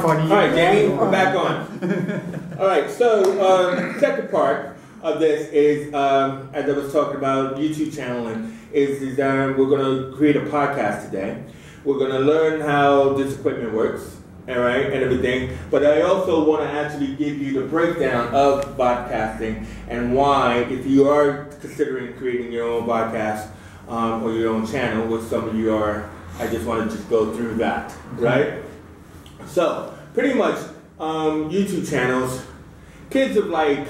funny. All right, Jamie, we're back on. All right, so second part of this is, as I was talking about YouTube channeling, is we're going to create a podcast today. We're going to learn how this equipment works, all right, and everything. But I also want to actually give you the breakdown of podcasting and why, if you are considering creating your own podcast or your own channel, which some of you are, I just want to just go through that, right? So, pretty much, YouTube channels, kids of like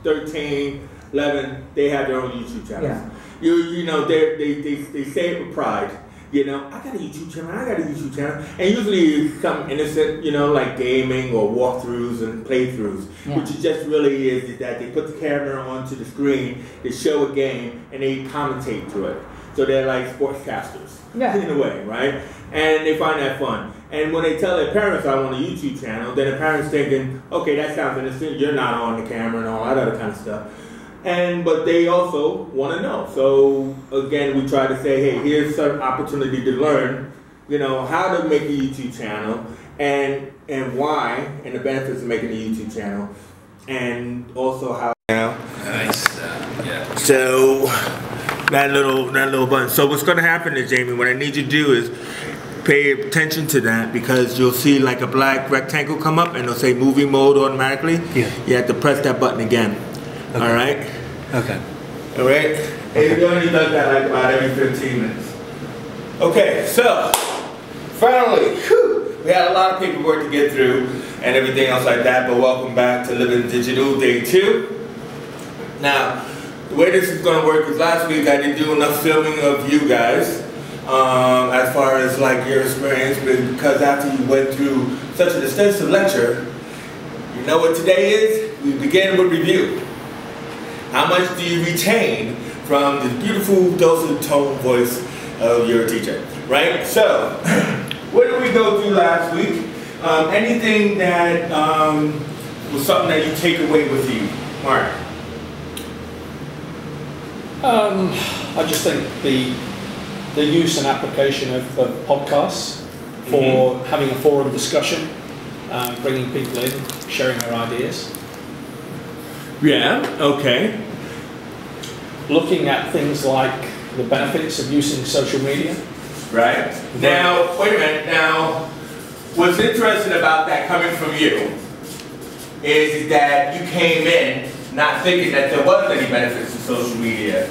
13, 11, they have their own YouTube channels. Yeah. You know, they say it with pride. You know, I got a YouTube channel, I got a YouTube channel. And usually it's something innocent, you know, like gaming or walkthroughs and playthroughs. Yeah. Which it just really is that they put the camera onto the screen, they show a game, and they commentate to it. So they're like sportscasters, in a way, right? And they find that fun. And when they tell their parents, I want a YouTube channel, then the parents thinking, okay, that sounds innocent, you're not on the camera and all that other kind of stuff. But they also want to know. So again, we try to say, hey, here's some opportunity to learn, you know, how to make a YouTube channel and why, and the benefits of making a YouTube channel, and also how. Nice. Yeah. So that little button. So what's going to happen is, Jamie, what I need you to do is pay attention to that, because you'll see like a black rectangle come up and it'll say movie mode automatically. Yeah. You have to press that button again. Okay. All right? Okay. All right? Okay. It only does that like about every 15 minutes. Okay, so finally, we had a lot of paperwork to get through and everything else like that, but welcome back to Living Digital Day 2. Now, the way this is going to work is last week I didn't do enough filming of you guys as far as like your experience, because after you went through such an extensive lecture, you know what today is? We begin with review. How much do you retain from the beautiful dulcet tone voice of your teacher, right? So, what did we go through last week? Anything that was something that you take away with you, Mark? I just think the use and application of podcasts for having a forum discussion, bringing people in, sharing their ideas. Yeah, okay. Looking at things like the benefits of using social media. Right. Now, wait a minute. Now, what's interesting about that coming from you is that you came in not thinking that there was any benefits to social media.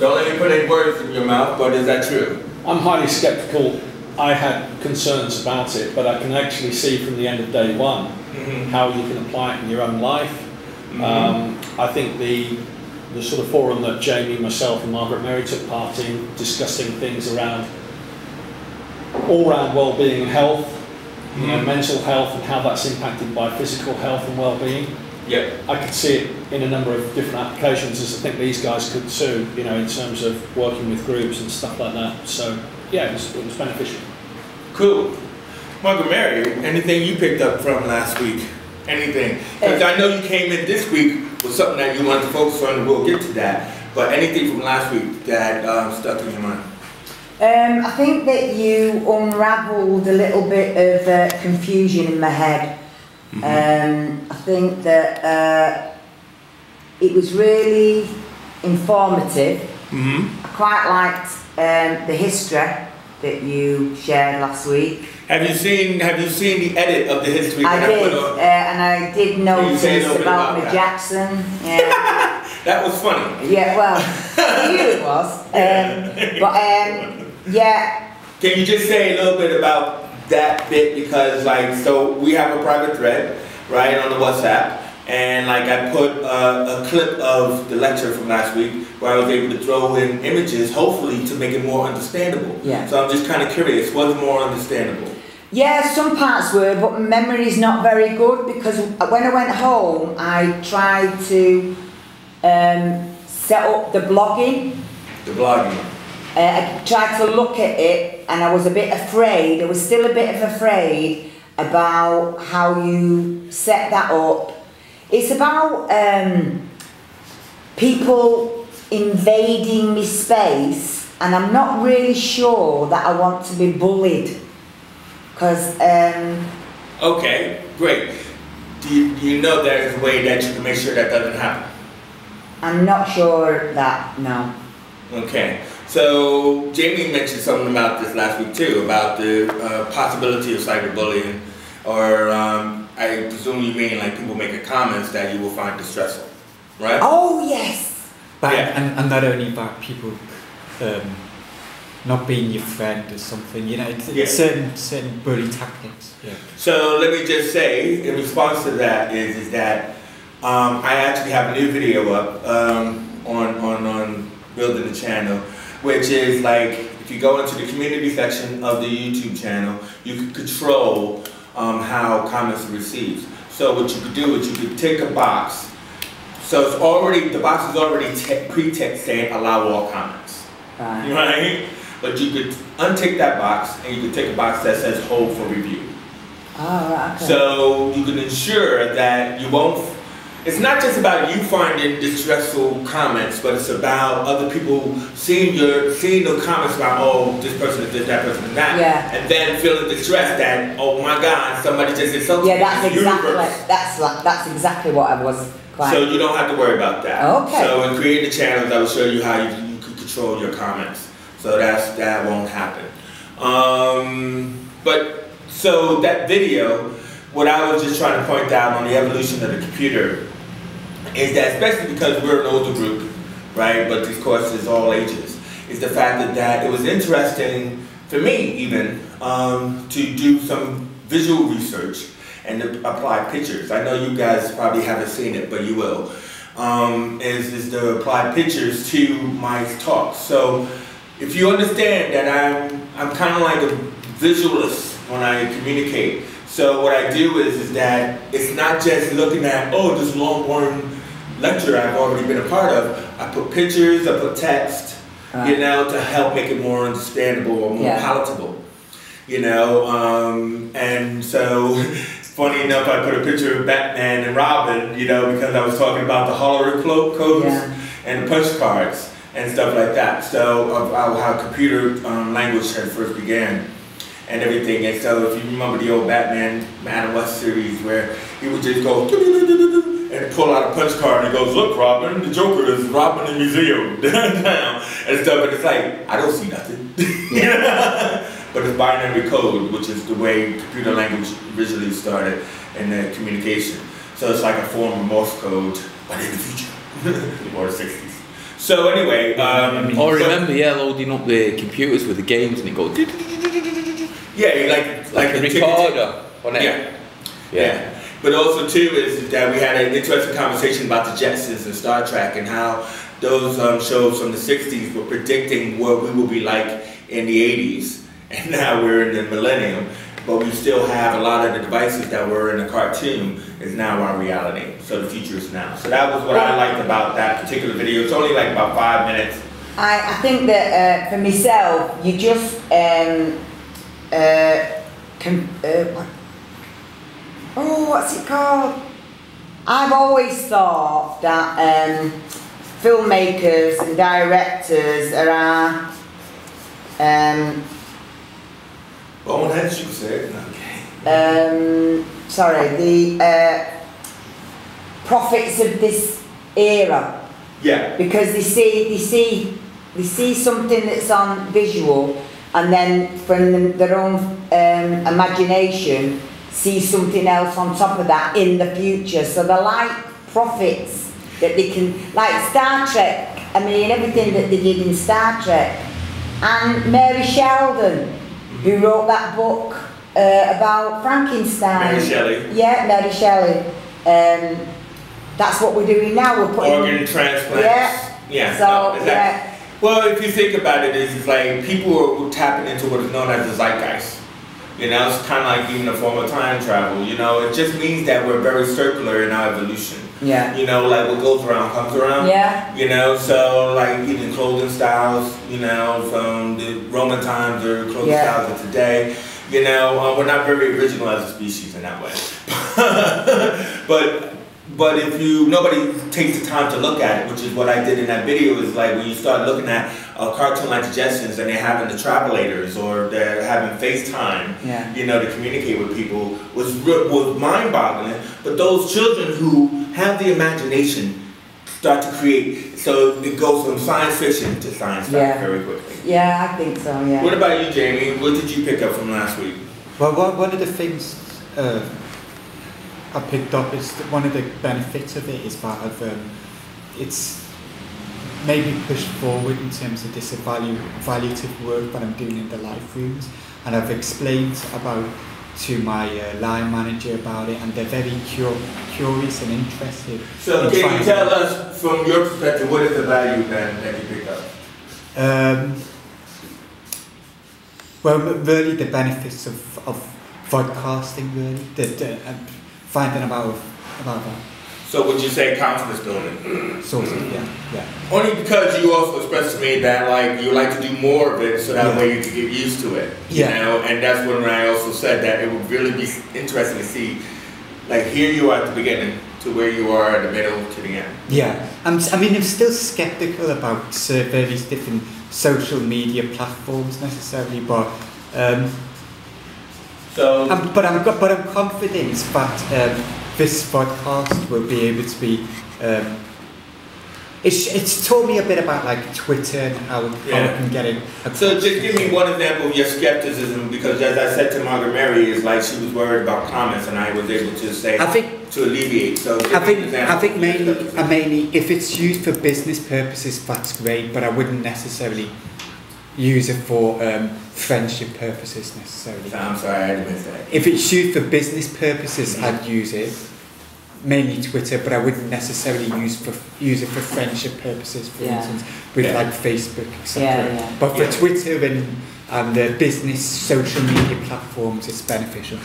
Don't let me put any words in your mouth, but is that true? I'm highly skeptical. I had concerns about it, but I can actually see from the end of day one how you can apply it in your own life. I think the sort of forum that Jamie, myself and Margaret Mary took part in, discussing things around all-round well-being and health, you know, mental health and how that's impacted by physical health and well-being. Yep. I could see it in a number of different applications, as I think these guys could too, you know, in terms of working with groups and stuff like that. So yeah, it was beneficial. Cool. Margaret Mary, anything you picked up from last week? Anything? Because I know you came in this week with something that you wanted to focus on, and we'll get to that. But anything from last week that stuck in your mind? I think that you unravelled a little bit of confusion in my head. I think that it was really informative. I quite liked the history that you shared last week. Have you seen the edit of the history? I did, and I did notice about my Jackson. Yeah. That was funny. Yeah, well, for you it was. Yeah. Can you just say a little bit about that bit, because like, so we have a private thread, right, on the WhatsApp, and like I put a clip of the lecture from last week where I was able to throw in images, hopefully to make it more understandable. Yeah. So I'm just kind of curious, was it more understandable? Yeah, some parts were, but my memory's not very good, because when I went home, I tried to set up the blogging. The blogging. I tried to look at it, and I was a bit afraid. I was still a bit afraid about how you set that up. It's about people invading my space, and I'm not really sure that I want to be bullied, because Okay, great. Do you know there's a way that you can make sure that doesn't happen? I'm not sure that, no. Okay, so Jamie mentioned something about this last week too, about the possibility of cyberbullying, or I presume you mean like people making comments that you will find distressful, right? Oh, yes. But Yeah. and not only about people not being your friend or something, you know, certain bully tactics. Yeah. So let me just say, in response to that, is that I actually have a new video up on building the channel, which is like, if you go into the community section of the YouTube channel, you can control how comments are received. So what you could do is you could take a box. So it's already, the box is already pre-text saying allow all comments, right? But you could untick that box and you could take a box that says hold for review. Oh, okay. So you can ensure that you won't, it's not just about you finding distressful comments, but it's about other people seeing the comments about, oh, this person is this, that person is that, Yeah. and then feeling distressed that, oh my God, somebody just insulted me. Yeah, that's in the exactly, universe. that's exactly what I was quite. So you don't have to worry about that. Okay. So in creating the channels, I will show you how you can control your comments. So that won't happen. But so that video, what I was just trying to point out on the evolution of the computer is that, especially because we're an older group, right? But this course is all ages. Is the fact that it was interesting for me even to do some visual research and to apply pictures. I know you guys probably haven't seen it, but you will. Is to apply pictures to my talks. So if you understand that I'm kind of like a visualist when I communicate. So what I do is that it's not just looking at, oh, this long boring lecture I've already been a part of. I put pictures, I put text, you know, to help make it more understandable or more palatable. You know, and so funny enough, I put a picture of Batman and Robin, you know, because I was talking about the hologram codes and the punch cards and stuff like that. So about how computer language had first began and everything. And so if you remember the old Batman Adam West series where he would just go and pull out a punch card and he goes, look, Robin, the Joker is robbing the museum downtown and stuff. And it's like, I don't see nothing. But it's binary code, which is the way computer language originally started in the communication. So it's like a form of Morse code, but in the future, or the 60s. So anyway, I remember, loading up the computers with the games and it goes. Yeah, like a recorder on it. Yeah. But also too is that we had an interesting conversation about the Jetsons and Star Trek and how those shows from the 60s were predicting what we will be like in the 80s. And now we're in the millennium, but we still have a lot of the devices that were in the cartoon is now our reality. So the future is now. So that was what I liked about that particular video. It's only like about 5 minutes. I think that for myself, you just what's it called? I've always thought that filmmakers and directors are boneheads, you could say it. Okay. Sorry, the prophets of this era. Yeah. Because they see something that's on visual, and then from their own imagination, see something else on top of that in the future. So they're like prophets that they can, like Star Trek. I mean, everything that they did in Star Trek, and Mary Sheldon, who wrote that book about Frankenstein. Mary Shelley. Yeah, Mary Shelley. That's what we're doing now. We're putting organ transplants. Yeah. Yeah. So no, exactly. Well, if you think about it, it's like people are tapping into what is known as the zeitgeist. You know, it's kind of like even a form of time travel. You know, it just means that we're very circular in our evolution. Yeah. You know, like what goes around comes around. Yeah. You know, so like even clothing styles, you know, from the Roman times or clothing styles of today. You know, we're not very original as a species in that way. But But if nobody takes the time to look at it, which is what I did in that video, is like when you start looking at cartoon like suggestions and they're having the travelators or they're having FaceTime, you know, to communicate with people was mind-boggling. But those children who have the imagination start to create, so it goes from science fiction to science fact very quickly. Yeah, I think so, yeah. What about you, Jamie? What did you pick up from last week? Well, one of the things I picked up is that one of the benefits of it is that it's maybe pushed forward in terms of this evaluative work that I'm doing in the life rooms, and I've explained to my line manager about it, and they're very curious and interested. So can you tell us from your perspective, what is the value then that you picked up? Well, really the benefits of podcasting, really, finding about that. So would you say confidence building? Sort of, yeah. Only because you also expressed to me that like you like to do more of it, so that way you can get used to it. You know, and that's when I also said that it would really be interesting to see, like here you are at the beginning to where you are in the middle to the end. Yeah, I'm still skeptical about various different social media platforms necessarily, but I'm confident that this podcast will be able to be. It's taught me a bit about like Twitter and how we can get it. So just give me one example of your skepticism, because as I said to Margaret Mary, is like she was worried about comments, and I was able to say to alleviate. So I think mainly if it's used for business purposes, that's great, but I wouldn't necessarily use it for friendship purposes necessarily. I'm sorry, I didn't miss that. If it's used for business purposes, I'd use it, mainly Twitter, but I wouldn't necessarily use it for friendship purposes, for instance, with like Facebook, etc. But for Twitter and the business social media platforms, it's beneficial.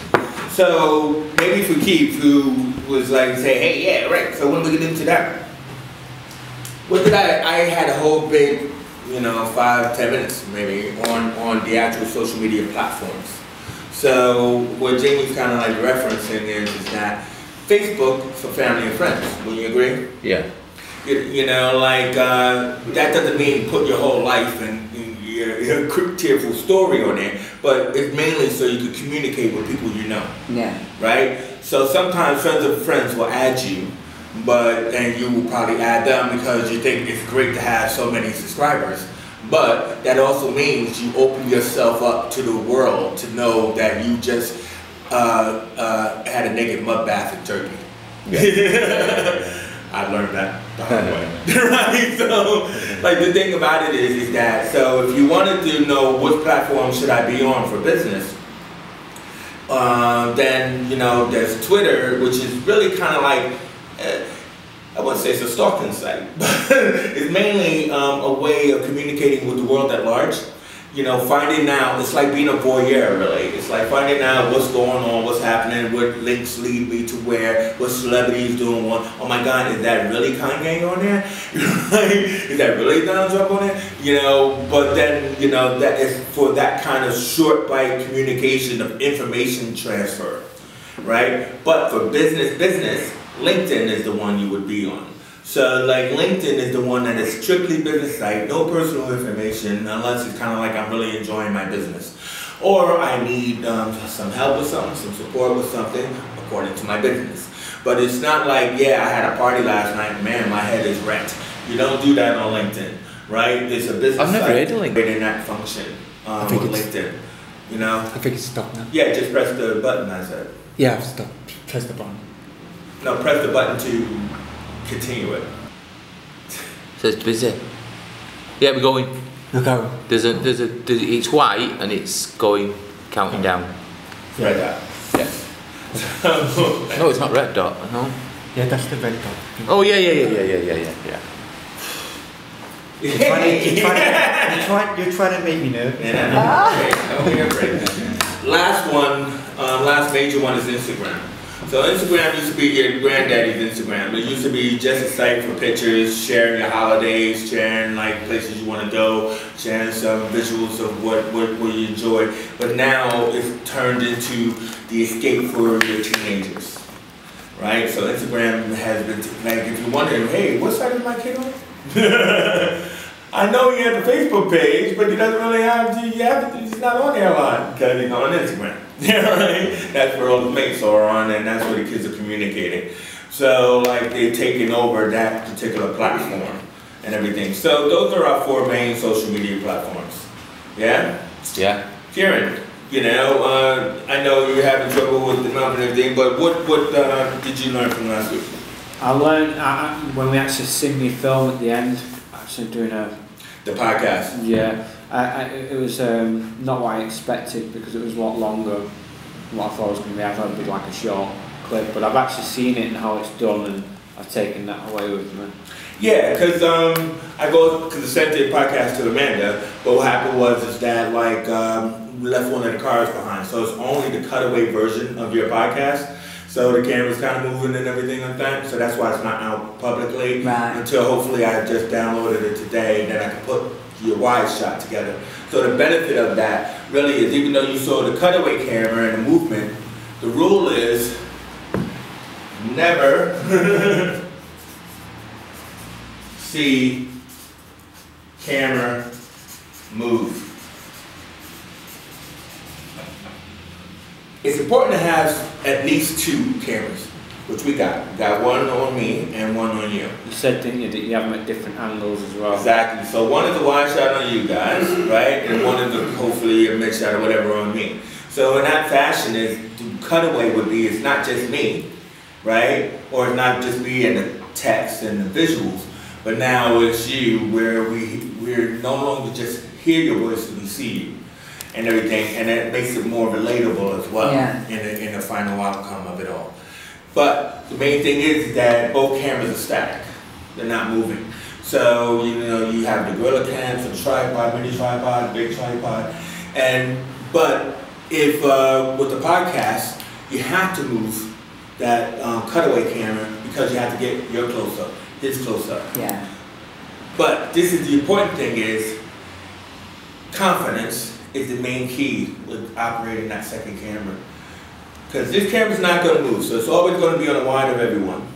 So maybe for Keith, who was like, say, hey, right, so when we get into that, what did I had a whole big, 5-10 minutes maybe on the actual social media platforms. So what Jamie's kind of like referencing is that Facebook for family and friends. Will you agree? Yeah. That doesn't mean put your whole life and your tearful story on there, but it's mainly so you can communicate with people you know. Yeah. Right? So sometimes friends of friends will add you, and you will probably add them because you think it's great to have so many subscribers. But that also means you open yourself up to the world to know that you just had a naked mud bath in Turkey. I learned that the hard way. Right? So, like the thing about it is that, so if you wanted to know which platform should I be on for business, then, there's Twitter, which is really kind of like, I wouldn't say it's a stalking site, but it's mainly a way of communicating with the world at large. Finding out, it's like being a voyeur, really. It's like finding out what's going on, what's happening, what links lead me to where, what celebrity is doing what. Oh my God, is that really Kanye on there? Is that really Donald Trump on there? But then, that is for that kind of short bite communication of information transfer, right? But for business, LinkedIn is the one you would be on. So like LinkedIn is the one that is strictly business site, no personal information, unless it's kind of like I'm really enjoying my business. Or I need some help with something, some support with something, according to my business. But it's not like, I had a party last night, man, my head is wrecked. You don't do that on LinkedIn, right? It's a business I've never site. heard of LinkedIn. In that function on LinkedIn, I think it's stopped now. Yeah, just press the button, I said. Yeah, I've stopped. Press the button. No, press the button to continue it. So it's busy. Yeah, we're going. We're going. It's white and it's going, counting down. Red dot. Yes. No, it's not red dot. No. Yeah, that's the red dot. Oh yeah. You're trying to make me nervous. Last major one is Instagram. So Instagram used to be your granddaddy's Instagram. It used to be just a site for pictures, sharing your holidays, sharing like places you want to go, sharing some visuals of what you enjoy. But now it's turned into the escape for your teenagers. right? So Instagram has been, like, if you're wondering, hey, what site is my kid on? I know he has a Facebook page, but he doesn't really he's not on there a lot because he's on Instagram. Right? That's where all the mates are on, and that's where the kids are communicating. So, like, they've taken over that particular platform and everything. So those are our 4 main social media platforms. Yeah? Yeah. Kieran, you know, I know you're having trouble with the number and everything, but what did you learn from last week? I learned when we actually sing the film at the end, actually doing the podcast. Yeah, it was not what I expected because it was a lot longer than what I thought it was going to be. I thought it would be like a short clip, but I've actually seen it and how it's done, and I've taken that away with me. Yeah, because I go to the Center podcast to Amanda, but what happened was that, like, we left one of the cars behind, so it's only the cutaway version of your podcast. So the camera's kind of moving and everything like that, so that's why it's not out publicly until hopefully I just downloaded it today, and then I can put your wide shot together. So the benefit of that really is, even though you saw the cutaway camera and the movement, the rule is never see camera move. It's important to have at least 2 cameras, which we got. We got one on me and one on you. You said, didn't you, that you have them at different angles as well? Exactly. So one is a wide shot on you guys, right? And one is hopefully a mid shot or whatever on me. So in that fashion, the cutaway would be, it's not just me, right? Or it's not just me and the text and the visuals, but now it's you, where we're no longer just hear your voice, we see you. And everything, and it makes it more relatable as well in the final outcome of it all. But the main thing is that both cameras are static; they're not moving. So you know you have the gorilla cams, the tripod, mini tripod, big tripod, but if with the podcast you have to move that cutaway camera because you have to get your close up, his close up. Yeah. But this is the important thing is confidence is the main key with operating that second camera. Because this camera's not going to move, so it's always going to be on the wide of everyone.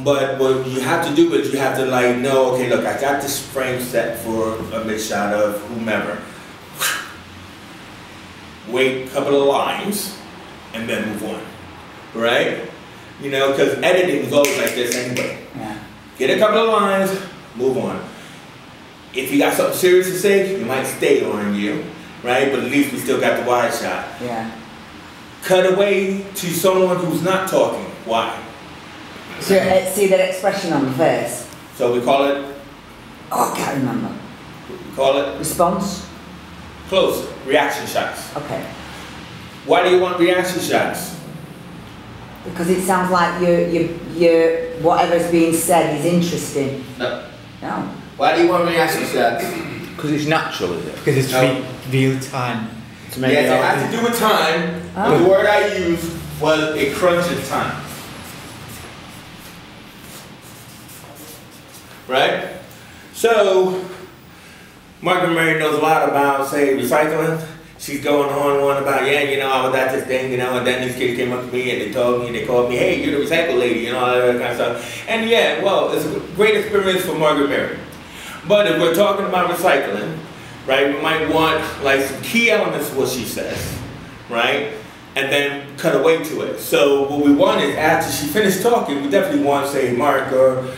But what you have to do is you have to like know, okay, look, I got this frame set for a mid shot of whomever. Wait a couple of lines, and then move on, right? You know, because editing is always like this anyway. Yeah. Get a couple of lines, move on. If you got something serious to say, you might stay on you, right? But at least we still got the wide shot. Yeah. Cut away to someone who's not talking. Why? So see that expression on the face? So we call it? Oh, I can't remember. We call it? Response? Close. Reaction shots. Okay. Why do you want reaction shots? Because it sounds like your whatever's being said is interesting. No. No. Why do you want reaction shots? Because it's natural, is it? Because it's real time. Yes, it has to do with time. Oh. The word I used was it crunches time. Right? So, Margaret Mary knows a lot about, say, recycling. She's going on about, yeah, you know, I was at this thing, you know, and then these kids came up to me and they called me, hey, you're the recycle lady, you know, all that kind of stuff. And yeah, well, it's a great experience for Margaret Mary. But if we're talking about recycling, right, we might want like some key elements of what she says, right, and then cut away to it. So what we want is after she finished talking, we definitely want, say, Mark or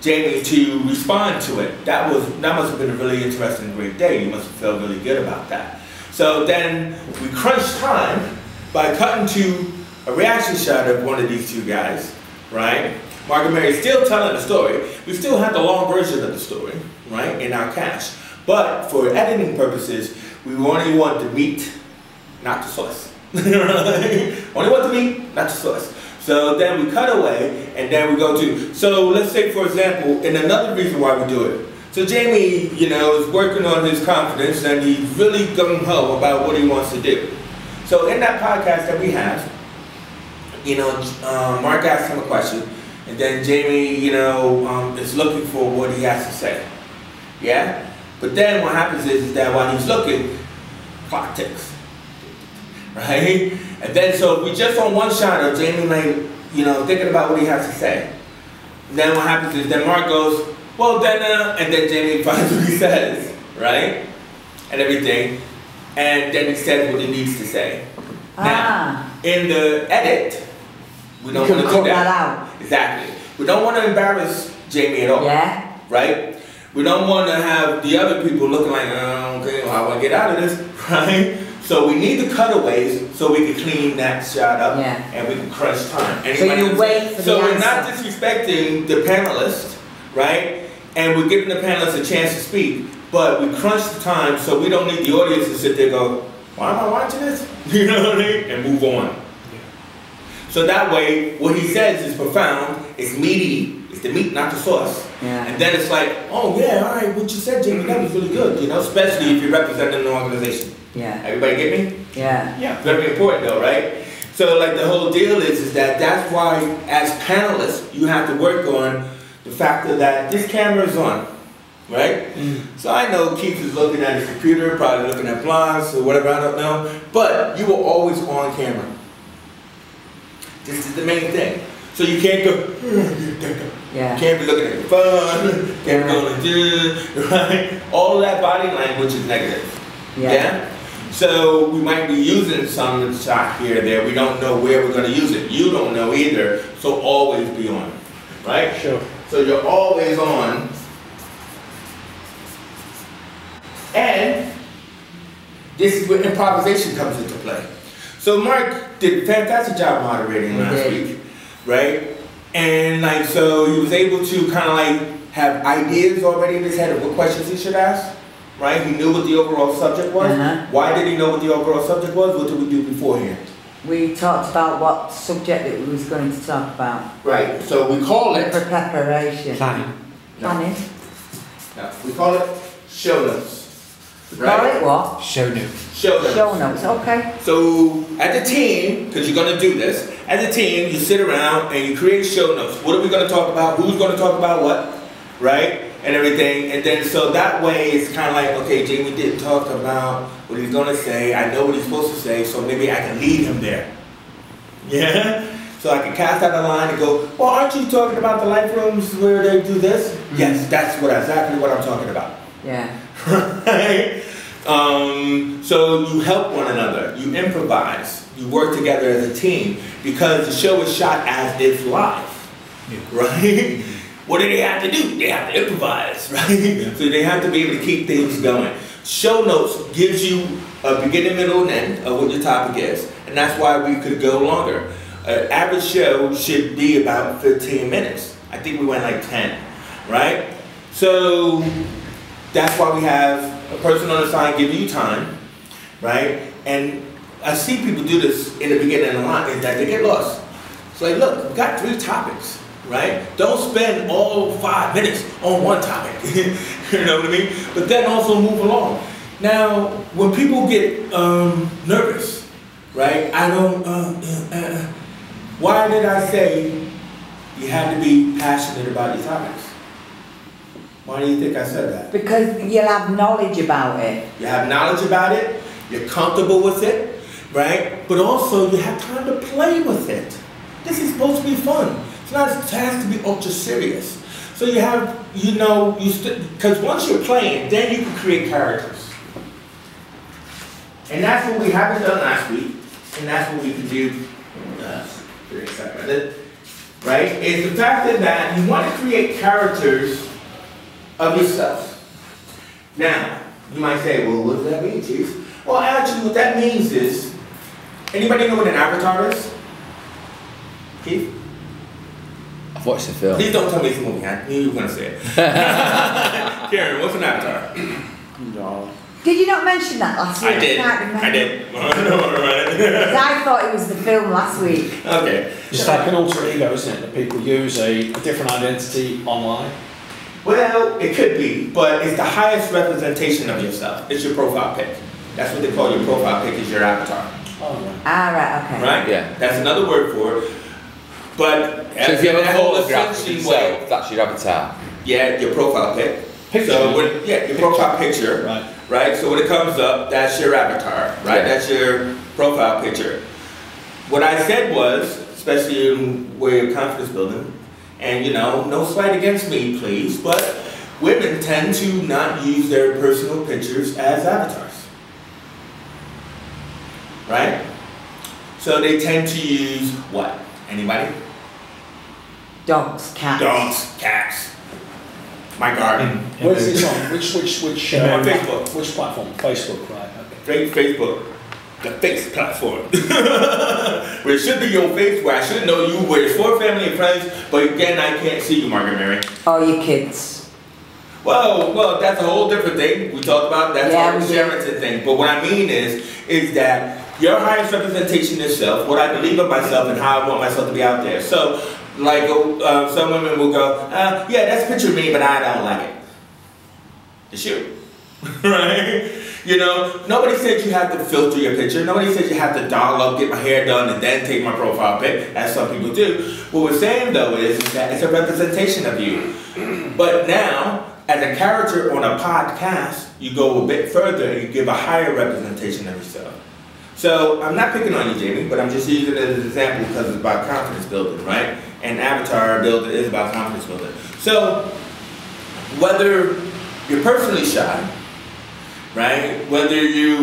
Jamie to respond to it. That must have been a really interesting, great day. You must have felt really good about that. So then we crunched time by cutting to a reaction shot of one of these two guys, right? Margaret Mary is still telling the story. We still have the long version of the story, right, in our cache. But for editing purposes, we only want the meat, not the sauce. Only want the meat, not the sauce. So then we cut away, and then we go to, so let's say, for example, and another reason why we do it. So Jamie, you know, is working on his confidence, and he's really gung-ho about what he wants to do. So in that podcast that we have, you know, Mark asked him a question, and then Jamie, you know, is looking for what he has to say. Yeah? But then what happens is that while he's looking, clock ticks. right? And then so we just on one shot of Jamie like, you know, thinking about what he has to say. Then what happens is then Mark goes, well then, and then Jamie finds what he says, right? And everything. And then he says what he needs to say. Now, in the edit, we don't want to do that. Out. Exactly. We don't want to embarrass Jamie at all. Yeah. Right? We don't want to have the other people looking like, okay, well, I want to get out of this, right? So we need the cutaways so we can clean that shot up and we can crunch time. So you wait for the answer. We're not disrespecting the panelists, right? And we're giving the panelists a chance to speak, but we crunch the time so we don't need the audience to sit there and go, why am I watching this? You know what I mean? And move on. So that way, what he says is profound, it's meaty, it's the meat, not the sauce. Yeah. And then it's like, oh yeah, all right, what you said, Jamie, that was really good, you know, especially if you're representing an organization. Yeah. Everybody get me? Yeah. Yeah. Very important though, right? So like the whole deal is that that's why as panelists, you have to work on the factor that this camera is on, right? So I know Keith is looking at his computer, probably looking at blogs or whatever, I don't know, but you were always on camera. This is the main thing. So you can't go, you can't be looking at your phone, can't be going to right? All of that body language is negative. Yeah? So we might be using some shot here or there. We don't know where we're going to use it. You don't know either. So always be on, right? Sure. So you're always on. And this is where improvisation comes into play. So Mark did a fantastic job moderating last week, right? And like, so he was able to kind of like have ideas already in his head of what questions he should ask, right? He knew what the overall subject was. Why did he know what the overall subject was? What did we do beforehand? We talked about what subject that we was going to talk about. Right, so we call it... For preparation. Planning. Planning. No, we call it show notes. Right? Call it what? Show notes. Show notes. Show notes, okay. So, as a team, because you're going to do this, as a team, you sit around and you create show notes. What are we going to talk about? Who's going to talk about what? Right? And everything. And then, so that way, it's kind of like, okay, Jamie didn't talk about what he's going to say. I know what he's supposed to say, so maybe I can lead him there. Yeah? So I can cast out a line and go, well, aren't you talking about the life rooms where they do this? Yes, that's exactly what I'm talking about. Yeah. Right? So you help one another, you improvise, you work together as a team because the show is shot as if live, right? What do they have to do? They have to improvise, right? So they have to be able to keep things going. Show notes gives you a beginning, middle, and end of what your topic is, and that's why we could go longer. An average show should be about 15 minutes. I think we went like 10, right? So that's why we have a person on the side giving you time, right? And I see people do this in the beginning a lot, is that they get lost. It's like, look, we've got 3 topics, right? Don't spend all 5 minutes on one topic, you know what I mean? But then also move along. Now, when people get nervous, right? I don't, why did I say you had to be passionate about your topics? Why do you think I said that? Because you'll have knowledge about it. You have knowledge about it, you're comfortable with it, right? But also you have time to play with it. This is supposed to be fun. It's not, it has to be ultra serious. So you have, you know, because once you're playing, then you can create characters. And that's what we haven't done last week, and that's what we can do, very excited about it, right? Is the fact that you want to create characters of yourself. Now, you might say, well, what does that mean, Chief? Well, actually, what that means is, anybody know what an avatar is? Keith? I've watched the film. Please don't tell me it's a movie, I knew you were going to say it. Karen, what's an avatar? No. Did you not mention that last week? I did. I did. Because I thought it was the film last week. Okay. It's like an alter ego, isn't it? That people use a different identity online. Well, it could be, but it's the highest representation of yourself. It's your profile pic. That's what they call your profile pic, is your avatar. Oh, right. Ah, right, okay. Right? Yeah. That's another word for it. But So if you have a that whole photograph of ascension yourself, that's your avatar. yeah, your profile pic. Picture. So your profile picture. Right. Right? So when it comes up, that's your avatar. Right? Yeah. That's your profile picture. What I said was, especially in way of confidence building, and no slight against me, please, but women tend to not use their personal pictures as avatars, right? So they tend to use what? Anybody? Dogs, cats. Dogs, cats. My garden. Where's this on? Which Facebook. Which platform? Facebook, right? Okay. Facebook. The face platform. Where it should be your face, where I should know you, where it's for family and friends, but again, I can't see you, Margaret Mary. Oh, your kids. Well, that's a whole different thing. We talked about that's a Sheraton thing. But what I mean is that your highest representation is self, what I believe of myself and how I want myself to be out there. So, like, some women will go, yeah, that's a picture of me, but I don't like it. It's you, right? Nobody said you have to filter your picture. Nobody said you have to doll up, get my hair done, and then take my profile pic, as some people do. What we're saying, though, is that it's a representation of you. But now, as a character on a podcast, you go a bit further and you give a higher representation of yourself. So, I'm not picking on you, Jamie, but I'm just using it as an example because it's about confidence building, right? And avatar building is about confidence building. So, whether you're personally shy, right? Whether you're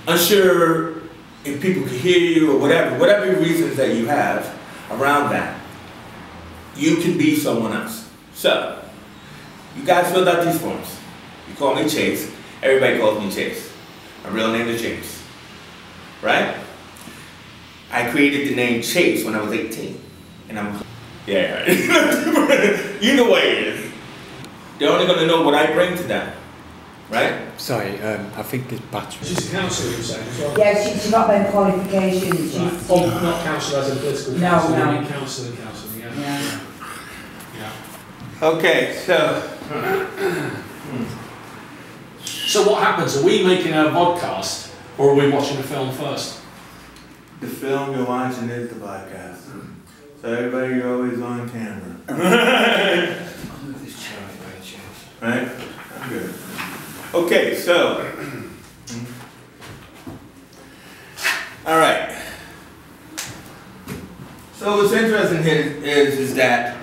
unsure if people can hear you or whatever reasons that you have around that, you can be someone else. So, you guys filled out these forms. You call me Chase. Everybody calls me Chase. My real name is James, right? I created the name Chase when I was 18, and I'm yeah, you know what it is. They're only going to know what I bring to them, right? Sorry, I think the battery. She's a counsellor, you're saying, as well? Yeah, she's got them qualifications. Right. She's Not counsellor as a political counsellor, no. I mean counselling, yeah. Okay, so. So what happens? Are we making a podcast, or are we watching a film first? The film you're watching is the podcast. So everybody, you're always on camera. Right? I'm good. Okay, so. All right. So what's interesting here is that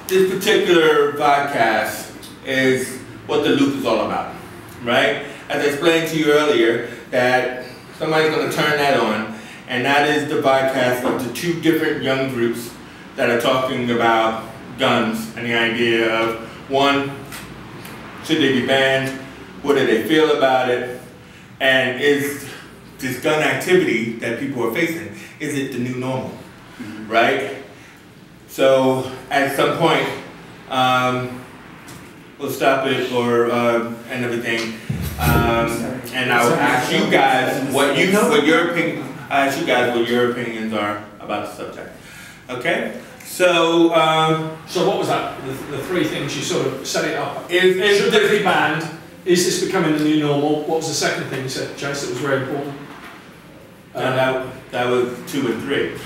this particular podcast is what the loop is all about, right? As I explained to you earlier, that somebody's going to turn that on, and that is the podcast of the two different young groups that are talking about guns and the idea of, one, should they be banned? What do they feel about it? And is this gun activity that people are facing, is it the new normal, right? So at some point, we'll stop it or and everything, and I will ask you guys what your opinion. I ask you guys what your opinions are about the subject. Okay, so what was that? The three things you sort of set it up. Should they be banned? Is this becoming the new normal? What was the second thing you said, Chase? That was very important. That was 2 and 3.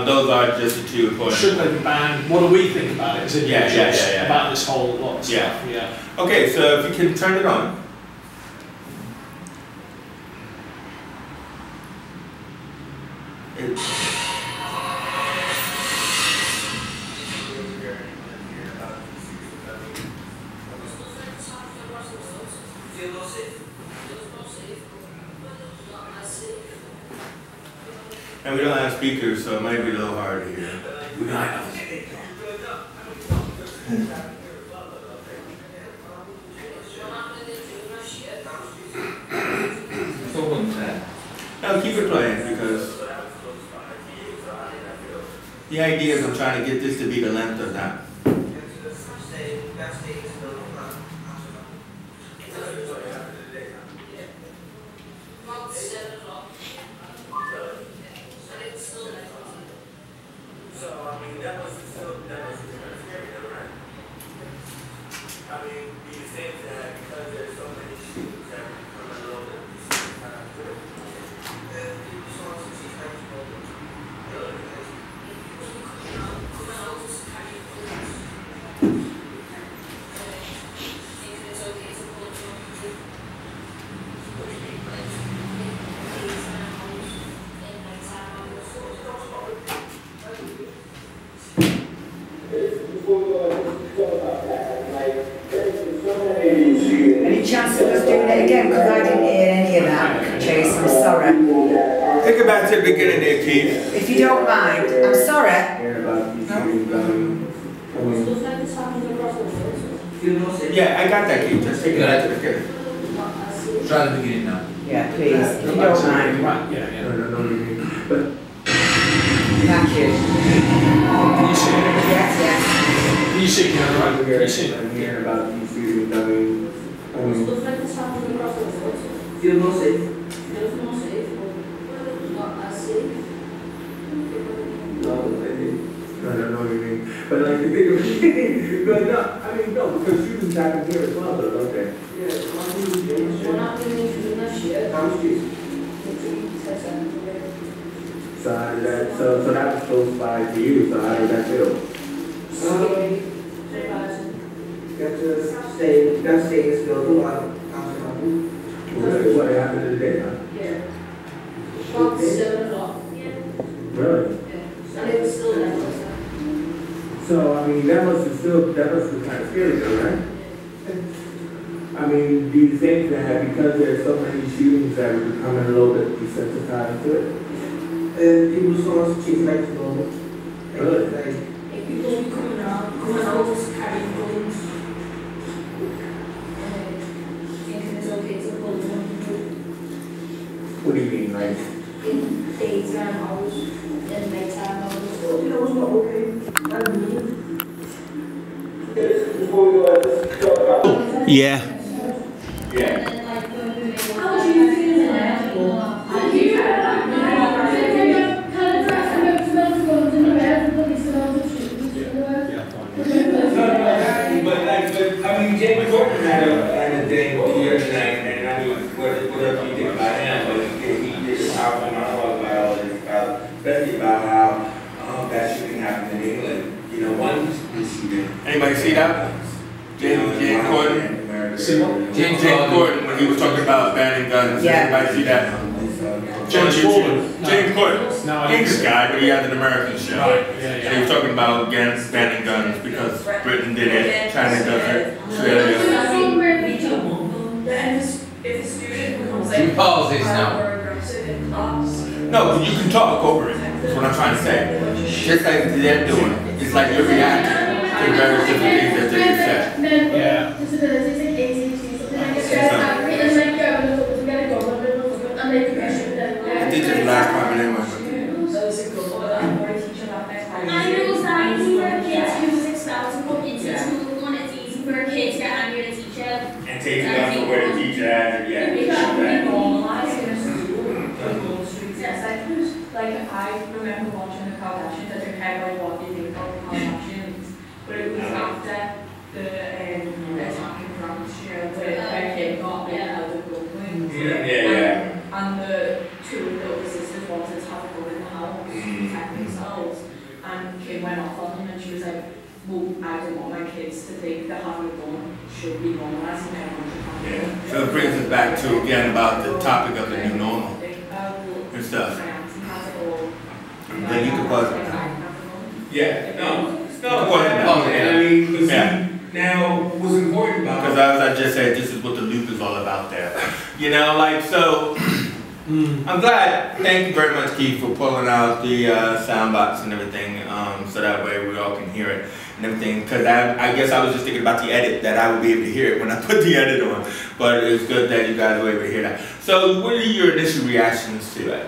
Those are just the two important. Should they be banned? What do we think about it as individuals about this whole lot of stuff? Yeah. Okay, so if you can turn it on. And we don't have speakers, so it might be a little hard to hear. No, keep it playing because the idea is I'm trying to get this to be the length of that. get back to the beginning there, Keith. If you don't mind, I'm sorry. Yeah, I got that, Keith. Just take it back to the beginning. Try the beginning now. Yeah, please, if you don't mind. Right, yeah, yeah. Thank you. Can you see it? Yes, yes. Can you see it? Right? Can you see it? I'm hearing about these students, looks like it's happening across the board. Feel more safe. Feels more safe, but not as safe. I don't know what you mean. But like the bigger but no, I mean no, because students happen here as well though, don't they? Yeah, we're not doing shooting this year. So how did that so that was close by to you, so how did that feel? That's staying still too long. What happened in the day, huh? Yeah. About 7 o'clock. Really? Yeah. And it was still there. So I mean that must have kind of scary though, right? I mean, do you think that because there's so many shootings that we're becoming a little bit desensitized to it? People saw us chase like normal. Really? Like people be coming out carrying guns. Thinking it's okay to pull them. What do you mean, like? In daytime hours, in nighttime hours. You know, it's not okay. I mean, Before we go at this, talk about Yeah. yeah. how do you feel But I mean, James Bolton had a thing here tonight, and I mean, whatever you think about him, but he did a powerful monologue about all this, especially about how that shooting happened in England. You know, one shooting. Anybody see that? James Corden? See what? James Corden, when he was talking about banning guns. Yeah. Anybody see that? James Corden? No. James Corden. No, I English didn't. guy, but he has an American show. Right, yeah, And yeah. he was talking about banning guns because Britain did it, China does it, Australia. if a student becomes Two pauses now. more aggressive in class, No, you can talk over it. That's what I'm trying to say. Just like they're doing. It's like you're reacting to various different things that they said. Yeah. Disabilities like ADHD, something like that. It's like you're going to put together a government and they can issue I did this last time anyway. so it's a good one. I'm going to teach you that next time. I know it's not easy for a kid who was expelled to put into school, and it's easy for a kid to get angry at a teacher. And take it up to where the teacher has it, yeah. It should be normalised in a school. Like I remember watching the Kardashians. I don't care about what you think about the Kardashians, but it was after the attack in France, you know, where Kim got held at gunpoint. And the two of the other sisters wanted to have a gun in the house to protect themselves. And Kim went off on them and she was like, well, I don't want my kids to think that having a gun should be normalised and everyone should have a gun. So it brings us back to again about the topic of the new normal and stuff. Then you can pause it. Yeah, no, I mean, now what's important about because as I just said, this is what the loop is all about there. You know, like so. I'm glad. Thank you very much, Keith, for pulling out the sound box and everything, so that way we all can hear it and everything. Because I guess I was just thinking about the edit that I would be able to hear it when I put the edit on. But it was good that you guys were able to hear that. So, what are your initial reactions to it?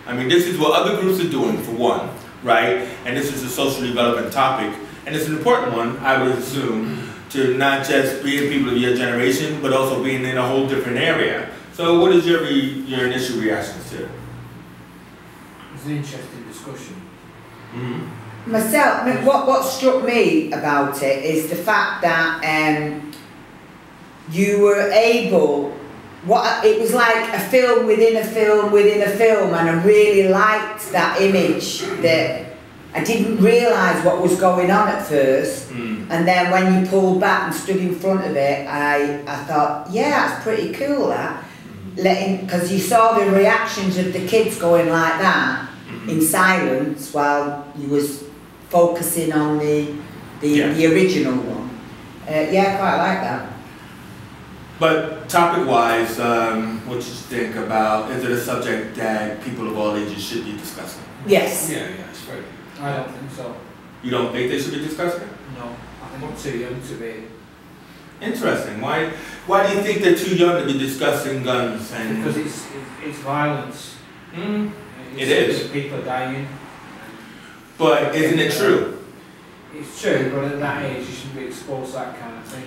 I mean, this is what other groups are doing, for one, right? And this is a socially relevant topic, and it's an important one, I would assume, to not just being people of your generation, but also being in a whole different area. So what is your initial reactions to it? It's an interesting discussion. Mm-hmm. Myself, what struck me about it is the fact that you were able, it was like a film within a film within a film, and I really liked that image that I didn't realise what was going on at first, and then when you pulled back and stood in front of it, I thought, yeah, that's pretty cool, that. Because you saw the reactions of the kids going like that in silence while you was focusing on the original one. Yeah, I quite like that. But topic-wise, what you think about, is it a subject that people of all ages should be discussing? Yes. Yeah, it's very. I don't think so. You don't think they should be discussing it? No, I think I'm too young to be. Interesting. Why do you think they're too young to be discussing guns? And Because it's violence. It is. People are dying. But isn't it true? It's true, but at that age you shouldn't be exposed to that kind of thing.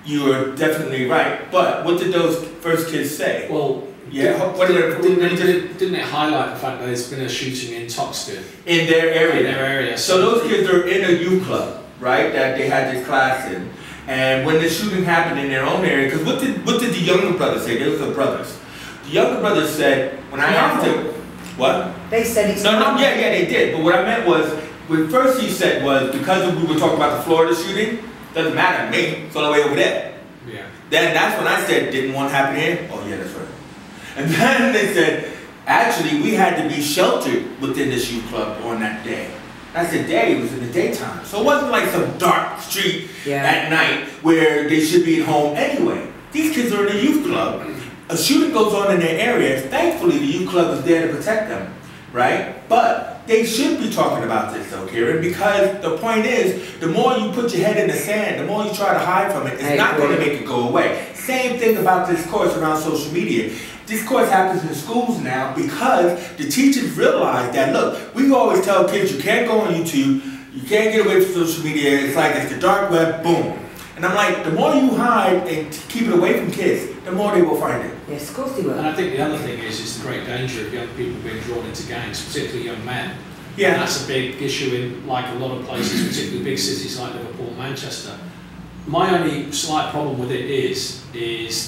You are definitely right. But what did those first kids say? Well, Yeah. didn't it highlight the fact that there's been a shooting in Toxteth? In their area. In their area. So those kids are in a youth club, right? That they had this class in. And when the shooting happened in their own area, because what did the younger brothers say? They were brothers. The younger brothers said, when I asked them, what? They said it's No, yeah, they did. But what I meant was, what first he said was, because we were talking about the Florida shooting, doesn't matter to me, it's all the way over there. Yeah. Then that's when I said, didn't one happen here? Oh yeah, that's right. And then they said, actually, we had to be sheltered within this youth club on that day. That's the day, it was in the daytime. So it wasn't like some dark street at night where they should be at home anyway. These kids are in a youth club. A shooting goes on in their area. Thankfully, the youth club is there to protect them, right? But they should be talking about this though, Kieran, because the point is, the more you put your head in the sand, the more you try to hide from it, it's not going to make it go away. Same thing about this course around social media. This course happens in schools now because the teachers realize that, look, we always tell kids you can't go on YouTube, you can't get away from social media, it's like it's the dark web, boom. And I'm like, the more you hide and keep it away from kids, the more they will find it. Yes, of course they will. And I think the other thing is the great danger of young people being drawn into gangs, particularly young men. Yeah. And that's a big issue in like a lot of places, particularly big cities like Liverpool and Manchester. My only slight problem with it is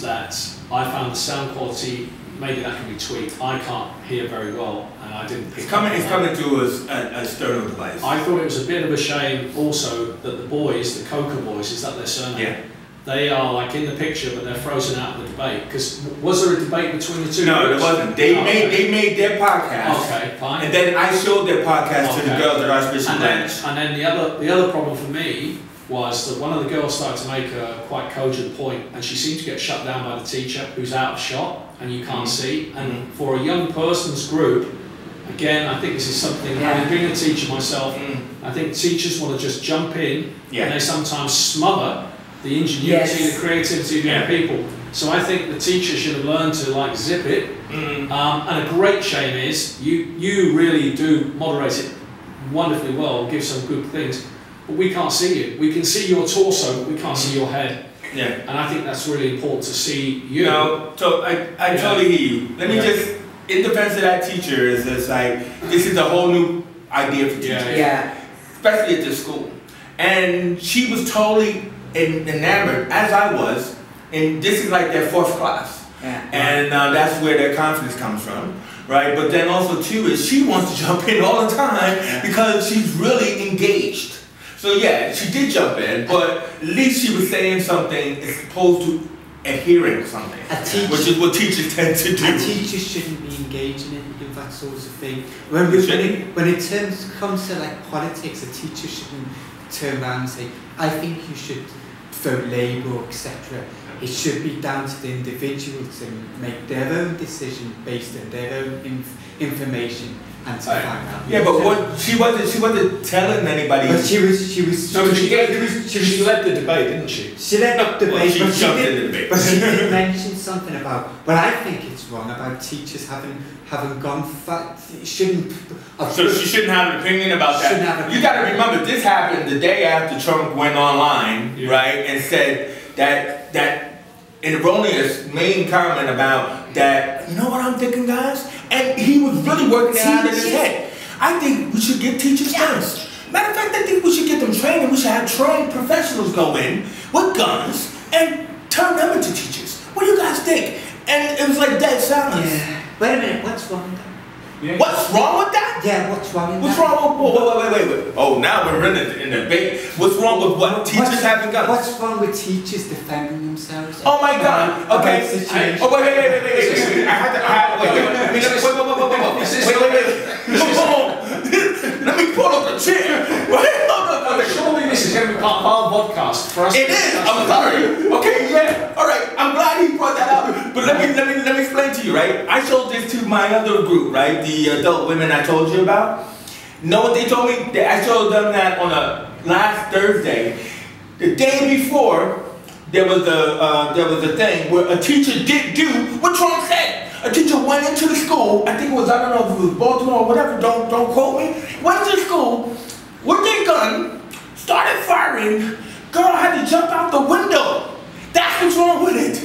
that I found the sound quality, maybe that can be tweaked. I can't hear very well, and I didn't pick up. It's coming through a stereo device. I thought it was a bit of a shame also that the boys, the Coca boys, is that their surname? Yeah. They are like in the picture, but they're frozen out of the debate. Because was there a debate between the two? No, there groups? wasn't. They made their podcast. Okay, fine. And then I showed their podcast to the girls at Archbishop Branch. And then the other problem for me was that one of the girls started to make a quite cogent point, and she seemed to get shut down by the teacher, who's out of shot, and you can't see. And for a young person's group, again, I think this is something, having been a teacher myself, I think teachers want to just jump in, and they sometimes smother the ingenuity, the creativity of young people. So I think the teacher should have learned to like zip it. And a great shame is, you really do moderate it wonderfully well, give some good things, but we can't see you. We can see your torso, but we can't see your head. Yeah. And I think that's really important to see you. No, so I totally hear you. Let me just, in defense of that teacher, is this like, this is a whole new idea for teachers. Especially at this school. And she was totally enamored, as I was, and this is like their fourth class. And that's where their confidence comes from. Right, but then also too is she wants to jump in all the time because she's really engaged. So yeah, she did jump in, but at least she was saying something as opposed to adhering something, which is what teachers tend to do. A teacher shouldn't be engaging in that sort of thing. When it comes to like politics, a teacher shouldn't turn around and say, I think you should vote Labour, etc. It should be down to the individual to make their own decision based on their own information and to find out. Yeah, but what she wasn't telling anybody. But she led the debate, didn't she? She led the debate, well, she jumped in the debate. But she did mention something about. But I think it's wrong about teachers having gone. Shouldn't. So she shouldn't have an opinion about that. You got to remember, this happened the day after Trump went online, right, and said that an erroneous main comment about that. You know what I'm thinking, guys? And he was really working it out in his head. I think we should give teachers guns. Matter of fact, I think we should get them trained, and we should have trained professionals go in with guns and turn them into teachers. What do you guys think? And it was like dead silence. Yeah. Wait a minute, what's wrong with that? What's wrong with that? Yeah, what's wrong with that? What's wrong with wait. Oh, now we're in the debate. What's wrong with what? Teachers having guns? What's wrong with teachers defending themselves? Oh my God. Okay. Wait. I had to wait. Let me pull up the chair. Surely this is going to be part of our podcast for us. It is. I'm sorry. Okay, yeah. All right. I'm glad brought that up. But let me explain to you, right? I showed this to my other group, right? The adult women I told you about. Know what they told me? I showed them that on a last Thursday. The day before, there was a thing where a teacher did do what Trump said. A teacher went into the school. I think it was, I don't know if it was Baltimore or whatever. Don't quote me. Went to the school with their gun, started firing. Girl had to jump out the window. That's what's wrong with it.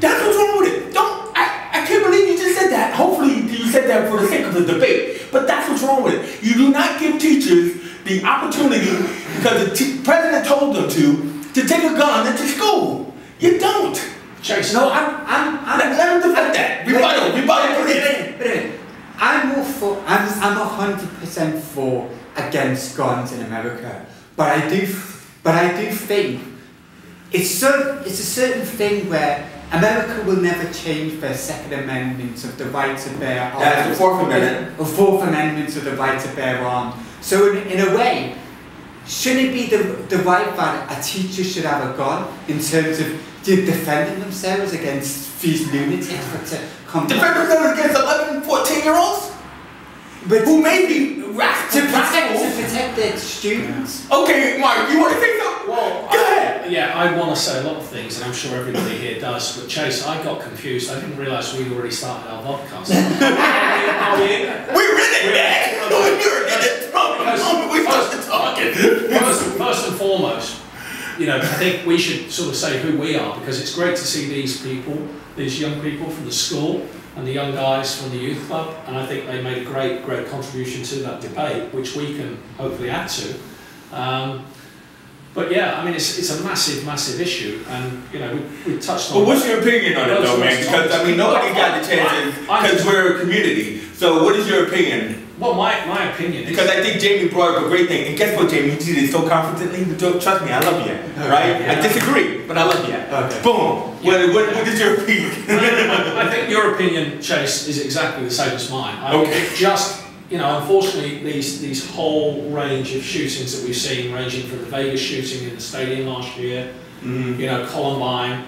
That's what's wrong with it. I can't believe you just said that. Hopefully you said that for the sake of the debate. But that's what's wrong with it. You do not give teachers the opportunity, because the president told them to take a gun into school. You don't. Chase. No, let them defend that. Rebuttal, please. I'm 100% for against guns in America, but I do think it's a certain thing where America will never change their Second Amendment of the right to bear arms. That's the Fourth Amendment. The Fourth Amendment of the right to bear arms. So in a way, shouldn't it be the right that a teacher should have a gun in terms of defending themselves against these lunatics? Defend themselves against 11, 14-year-olds? But who may be to protect their students. Okay, Mark, you want to say something? Well, go ahead. Yeah, I want to say a lot of things, and I'm sure everybody here does. But Chase, I got confused. I didn't realise we'd already started our podcast. Are we in? We're in it, man. You're in it. We started talking. First and foremost, you know, I think we should sort of say who we are, because it's great to see these people, these young people from the school and the young guys from the youth club, and I think they made a great contribution to that debate, which we can hopefully add to. But yeah, I mean, it's a massive issue, and you know, we touched on. But what's your opinion on it, though, man? Because I mean, nobody got the chance because we're a community. So, what is your opinion? Well, my opinion is, because I think Jamie brought up a great thing, and guess what, Jamie? You did it so confidently. Trust me, I love you, right? Yeah. I disagree, but I love you. Okay. Boom. Yeah. What is your opinion? I think your opinion, Chase, is exactly the same as mine. It just, you know, unfortunately, these whole range of shootings that we've seen, ranging from the Vegas shooting in the stadium last year, you know, Columbine,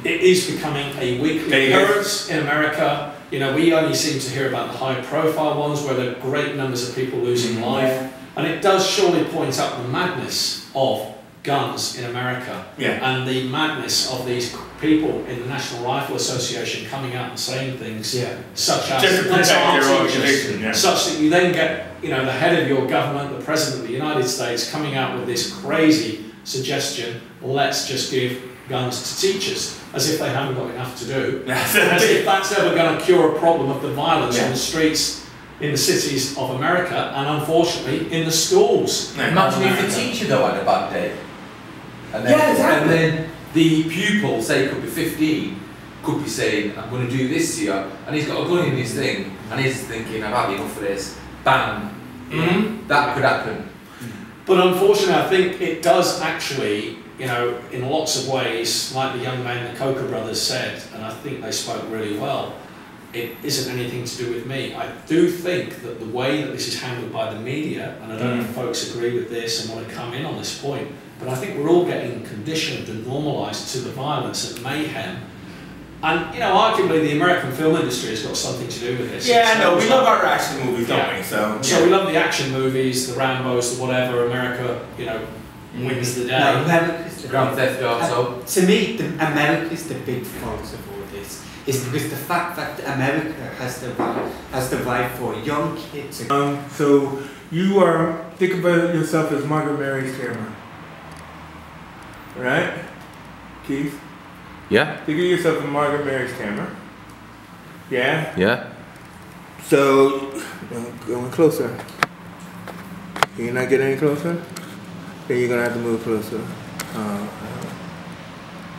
it is becoming a weekly occurrence in America. You know, we only seem to hear about the high-profile ones where there are great numbers of people losing life, and it does surely point out the madness of guns in America, and the madness of these people in the National Rifle Association coming out and saying things such as just to protect your organization, such that you then get, you know, the head of your government, the President of the United States, coming out with this crazy suggestion: let's just give guns to teachers, as if they haven't got enough to do, as if that's ever going to cure a problem of the violence on the streets in the cities of America, and unfortunately in the schools. Imagine if the teacher though had a bad day, and then the pupil, say could be 15, could be saying, I'm going to do this to you, and he's got a gun in his thing, and he's thinking, I've had enough of this, bang, that could happen. But unfortunately, I think it does actually, you know, in lots of ways, like the young man the Coker brothers said, and I think they spoke really well, it isn't anything to do with me. I do think that the way that this is handled by the media, and I don't know if folks agree with this and want to come in on this point, but I think we're all getting conditioned and normalised to the violence and mayhem. And, you know, arguably the American film industry has got something to do with this. Yeah, I know. We love our action movies, don't we? So we love the action movies, the Rambos, the whatever. America, you know, wins the day. No, America's the Grand Theft Auto. To me, America's the big fault of all this. Is because the fact that America has the right for young kids. So you are, think about yourself as Margaret Mary's camera, right, Keith? Yeah. Think of yourself as Margaret Mary's camera. Yeah. Yeah. So going closer. Can you not get any closer? Then you're gonna have to move closer.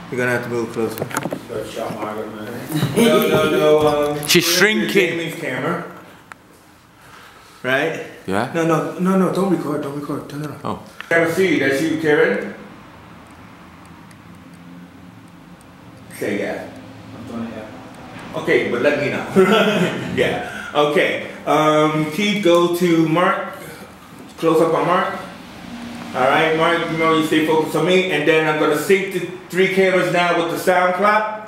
You're gonna have to move closer. Go shot Margaret Mary. No. She's shrinking. Jamie's camera. Right? Yeah. No. Don't record. Turn it off. Oh. Camera C. That's you, Karen. Say yeah. I've done it, yeah. Okay, but let me know. Yeah. Okay. Keith, go to Mark. Close up on Mark. All right, Mark. You know you stay focused on me, and then I'm gonna sync the 3 cameras now with the sound clap.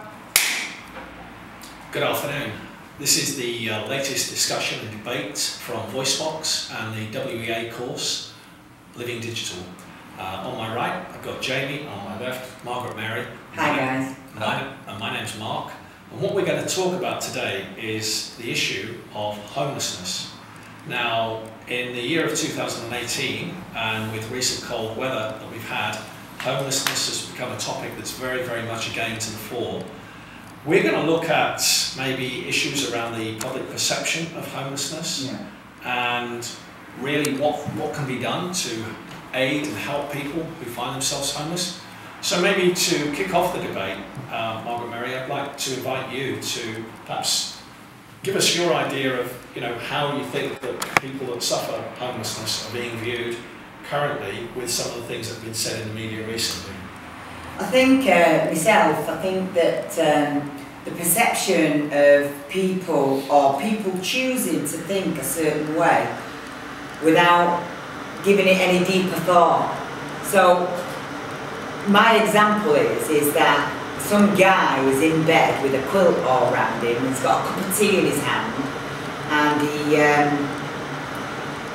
Good afternoon. This is the latest discussion and debate from VoiceBox and the WEA course, Living Digital. On my right, I've got Jamie, on my left, Margaret Mary. Hi guys. And my name's Mark. And what we're going to talk about today is the issue of homelessness. Now, in the year of 2018, and with recent cold weather that we've had, homelessness has become a topic that's very, very much again to the fore. We're going to look at maybe issues around the public perception of homelessness, and really what can be done to aid and help people who find themselves homeless. So maybe to kick off the debate, Margaret Mary, I'd like to invite you to perhaps give us your idea of how you think that people that suffer homelessness are being viewed currently with some of the things that have been said in the media recently. I think myself, I think that the perception of people, or people choosing to think a certain way without giving it any deeper thought. So my example is that some guy was in bed with a quilt all around him, and he's got a cup of tea in his hand, and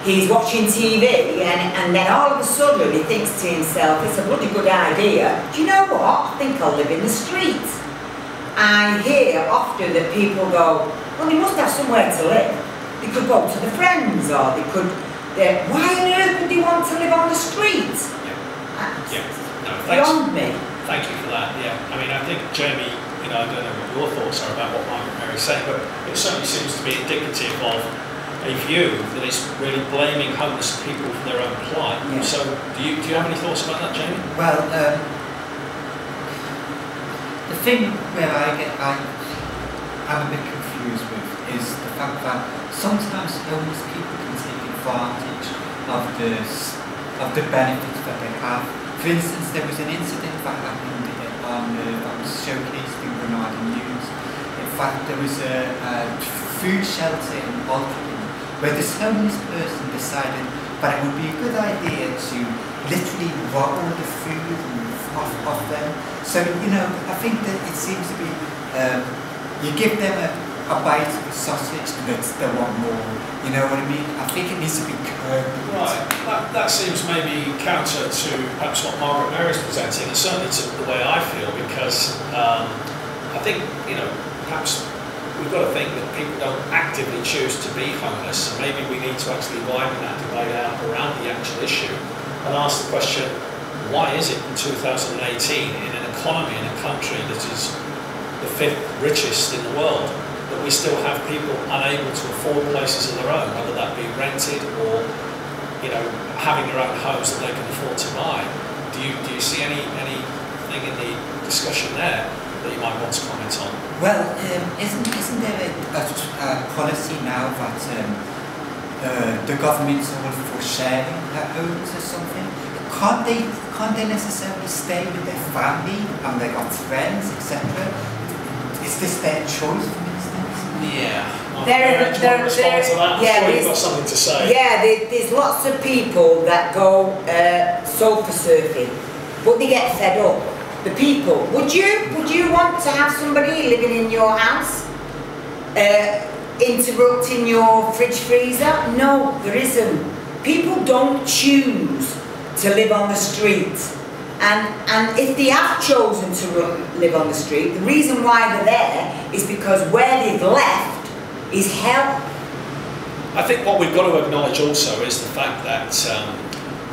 he's watching TV, and then all of a sudden he thinks to himself, it's a bloody good idea. Do you know what? I think I'll live in the street. I hear often that people go, well, they must have somewhere to live. They could go to the Friends, or they could, why on earth would they want to live on the street? Beyond me. Thank you for that. Yeah, I mean, I think, Jamie, I don't know what your thoughts are about what Margaret Mary's saying, but it certainly seems to be indicative of a view that is really blaming homeless people for their own plight. Yeah. So, do you have any thoughts about that, Jamie? Well, the thing where I'm a bit confused with is the fact that sometimes homeless people can take advantage of the benefits that they have. For instance, there was an incident that happened that was showcased in Granada News. In fact, there was a food shelter in Bolton where this homeless person decided that it would be a good idea to literally rob all the food off them. So, I think that it seems to be, you give them a bite of a sausage, but they want more. You know what I mean? I think it needs to be curbed. Right. That seems maybe counter to perhaps what Margaret Mary is presenting, and certainly to the way I feel, because I think, perhaps we've got to think that people don't actively choose to be homeless, and maybe we need to actually widen that debate out around the actual issue and ask the question, why is it in 2018, in an economy, in a country that is the 5th richest in the world, that we still have people unable to afford places of their own, whether that be rented or having their own homes that they can afford to buy? Do you see anything in the discussion there that you might want to comment on? Well, isn't there a policy now that the government's all for sharing their homes or something? Can't they necessarily stay with their family and they got friends, etc.? Is this their choice, for instance? Yeah. We've got something to say. Yeah, there's lots of people that go sofa surfing, but they get fed up. The people, would you want to have somebody living in your house, interrupting your fridge freezer? No, there isn't. People don't choose to live on the street, and if they have chosen to live on the street, the reason why they're there is because where they've left is hell. I think what we've got to acknowledge also is the fact that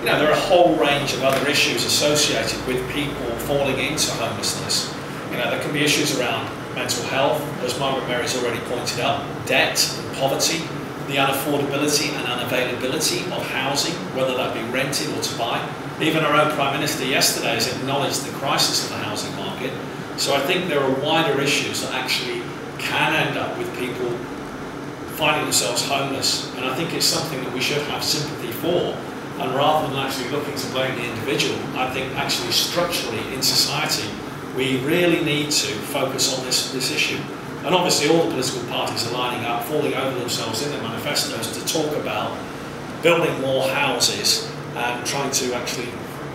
there are a whole range of other issues associated with people falling into homelessness. There can be issues around mental health, as Margaret Mary's already pointed out, debt and poverty, the unaffordability and unavailability of housing, whether that be rented or to buy. Even our own Prime Minister yesterday has acknowledged the crisis of the housing market. So I think there are wider issues that actually can end up with people finding themselves homeless, and I think it's something that we should have sympathy for. And rather than actually looking to blame the individual, I think actually structurally in society we really need to focus on this issue. And obviously all the political parties are lining up, falling over themselves in their manifestos to talk about building more houses and trying to actually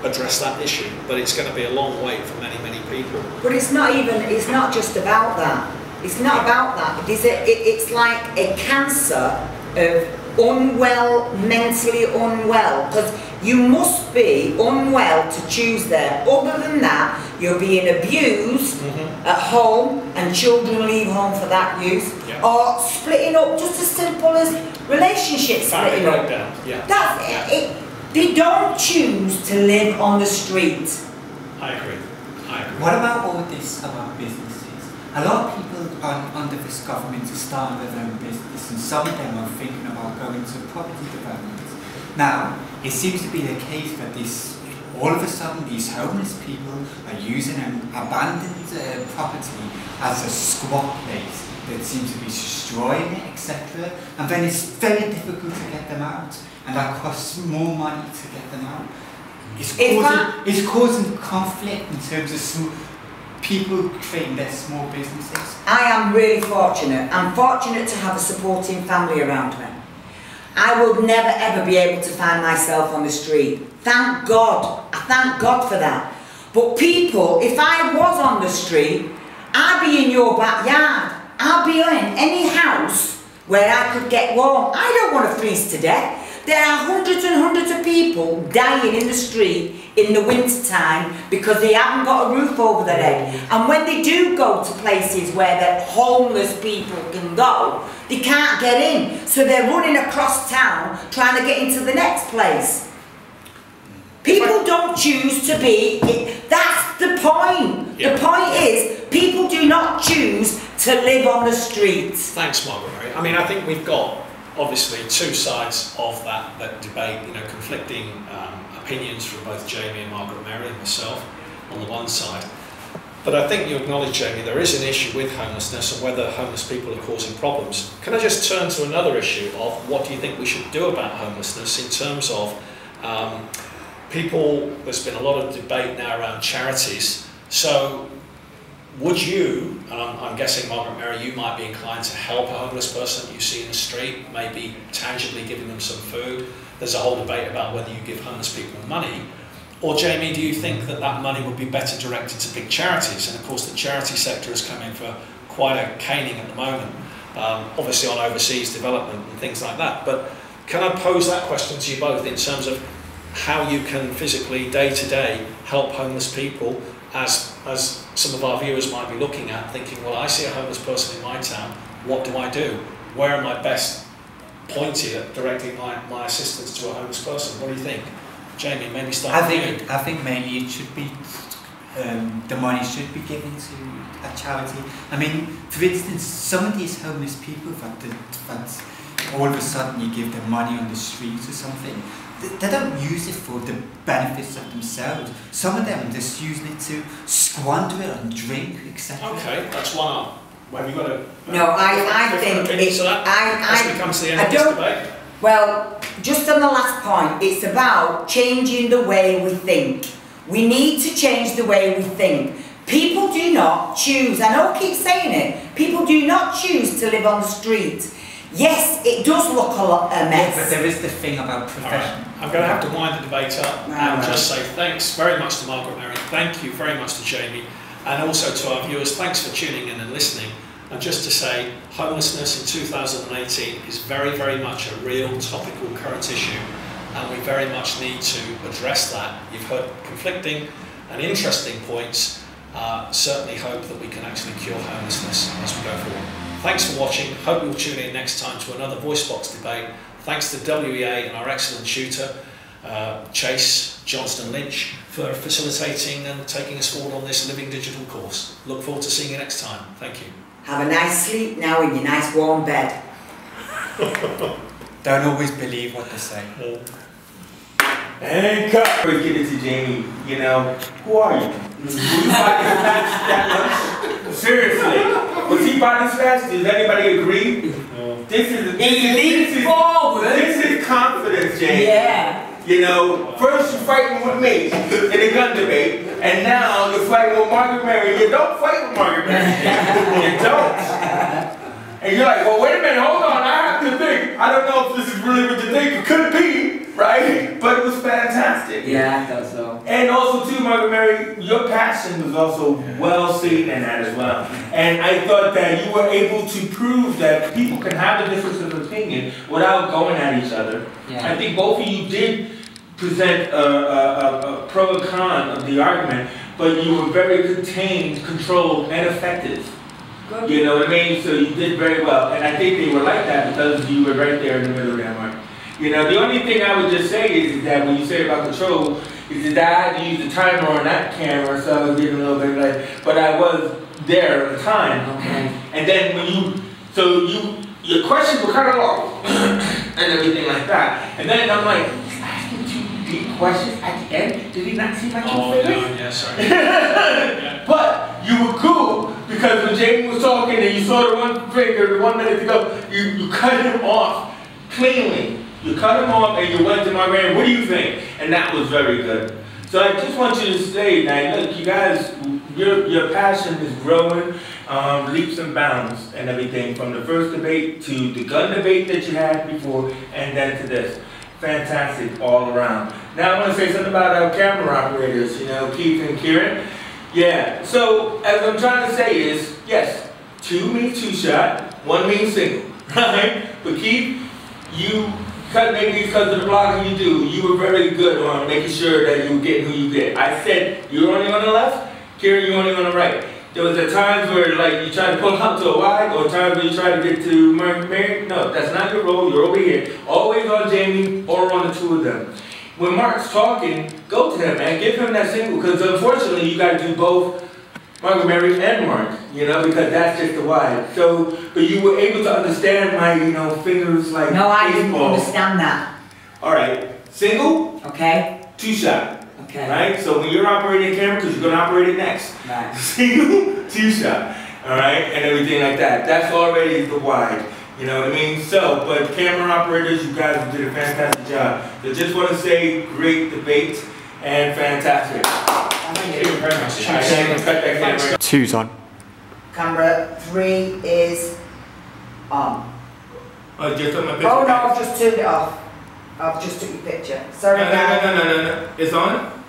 address that issue. But it's going to be a long wait for many, many people. But it's not just about that. It's not about that. It's like a cancer of unwell, mentally unwell, because you must be unwell to choose them. Other than that, you're being abused at home and children leave home for that use, or splitting up, just as simple as relationships splitting up. That's it. They don't choose to live on the street. I agree. What about all this about businesses? A lot of people under this government are starting their own business, and some of them are thinking about going to property development. Now, it seems to be the case that all of a sudden these homeless people are using an abandoned property as a squat place that seems to be destroying it, etc. And then it's very difficult to get them out, and that costs more money to get them out. It's causing conflict in terms of people creating their small businesses. I am really fortunate. I'm fortunate to have a supporting family around me. I would never ever be able to find myself on the street. Thank God. I thank God for that. But people, if I was on the street, I'd be in your backyard. I'd be in any house where I could get warm. I don't want to freeze to death. There are hundreds and hundreds of people dying in the street in the winter time because they haven't got a roof over their head. And when they do go to places where the homeless people can go, they can't get in. So they're running across town trying to get into the next place. People don't choose to be, that's the point. The point is, people do not choose to live on the streets. Thanks, Margaret Mary. I mean, I think we've got obviously two sides of that debate, you know, conflicting opinions from both Jamie and Margaret Mary and myself on the one side. But I think you acknowledge, Jamie, there is an issue with homelessness and whether homeless people are causing problems. Can I just turn to another issue of what do you think we should do about homelessness in terms of people, there's been a lot of debate now around charities. So would you, and I'm guessing, Margaret Mary, you might be inclined to help a homeless person that you see in the street, maybe tangibly giving them some food. There's a whole debate about whether you give homeless people money. Or Jamie, do you think that that money would be better directed to big charities? And of course the charity sector is coming for quite a caning at the moment, obviously on overseas development and things like that. But can I pose that question to you both in terms of how you can physically, day to day, help homeless people, as some of our viewers might be looking at, thinking, well, I see a homeless person in my town, what do I do? Where am I best pointed at directing my assistance to a homeless person? What do you think? Jamie, maybe start with you. I think mainly it should be, the money should be given to a charity. I mean, for instance, some of these homeless people that all of a sudden you give them money on the street or something, they don't use it for the benefits of themselves. Some of them are just using it to squander it on drink, etc. Okay, that's one up. Have you got a no, I think it's as we come to the end of this debate. Well, just on the last point, it's about changing the way we think. We need to change the way we think. People do not choose, I know I keep saying it, people do not choose to live on the street. Yes, it does look a mess. Yeah, but there is the thing about profession. Right. I'm going to have to wind the debate up and just say thanks very much to Margaret Mary, thank you very much to Jamie, and also to our viewers, thanks for tuning in and listening. And just to say, homelessness in 2018 is very, very much a real topical current issue, and we very much need to address that. You've heard conflicting and interesting points. Certainly hope that we can actually cure homelessness as we go forward. Thanks for watching. Hope you'll tune in next time to another Voice Box debate. Thanks to WEA and our excellent tutor, Chase Johnston Lynch, for facilitating and taking us forward on this Living Digital course. Look forward to seeing you next time. Thank you. Have a nice sleep now in your nice warm bed. Don't always believe what they say. And cut. Always give it to Jamie. You know, who are you? Was you buying this fast that much? Seriously, was he buying this fast? Does anybody agree? No. This is confidence, Jamie. Yeah. You know, first you're fighting with me in a gun debate, and now you're fighting with Margaret Mary. You don't fight with Margaret Mary. You don't. And you're like, well, wait a minute, hold on, I have to think. I don't know if this is really what you think. It could be, right? But it was fantastic. Yeah, I thought so. And also too, Margaret Mary, your passion was also well seen in that as well. And I thought that you were able to prove that people can have a difference of opinion without going at each other. I think both of you did present a pro and con of the argument, but you were very contained, controlled, and effective. Good. You know what I mean? So you did very well. And I think they were like that because you were right there in the middle of that mark. You know, the only thing I would just say is that when you say about control, is that I had to use the timer on that camera, so I was getting a little bit like, but I was there at the time. Okay. And then when your questions were kind of long and everything like that. And then I'm like, he's asking two deep questions at the end. Did he not see my two fingers? No, yeah, sorry. But you were cool because when Jamie was talking and you saw the one finger, the 1 minute to go, you cut him off cleanly. You cut him off and you went to my man, what do you think? And that was very good. So I just want you to say that, look, you guys, your passion is growing leaps and bounds and everything, from the first debate to the gun debate that you had before and then to this. Fantastic all around. Now I want to say something about our camera operators, you know, Keith and Kieran. Yeah, so as I'm trying to say is, yes, 2 means 2 shot, 1 means single, right? But Keith, you, maybe because of the blocking you do, you were very good on making sure that you were getting who you get. I said, you're only on the left, Kieran, you're only on the right. There was at times where like you tried to pull out to a wide, or times where you tried to get to Mary. No, that's not your role, you're over here. Always on Jamie or on the 2 of them. When Mark's talking, go to him, man. Give him that single, because unfortunately you got to do both Margaret Mary and Mark, you know, because that's just the wide. So, but you were able to understand my, you know, fingers like no, I didn't understand that. All right, single, okay, 2 shot, okay, right? So when you're operating a camera, because you're gonna operate it next, right? Single, 2 shot, all right, and everything like that. That's already the wide. You know what I mean? So, but camera operators, you guys did a fantastic job. So just want to say, great debate and fantastic. Thank you very much. Cut that camera. 2's on. Camera 3 is on. Oh, just on my picture? Oh no, I've just turned it off. I've just took your picture. Sorry, guys. No. It's on?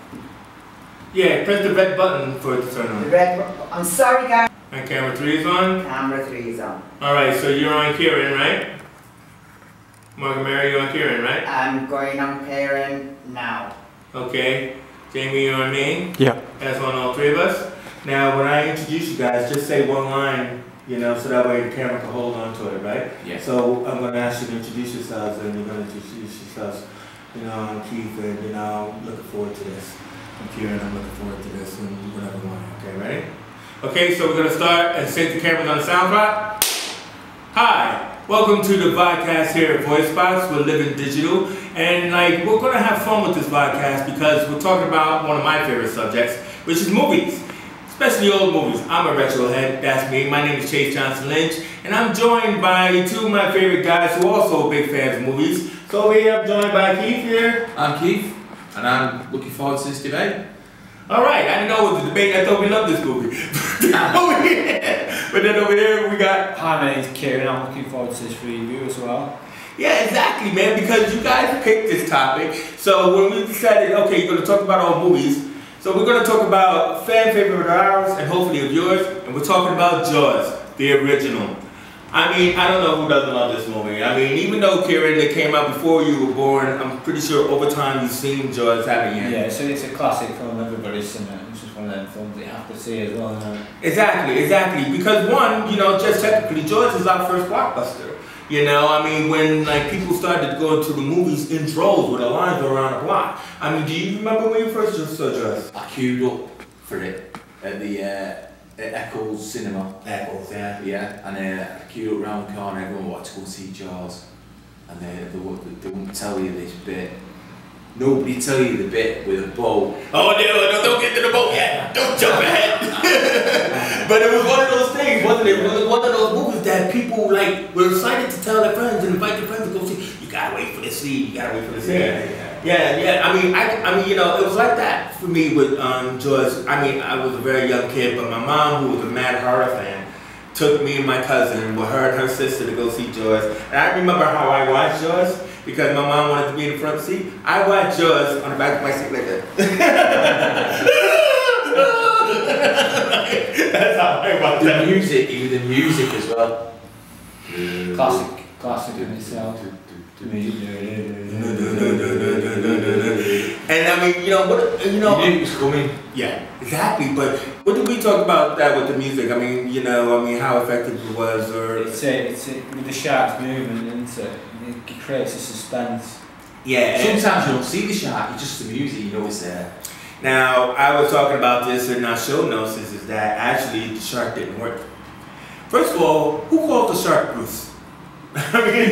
Yeah, press the red button for it to turn on. The red button. I'm sorry, guys. And camera 3 is on? Camera 3 is on. Alright, so you're on Kieran, right? Margaret Mary, you're on Kieran, right? I'm going on Kieran now. Okay. Jamie, you're on me? Yeah. That's on all 3 of us. Now, when I introduce you guys, just say one line, you know, so that way the camera can hold on to it, right? Yeah. So I'm going to ask you to introduce yourselves, and you're going to introduce yourselves. You know, I'm Keith, and, you know, I'm looking forward to this. I'm Kieran, I'm looking forward to this, and whatever you want. Okay, ready? Okay, so we're going to start and sync the cameras on the SoundCloud. Hi, welcome to the podcast here at Voice Spots. We're living digital, and like we're going to have fun with this podcast because we're talking about one of my favorite subjects, which is movies, especially old movies. I'm a retro head, that's me. My name is Chase Johnson Lynch, and I'm joined by 2 of my favorite guys who are also big fans of movies. So over here, I'm joined by Keith here. I'm Keith, and I'm looking forward to this debate. All right, I didn't know it was a debate. I thought we loved this movie. Over here. But then over here we got... Hi, my name's Kieran. I'm looking forward to this review as well. Yeah, exactly, man, because you guys picked this topic. So when we decided, okay, you're going to talk about all movies. So we're going to talk about fan favorite of ours and hopefully of yours. And we're talking about Jaws, the original. I mean, I don't know who doesn't love this movie. I mean, even though, Kieran, it came out before you were born, I'm pretty sure over time you've seen Jaws, haven't you? Yeah, so it's a classic film, everybody's seen it. It's just one of them films that you have to see as well, isn't it? Exactly. Because one, you know, just technically, Jaws is our first blockbuster. You know, I mean, when like people started going to the movies in droves with the lines around the block. I mean, do you remember when you first saw Jaws? I queued up for it at the Eccles Cinema. Eccles, yeah. Yeah, and I queued up round the corner, everyone wanted to go and see Jaws. And they wouldn't tell you this bit. Nobody tell you the bit with a boat. Oh no, don't get to the boat yet. Don't jump ahead. But it was one of those things, wasn't it? It was one of those movies that people like were excited to tell their friends and invite their friends to go see. You gotta wait for the scene. You gotta wait for the scene. Yeah. I mean, you know, it was like that for me with Jaws. I mean, I was a very young kid, but my mom, who was a mad horror fan, took me and my cousin, with her and her sister, to go see Jaws. And I remember how I watched Jaws because my mom wanted to be in the front seat. I watched Jaws on the back of my seat like that. That's how I watched that. Music, even the music as well. Classic in itself. And I mean, you know, what, you know, You knew it was coming. yeah, exactly. But what did we talk about that with the music? I mean, you know, I mean, how effective it was, or It's with the shark's movement, isn't it? It creates a suspense. yeah. Sometimes you don't see the shark, it's just the music, you know it's there. Now, I was talking about this in our show notes is that actually the shark didn't work. First of all, who called the shark Bruce? I mean,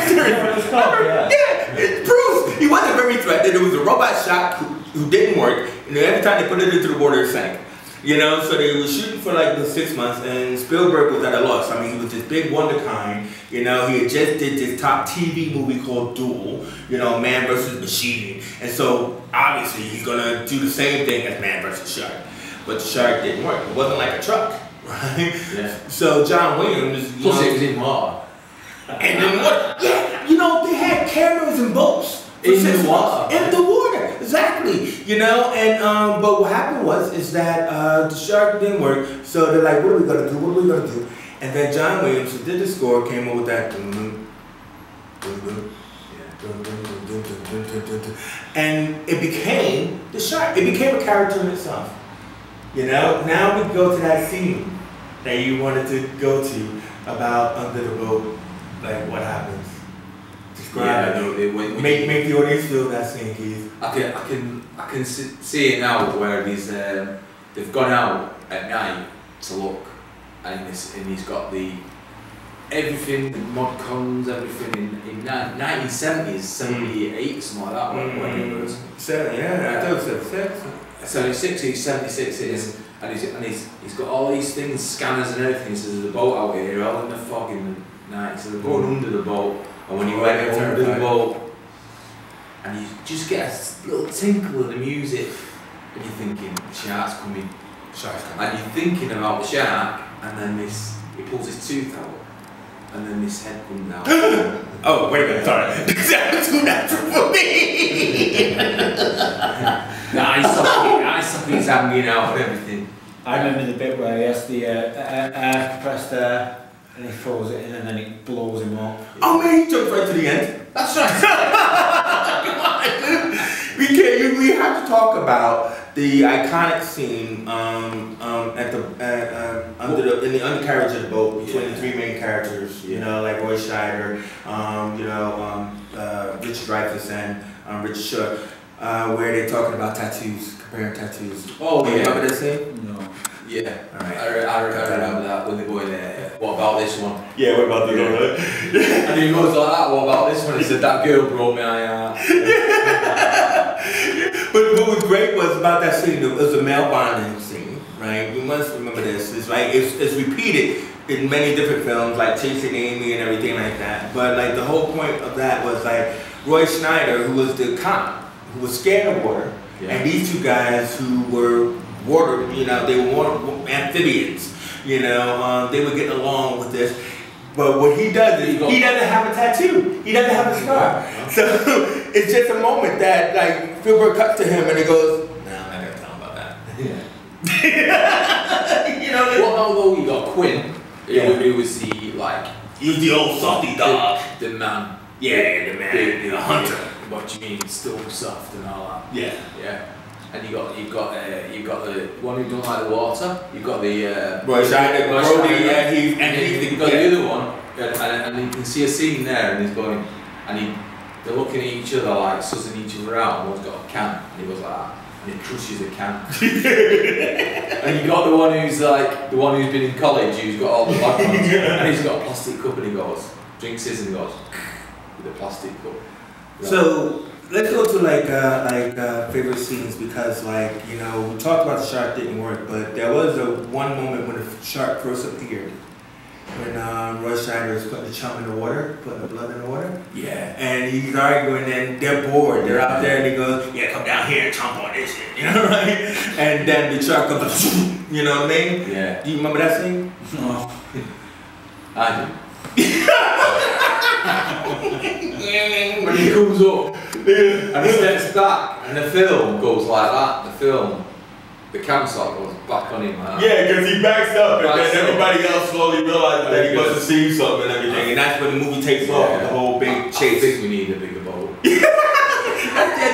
serious. Yeah, it's Bruce. He wasn't very threatening. It was a robot shark who didn't work, and every time they put it into the water, it sank. You know, so they were shooting for like the 6 months, and Spielberg was at a loss. I mean, he was this big wonderkind. You know, he had just did this top TV movie called Duel. You know, Man vs. Machine, and so obviously he's gonna do the same thing as Man vs. Shark. But the shark didn't work. It wasn't like a truck, right? Yeah. So John Williams, Plus it was in water. and then what? Yeah, you know, they had cameras and boats. In the water. In the water, exactly. You know, and but what happened is that the shark didn't work. So they're like, what are we gonna do? What are we gonna do? And then John Williams, who did the score, came up with that. And it became the shark. It became a character in itself. You know. Now we go to that scene that you wanted to go to about under the boat. Like what happens? Yeah, Make the audience feel that scene, Keith. I can see it now where they've gone out at night to look, and he's got everything, the mod cons, everything in 1970s, 78, something like that. When it was. I thought it was 76. 76, he's 76 it is, and he's got all these things, scanners and everything. So there's a boat out here, all in the fog in the night. So they're going under the boat. And when you went under the boat, and you just get a little tinkle of the music, and you're thinking, the shark's coming. And you're thinking about the shark, and then he pulls his tooth out, and then this head comes out. Oh, wait a minute, sorry. That's too natural for me. The eye socket's hanging out and everything. I remember the bit where he has the air compressed air, and he throws it in and then it blows him up. Oh man, he jumped right to the end. That's right. We have to talk about the iconic scene in the undercarriage of the boat between the three main characters. You know, like Roy Scheider, Richard Dreyfuss, and Richard Shure, where they're talking about tattoos, comparing tattoos. Oh yeah. Remember that scene? No. Yeah, all right. I remember that when they go in there. What about this one? Yeah, what about the girl? And he goes like that. What about this one? He said that girl broke my heart. But what was great was about that scene. It was a male bonding scene, right? We must remember this. It's like it's repeated in many different films, like Chasing Amy and everything like that. But like the whole point of that was like Roy Schneider, who was the cop, who was scared of water, and these two guys who were water, you know, they were water amphibians, you know, they were getting along with this. But what he does is, he doesn't have a tattoo. He doesn't have a scar. So it's just a moment that, like, Spielberg cuts to him and he goes, "No, I'm not going to tell him about that." Yeah. You know, what about though you got Quinn, who was the, like... He was the old salty dog. The man. Yeah, the man, the hunter. What do you mean, it's still soft and all that? Yeah. Yeah. And you got the one who don't like the water. You've got the Roy Scheider, Brody, and you've got the other one, and you can see a scene there, and he's going, and they're looking at each other like sussing each other out. And one's got a can, and he goes like that, and he crushes a can. And you got the one who's been in college, who's got all the backgrounds, and he's got a plastic cup, and he goes, drinks his, and he goes with a plastic cup. So. Let's go to like favorite scenes because, like, you know, we talked about the shark didn't work, but there was one moment when the shark first appeared, when Roy Schneider is putting the chum in the water, putting the blood in the water. Yeah, and he's arguing, and they're bored. They're out there, and he goes, "Yeah, come down here and chomp on this shit," you know, right? And then the shark comes, you know what I mean? Yeah. Do you remember that scene? No. I do. When he comes up and he steps back, and the film goes like that. The campsite goes back on him, man. Yeah, because he backs up, and then everybody else slowly realizes that he must have seen something and everything, and that's when the movie takes off, the whole big chase. I think we need a bigger boat. I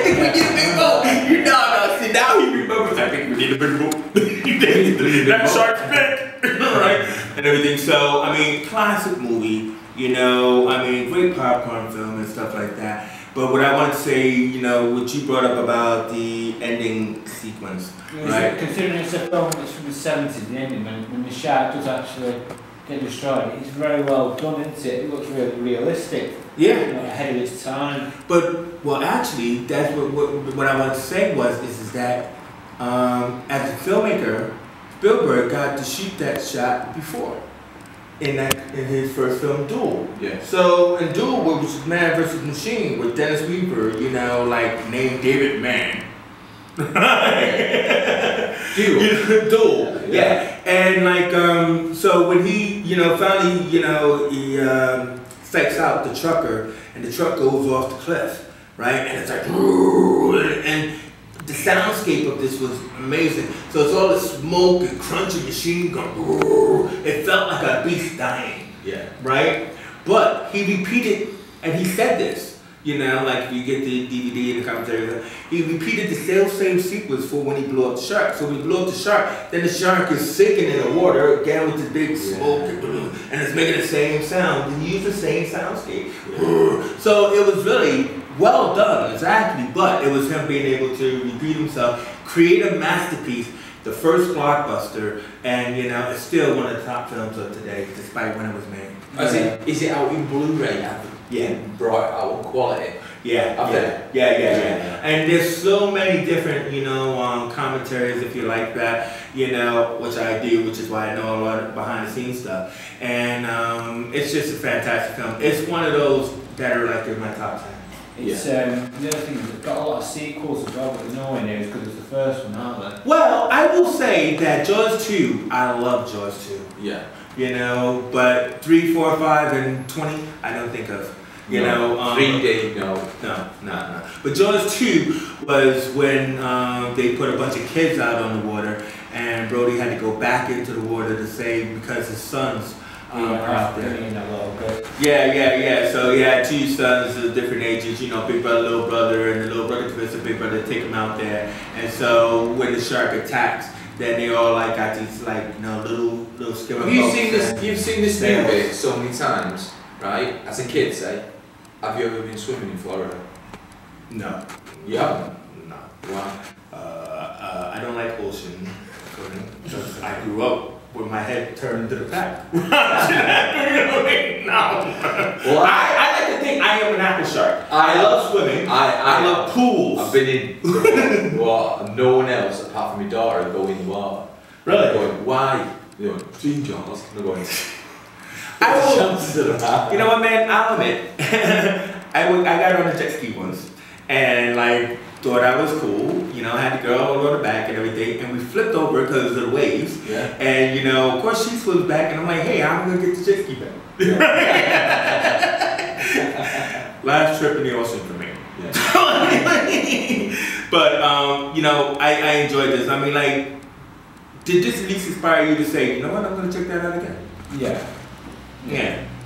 think we need a big boat. You know, see, now he remembers, I think we need a big boat. That shark's big, right? And everything. So, I mean, classic movie, you know, I mean, great popcorn film and stuff like that. But what I want to say, you know, what you brought up about the ending sequence, right? Considering it's a film that's from the 70s, the ending, when the shark does actually get destroyed, it's very well done, isn't it? It looks really realistic. Yeah. You know, ahead of its time. But, well, actually, that's what I want to say is that as a filmmaker, Spielberg got to shoot that shot before. In his first film, Duel. Yeah. So in Duel, which was Man vs. Machine, with Dennis Weaver, you know, like named David Mann. Duel. Yeah. And like, so when he, you know, finally, you know, he fakes out the trucker, and the truck goes off the cliff, right? And it's like, and the soundscape of this was amazing. So it's all the smoke and crunchy machine gun. It felt like a beast dying. Yeah. Right? But he repeated, and he said this, you know, like if you get the DVD and the commentary, he repeated the same sequence for when he blew up the shark. So when he blew up the shark, then the shark is sinking in the water again with the big smoke and it's making the same sound. He used the same soundscape. So it was really well done, exactly, but it was him being able to repeat himself, create a masterpiece, the first blockbuster, and you know, it's still one of the top films of today, despite when it was made. Is it out in Blu-ray? Yeah. Bright out quality? Yeah. And there's so many different, you know, commentaries, if you like that, you know, which I do, which is why I know a lot of behind the scenes stuff. And it's just a fantastic film. It's one of those that are like in my top 10. It's the other thing is it's got a lot of sequels as well, but no one knows because it's the first one, aren't they? Well, I will say that Jaws 2, I love Jaws 2. Yeah. You know, but 3, 4, 5, and 20, I don't think of. You know, 3D, no. But Jaws 2 was when they put a bunch of kids out on the water, and Brody had to go back into the water to save because his sons are out there. Yeah. So he had 2 sons of different ages, you know, big brother, little brother, and the little brother convinced the big brother to take him out there. And so when the shark attacks, then they all like got these like, you know, little skimmer boats. You've seen this movie so many times, right? As a kid, say. Have you ever been swimming in Florida? No. You haven't? No. Why? I don't like ocean swimming because I grew up with my head turned to the back. No. Well, I like to think I am an apple shark. I love swimming. I love pools. I've been in well, no one else apart from my daughter go in the water. Really? I'm going, why? You know, St. John's. I'm going. You know what, man? I'll admit, I got on a jet ski once, and like thought I was cool. You know, I had the girl all on the back and everything, and we flipped over because of the waves. Yeah. And you know, of course, she swims back, and I'm like, hey, I'm gonna get the jet ski back. Last trip in the ocean for me. Yeah. But you know, I enjoyed this. I mean, like, did this at least inspire you to say, you know what, I'm gonna check that out again? Yeah.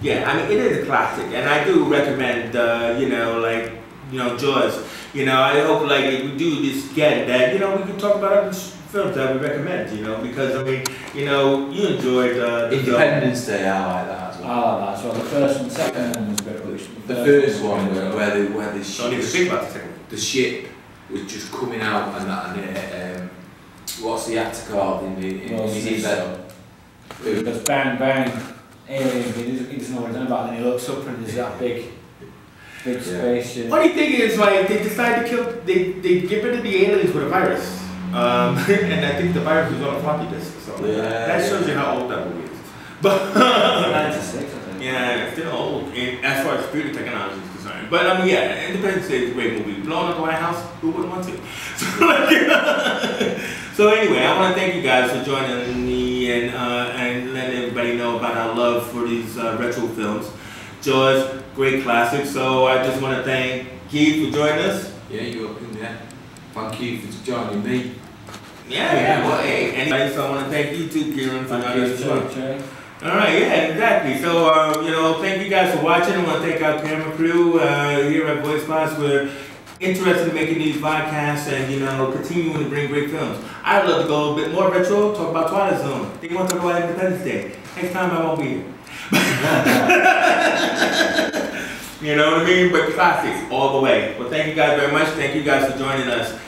I mean, it is a classic, and I do recommend, you know, like, you know, Jaws. You know, I hope like if we do this again, that you know we can talk about other films that we recommend. You know, because I mean, you know, you enjoyed Independence Day. I like that as well. I like that as well. The first one, the second one was a bit rubbish. The first one where the Don't even think about the second one. The ship was just coming out and that, and what's the actor called in the It goes bang bang. Alien, he doesn't know what he's on about, and he looks up and there's that big spaceship. Funny thing is, like, they decided to kill, they get rid of the aliens with a virus. And I think the virus was on a floppy disk. So that shows you how old that movie is. But 96, I think. yeah, it's still old as far as computer technology is concerned. But I mean, yeah, Independence Day is a great movie. Blowing up the White House, who wouldn't want to? So anyway, I want to thank you guys for joining me and letting everybody know about our love for these retro films. George, great classic. So I just want to thank Keith for joining us. Yeah, you're welcome. Yeah. Thank you for joining me. Yeah. Well, hey, anyway, so I want to thank you too, Kieran, for joining us as well. All right, yeah, exactly. So, you know, thank you guys for watching. I want to thank our camera crew here at Voice Box. We're interested in making these podcasts and, you know, continuing to bring great films. I'd love to go a bit more retro, talk about Twilight Zone. I think we want to talk about Independence Day. Next time I won't be here. You know what I mean? But classics all the way. Well, thank you guys very much. Thank you guys for joining us.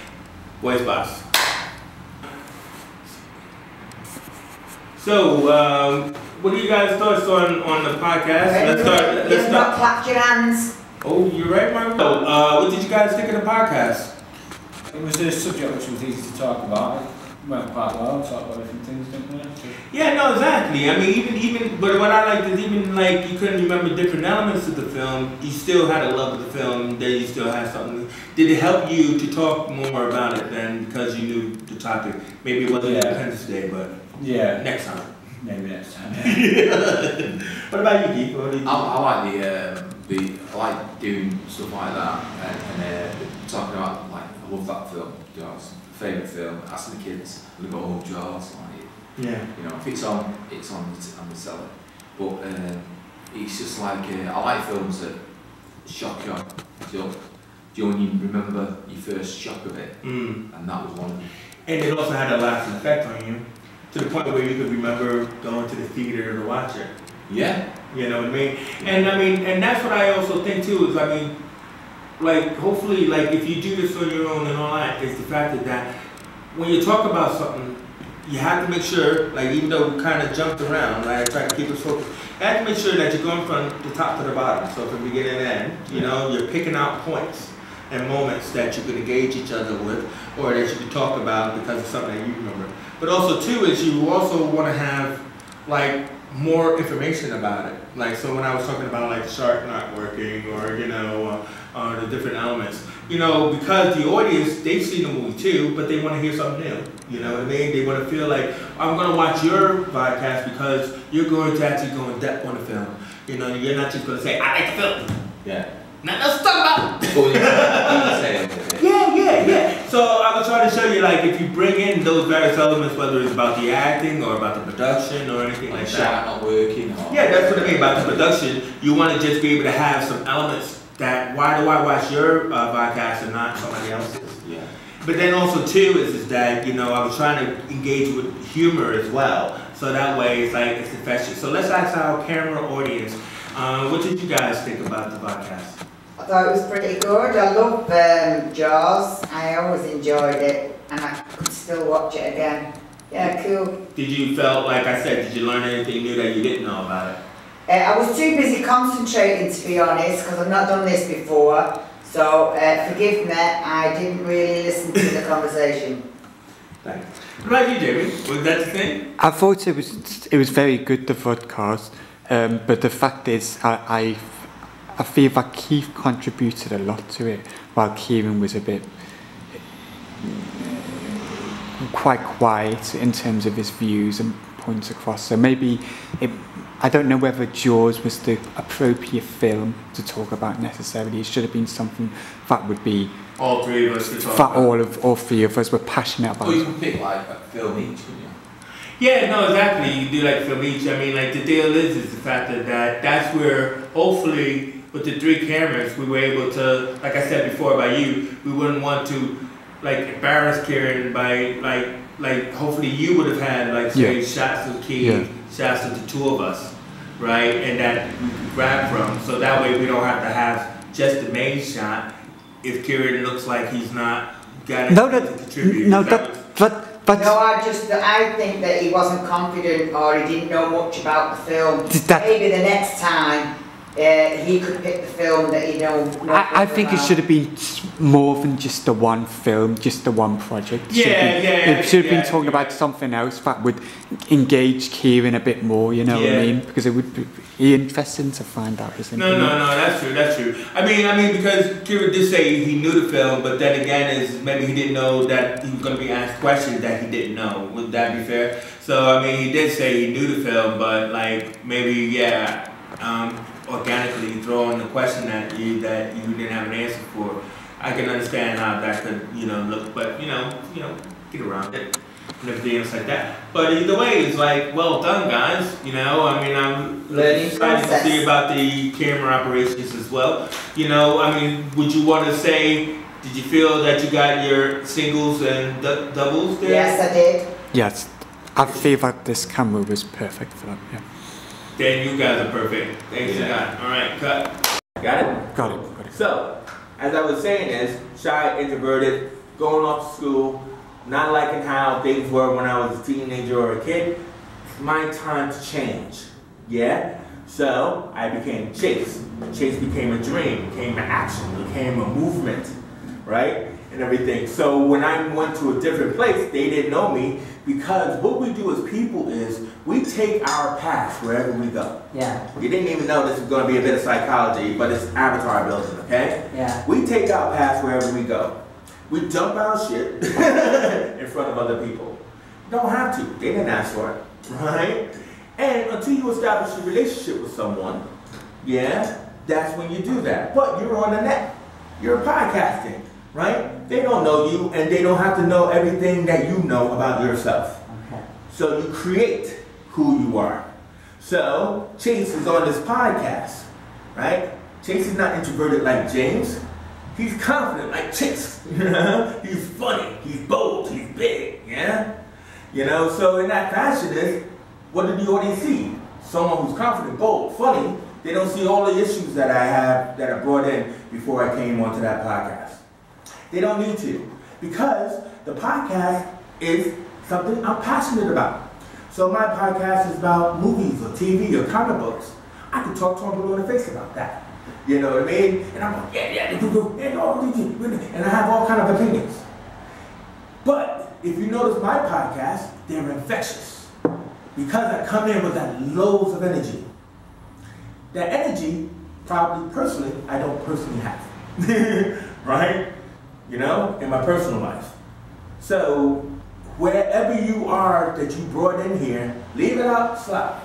Voice Box. So, what are you guys' thoughts on the podcast? Let's start. You've not clapped your hands. Oh, you're right, Mark. What did you guys think of the podcast? It was a subject which was easy to talk about. It went quite well, talked about different things, didn't we? Yeah, no, exactly. I mean, even, but what I liked is even like you couldn't remember different elements of the film, you still had a love of the film, then you still had something. Did it help you to talk more about it than because you knew the topic? Maybe it wasn't Independence Day, but next time. Maybe next time. What about you, Keith? What do you think? I like I like doing stuff like that and talking about, like, I love that film, Jaws, favourite film, asking the kids, we've got all Jaws, like, yeah, you know, if it's on the telly. But it's just like, I like films that shock you. Do you remember your first shock of it? And that was one of them. And it also had a lasting effect on you, to the point where you could remember going to the theater to watch it. Yeah. You know what I mean? And that's what I also think too, is, I mean, like, hopefully, like, if you do this on your own and all that, is the fact that when you talk about something, you have to make sure, like, even though we kind of jumped around, right, I try to keep us focused, you have to make sure that you're going from the top to the bottom. So from beginning to end, you know, you're picking out points and moments that you could engage each other with, or that you could talk about because of something that you remember. But also too is you also want to have, like, more information about it. Like, so when I was talking about, like, the shark not working, or, you know, the different elements, you know, because the audience, they've seen the movie too, but they want to hear something new. You know what I mean? They want to feel like, I'm going to watch your podcast because you're going to actually go in depth on the film. You know, you're not just going to say, I like the film. Yeah. Now let's talk about Yeah. So I was trying to show you, like, if you bring in those various elements, whether it's about the acting or about the production or anything like that. Not working. Yeah, that's what I mean about the production. You want to just be able to have some elements that, why do I watch your podcast and not somebody else's? Yeah. But then also too is that, you know, I was trying to engage with humor as well. So that way it's like, it's infectious. So let's ask our camera audience, what did you guys think about the podcast? I thought it was pretty good. I love Jaws. I always enjoyed it, and I could still watch it again. Yeah, cool. Did you felt, like I said, did you learn anything new that you didn't know about it? I was too busy concentrating, to be honest, because I've not done this before. So forgive me, I didn't really listen to the conversation. Thanks. What about you, Jamie? Was that the thing? I thought it was very good, the podcast, but the fact is, I feel that Keith contributed a lot to it, while Kieran was a bit quite quiet in terms of his views and points across. So maybe I don't know whether Jaws was the appropriate film to talk about necessarily. It should have been something that would be all three of us to talk that about. all three of us were passionate about. Or you can pick, like, a film each, couldn't you? Yeah, no, exactly. You do like film each. I mean, like, the deal is the fact that that's where, hopefully, with the 3 cameras, we were able to, like I said before about you, we wouldn't want to, like, embarrass Kieran by, like hopefully you would have had, like, say, shots of Keith, shots of the 2 of us, right? And that we could grab from, so that way we don't have to have just the main shot if Kieran looks like he's not got anything to contribute. But no, I think that he wasn't confident, or he didn't know much about the film. Maybe the next time he could pick the film that he knows. I think it should have been more than just the one film, just the one project. It should have been talking about something else that would engage Kieran a bit more, you know what I mean? Because it would be interesting to find out his opinion. No, that's true. I mean, because Kieran did say he knew the film, but then again, maybe he didn't know that he was going to be asked questions that he didn't know. Would that be fair? So, I mean, he did say he knew the film, but like, maybe, organically throwing the question at you that you didn't have an answer for. I can understand how that could, look, but get around it and everything else like that. But either way, it's like, well done, guys. I mean, I'm learning excited to see about the camera operations as well. I mean, would you want to say, did you feel that you got your singles and doubles there? Yes, I did. Yes, I feel that this camera was perfect for that. Yeah. Then you guys are perfect. Thanks, God. All right, cut. Got it? Got it. So, as I was saying shy, introverted, going off to school, not liking how things were when I was a teenager or a kid. It's my time to change. Yeah? So, I became Chase. Chase became a dream, became an action, became a movement, right? And everything. So, when I went to a different place, they didn't know me. Because what we do as people is we take our past wherever we go. Yeah. You didn't even know this was going to be a bit of psychology, but it's avatar building, okay? Yeah. We take our past wherever we go. We dump our shit in front of other people. Don't have to. They didn't ask for it, right? And until you establish a relationship with someone, that's when you do that. But you're on the net. You're podcasting. Right? They don't know you, and they don't have to know everything that you know about yourself. Okay. So you create who you are. So Chase is on this podcast, right? Chase is not introverted like James. He's confident like Chase. He's funny. He's bold. He's big. Yeah. So in that fashion, what did the audience see? Someone who's confident, bold, funny. They don't see all the issues that I have that I brought in before I came onto that podcast. They don't need to, because the podcast is something I'm passionate about. So my podcast is about movies or TV or comic books. I can talk to them blue in the face about that. You know what I mean? And I'm like, and I have all kind of opinions. But if you notice my podcast, they're infectious. Because I come in with that loads of energy. That energy, probably personally, I don't personally have. Right? In my personal life. So, wherever you are that you brought in here, leave it outside.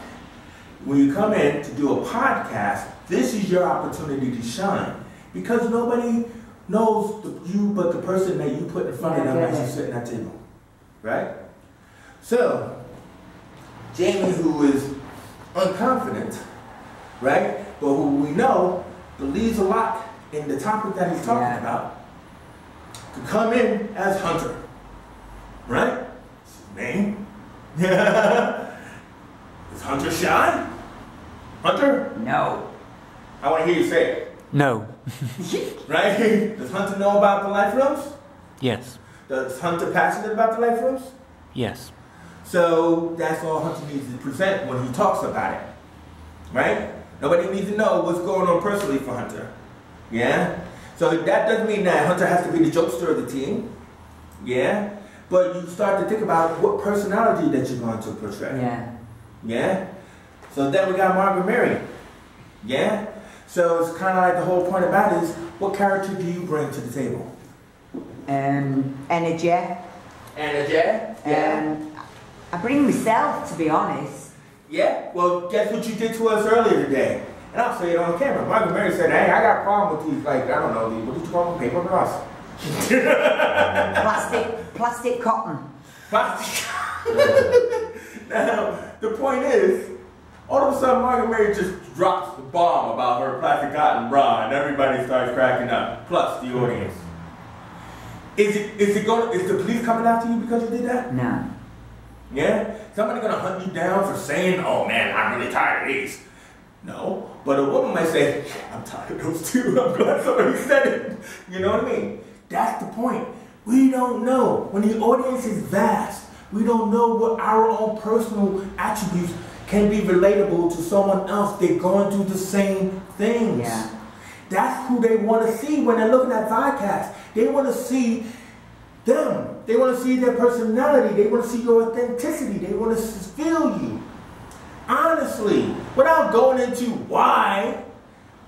When you come in to do a podcast, this is your opportunity to shine. Because nobody knows you but the person that you put in front of them as you sit at that table. Right? So, Jamie, who is unconfident, right? But who we know believes a lot in the topic that he's talking about, to come in as Hunter, right? That's his name. Is Hunter shy? Hunter? No. I want to hear you say it. No. Right? Does Hunter know about the life rooms? Yes. Does Hunter passionate about the life rooms? Yes. So that's all Hunter needs to present when he talks about it, right? Nobody needs to know what's going on personally for Hunter, yeah? So that doesn't mean that Hunter has to be the jokester of the team, yeah? But you start to think about what personality that you're going to portray. Yeah. Yeah? So then we got Margaret Mary, yeah? So it's kind of like the whole point about it is, what character do you bring to the table? Energy. Energy? Yeah. I bring myself, to be honest. Yeah? Well, guess what you did to us earlier today? And I'll say it on camera. Margaret Mary said, hey, I got a problem with these, like, I don't know, what did you call them? Paper grass? Plastic cotton. Plastic. Now, the point is, all of a sudden Margaret Mary just drops the bomb about her plastic cotton bra and everybody starts cracking up, plus the audience. Is the police coming after you because you did that? No. Yeah? Somebody gonna hunt you down for saying, oh man, I'm really tired of these. No, but a woman might say, yeah, I'm tired of those too. I'm glad somebody said it. You know what I mean? That's the point. We don't know. When the audience is vast, we don't know what our own personal attributes can be relatable to someone else. They're going through the same things. Yeah. That's who they want to see when they're looking at podcasts. They want to see them. They want to see their personality. They want to see your authenticity. They want to feel you. Honestly, without going into why,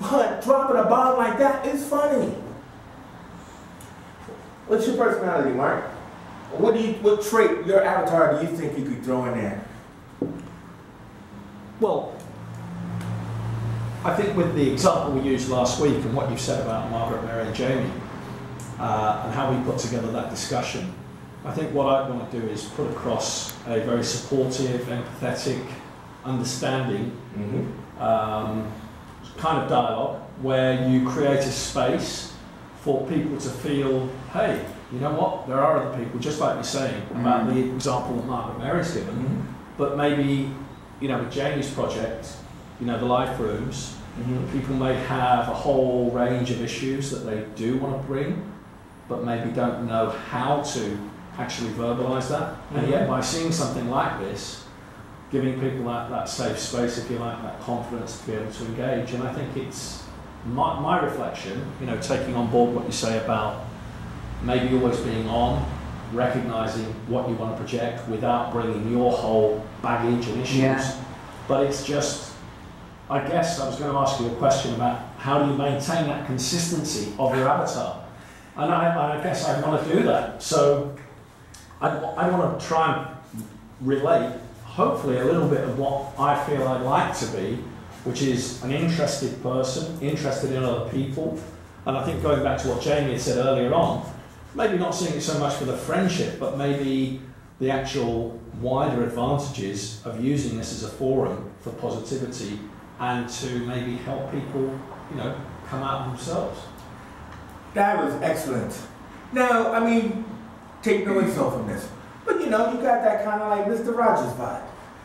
but dropping a bomb like that is funny. What's your personality, Mark? What trait, your avatar, do you think you could throw in there? Well, I think with the example we used last week and what you said about Margaret, Mary and Jamie, and how we put together that discussion, I think what I want to do is put across a very supportive, empathetic, understanding kind of dialogue where you create a space for people to feel, hey, you know what, there are other people, just like you're saying about the example that Margaret Mary's given, but maybe, you know, with Jamie's project, you know, the life rooms, people may have a whole range of issues that they do want to bring, but maybe don't know how to actually verbalise that. And yet by seeing something like this, giving people that safe space, if you like, that confidence to be able to engage. And I think it's my reflection, you know, taking on board what you say about maybe always being on, recognising what you want to project without bringing your whole baggage and issues. Yeah. But it's just, I guess I was going to ask you a question about how do you maintain that consistency of your avatar? And I guess I want to do that. So I want to try and relate, hopefully, a little bit of what I feel I'd like to be, which is an interested person, interested in other people. And I think going back to what Jamie had said earlier on, maybe not seeing it so much for the friendship, but maybe the actual wider advantages of using this as a forum for positivity and to maybe help people, you know, come out themselves. That was excellent. Now, I mean, take no insult from this, but you know, you got that kind of like Mr. Rogers vibe.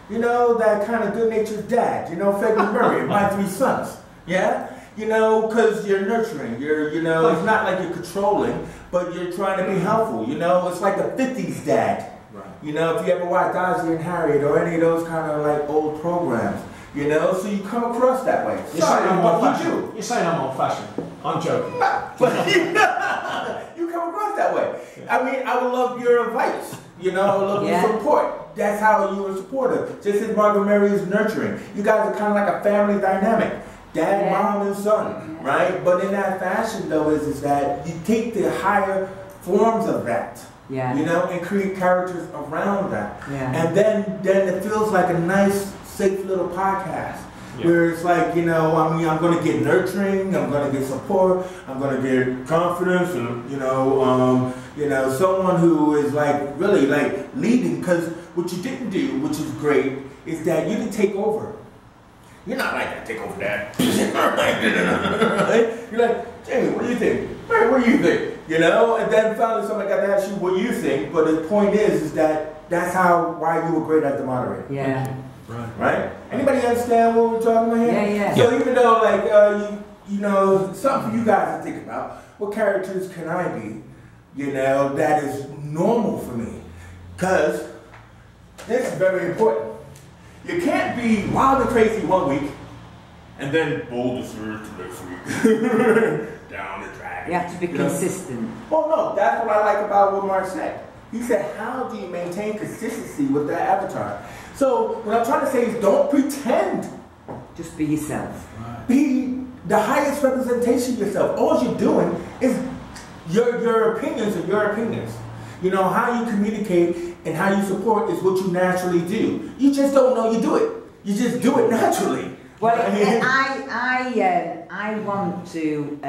You know, that kind of good-natured dad, you know, Frederick Murray and My Three Sons. Yeah? You know, because you're nurturing, you know, it's not like you're controlling, but you're trying to be helpful, you know, it's like the 50s dad. Right. You know, if you ever watch Ozzie and Harriet or any of those kind of like old programs, you know, so you come across that way. You're saying I'm old-fashioned. You're saying I'm old-fashioned. I'm joking. But you come across that way. I mean, I would love your advice, you know, I would love your support. That's how you were supportive. Just as Margaret Mary is nurturing. You guys are kind of like a family dynamic. Dad, mom, and son, right? But in that fashion, though, is that you take the higher forms of that, you know, and create characters around that. And then it feels like a nice, safe little podcast. Where it's like, you know, I mean, I'm going to get nurturing, I'm going to get support, I'm going to get confidence, and, you know, someone who is like really like leading. Because what you didn't do, which is great, is that you didn't take over. You're not like that, take over that. You're like, Jamie, what do you think? Mary, what do you think? You know, and then finally somebody got to ask you what you think. But the point is that that's why you were great as the moderator. Yeah. Right? Anybody understand what we're talking about here? Yeah. So even though like you know, something for you guys to think about, what characters can I be, you know, that is normal for me? Because this is very important. You can't be wild and crazy one week and then bold as earth next week. Down the track. You have to be consistent. Well, no, that's what I like about what Mark said. He said, how do you maintain consistency with that avatar? So what I'm trying to say is don't pretend. Just be yourself. Be the highest representation of yourself. All you're doing is your opinions are your opinions. You know, how you communicate and how you support is what you naturally do. You just don't know you do it. You just do it naturally. Well, I want to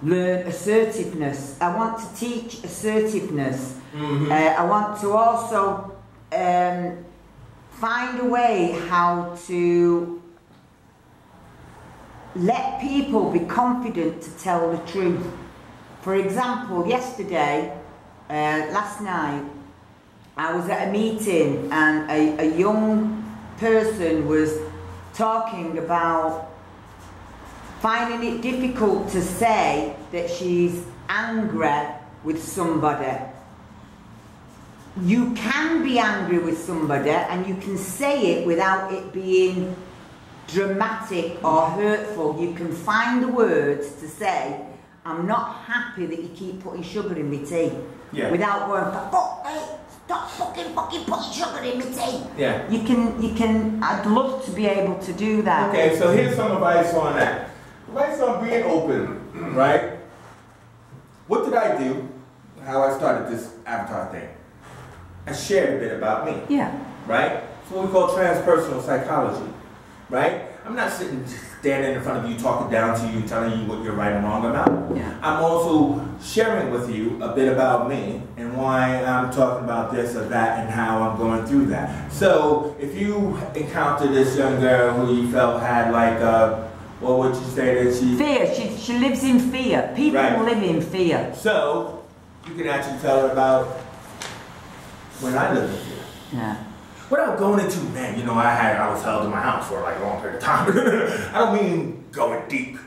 learn assertiveness. I want to teach assertiveness. I want to also find a way how to let people be confident to tell the truth. For example, yesterday, last night, I was at a meeting and a young person was talking about finding it difficult to say that she's angry with somebody. you can be angry with somebody and you can say it without it being dramatic or hurtful. You can find the words to say, I'm not happy that you keep putting sugar in my tea. Yeah. Without going, fuck, hey, stop fucking putting sugar in my tea. Yeah. You can, I'd love to be able to do that. Okay, so here's some advice on that. Advice on being open, right? What did I do? How I started this avatar thing. I shared a bit about me. Yeah. Right? It's what we call transpersonal psychology. Right? I'm not standing in front of you talking down to you, telling you what you're right and wrong about. Yeah. I'm also sharing with you a bit about me and why I'm talking about this or that and how I'm going through that. So if you encounter this young girl who you felt had like what would you say that she... Fear. She lives in fear. People live in fear. So you can actually tell her about when I lived in fear. Yeah. Without going into, man, you know, I was held in my house for like a long period of time. I don't mean going deep.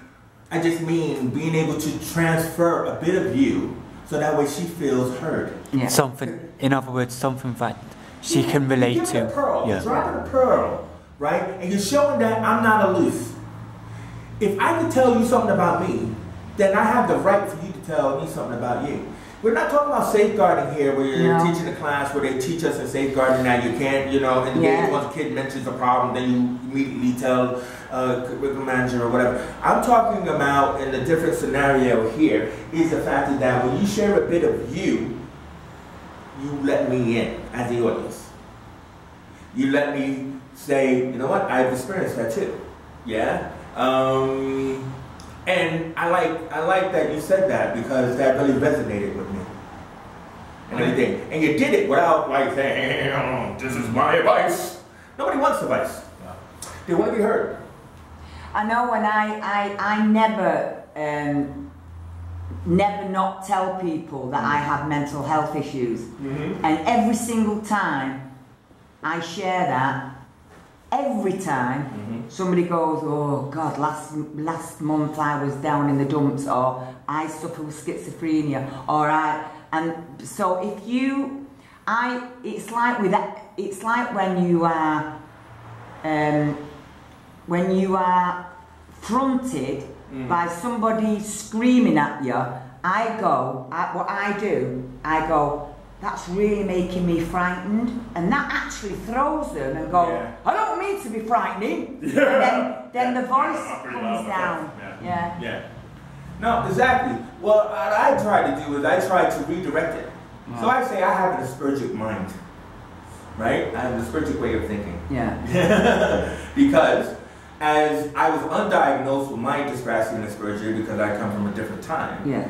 I just mean being able to transfer a bit of you so that way she feels heard. Yeah. Something, in other words, something that she can relate you give to. It a pearl, yeah. dropping a pearl, right? And you're showing that I'm not aloof. If I can tell you something about me, then I have the right for you to tell me something about you. We're not talking about safeguarding here where you're teaching a class where they teach us in safeguarding that you can't, you know, in the days once a kid mentions a problem, then you immediately tell a curriculum manager or whatever. I'm talking about in a different scenario here is the fact that when you share a bit of you let me in as the audience. You let me say, you know what, I've experienced that too. Yeah? And I like that you said that because that really resonated with me. And everything. And you did it without like saying, this is my advice. Nobody wants advice. They want to be heard. I know when I never not tell people that I have mental health issues. Mm-hmm. And every single time I share that, every time somebody goes, oh God, last month I was down in the dumps, or I suffer with schizophrenia, or and so if you, it's like when you are fronted by somebody screaming at you, I go, that's really making me frightened, and that actually throws them and go, I don't mean to be frightening. And then the voice comes down. Yeah. No, exactly. Well, what I try to do is I try to redirect it. So I say I have an Aspergic mind, right? I have an Aspergic way of thinking. Yeah. Because as I was undiagnosed with my dyspraxia and Asperger because I come from a different time. Yeah.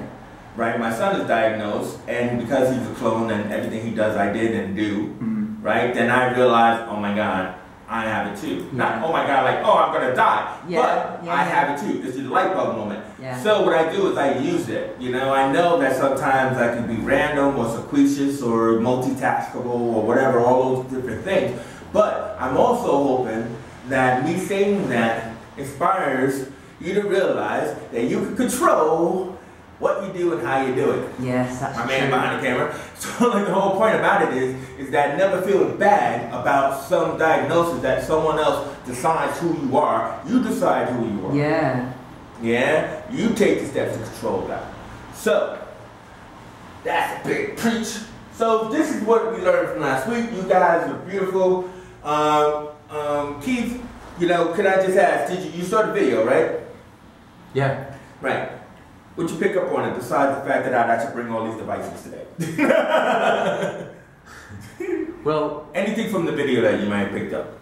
Right, my son is diagnosed, and because he's a clone and everything he does I did and do, right, then I realized, oh my God, I have it too. Not, oh my God, like, oh, I'm gonna die, but I have it too. This is a light bulb moment. Yeah. So what I do is I use it. You know, I know that sometimes I can be random or sequentious or multitaskable or whatever, all those different things, but I'm also hoping that me saying that inspires you to realize that you can control what you do and how you do it. Yes, that's my man behind the camera. So like the whole point about it is that never feeling bad about some diagnosis that someone else decides who you are. You decide who you are. Yeah. Yeah? You take the steps to control that. So, that's a big preach. So this is what we learned from last week. You guys are beautiful. Keith, you know, could I just ask, you saw the video, right? Yeah. Right. What'd you pick up on it besides the fact that I'd actually bring all these devices today? Well, anything from the video that you might have picked up?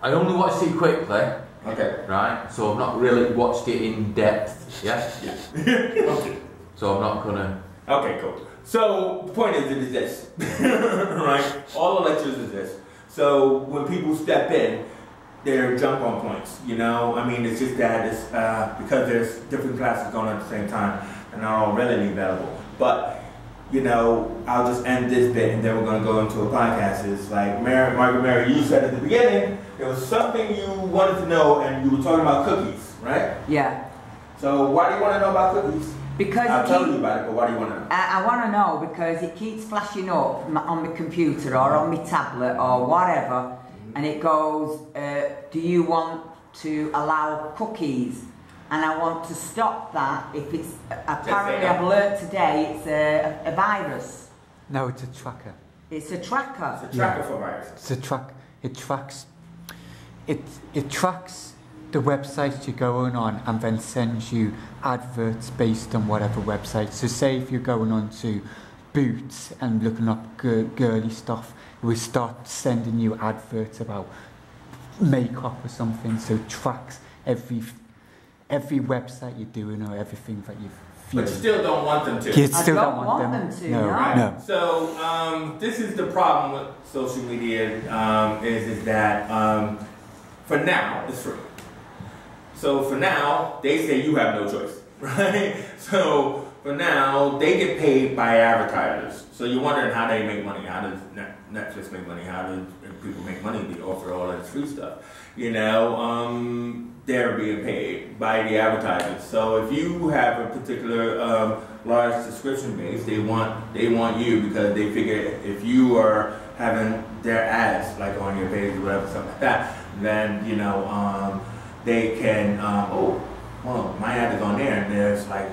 I only watched it quickly. Okay. Right? So I've not really watched it in depth. Yeah? Yeah. Okay. So I'm not gonna... Okay, cool. So the point is this. Right? All the lectures is this. So when people step in, they're jump on points, you know? I mean, it's just that it's because there's different classes going on at the same time and they're all readily available. But, you know, I'll just end this bit and then we're going to go into a podcast. It's like, Margaret Mary, you said at the beginning, there was something you wanted to know and you were talking about cookies, right? Yeah. So why do you want to know about cookies? Because I'll tell you about it, but why do you want to know? I want to know because it keeps flashing up on my computer or on my tablet or whatever, and it goes, do you want to allow cookies? And I want to stop that if it's, apparently I've learnt today it's a virus. No, it's a tracker. It's a tracker. It's a tracker for viruses. It's a it tracks the websites you're going on and then sends you adverts based on whatever website. So say if you're going on to Boots and looking up girly stuff, it will start sending you adverts about makeup or something. So it tracks every website you're doing or everything that you've viewed. But you still don't want them to. You still don't want them to. No, right? no. So this is the problem with social media is that for now it's free. So for now they say you have no choice, right? So for now they get paid by advertisers. So you're wondering how they make money. How does Netflix make money? How do people make money? They offer all that free stuff. You know, they're being paid by the advertisers. So if you have a particular large subscription base, they want you because they figure if you are having their ads like on your page or whatever, something like that, then you know they can oh well my ad is on there and there's like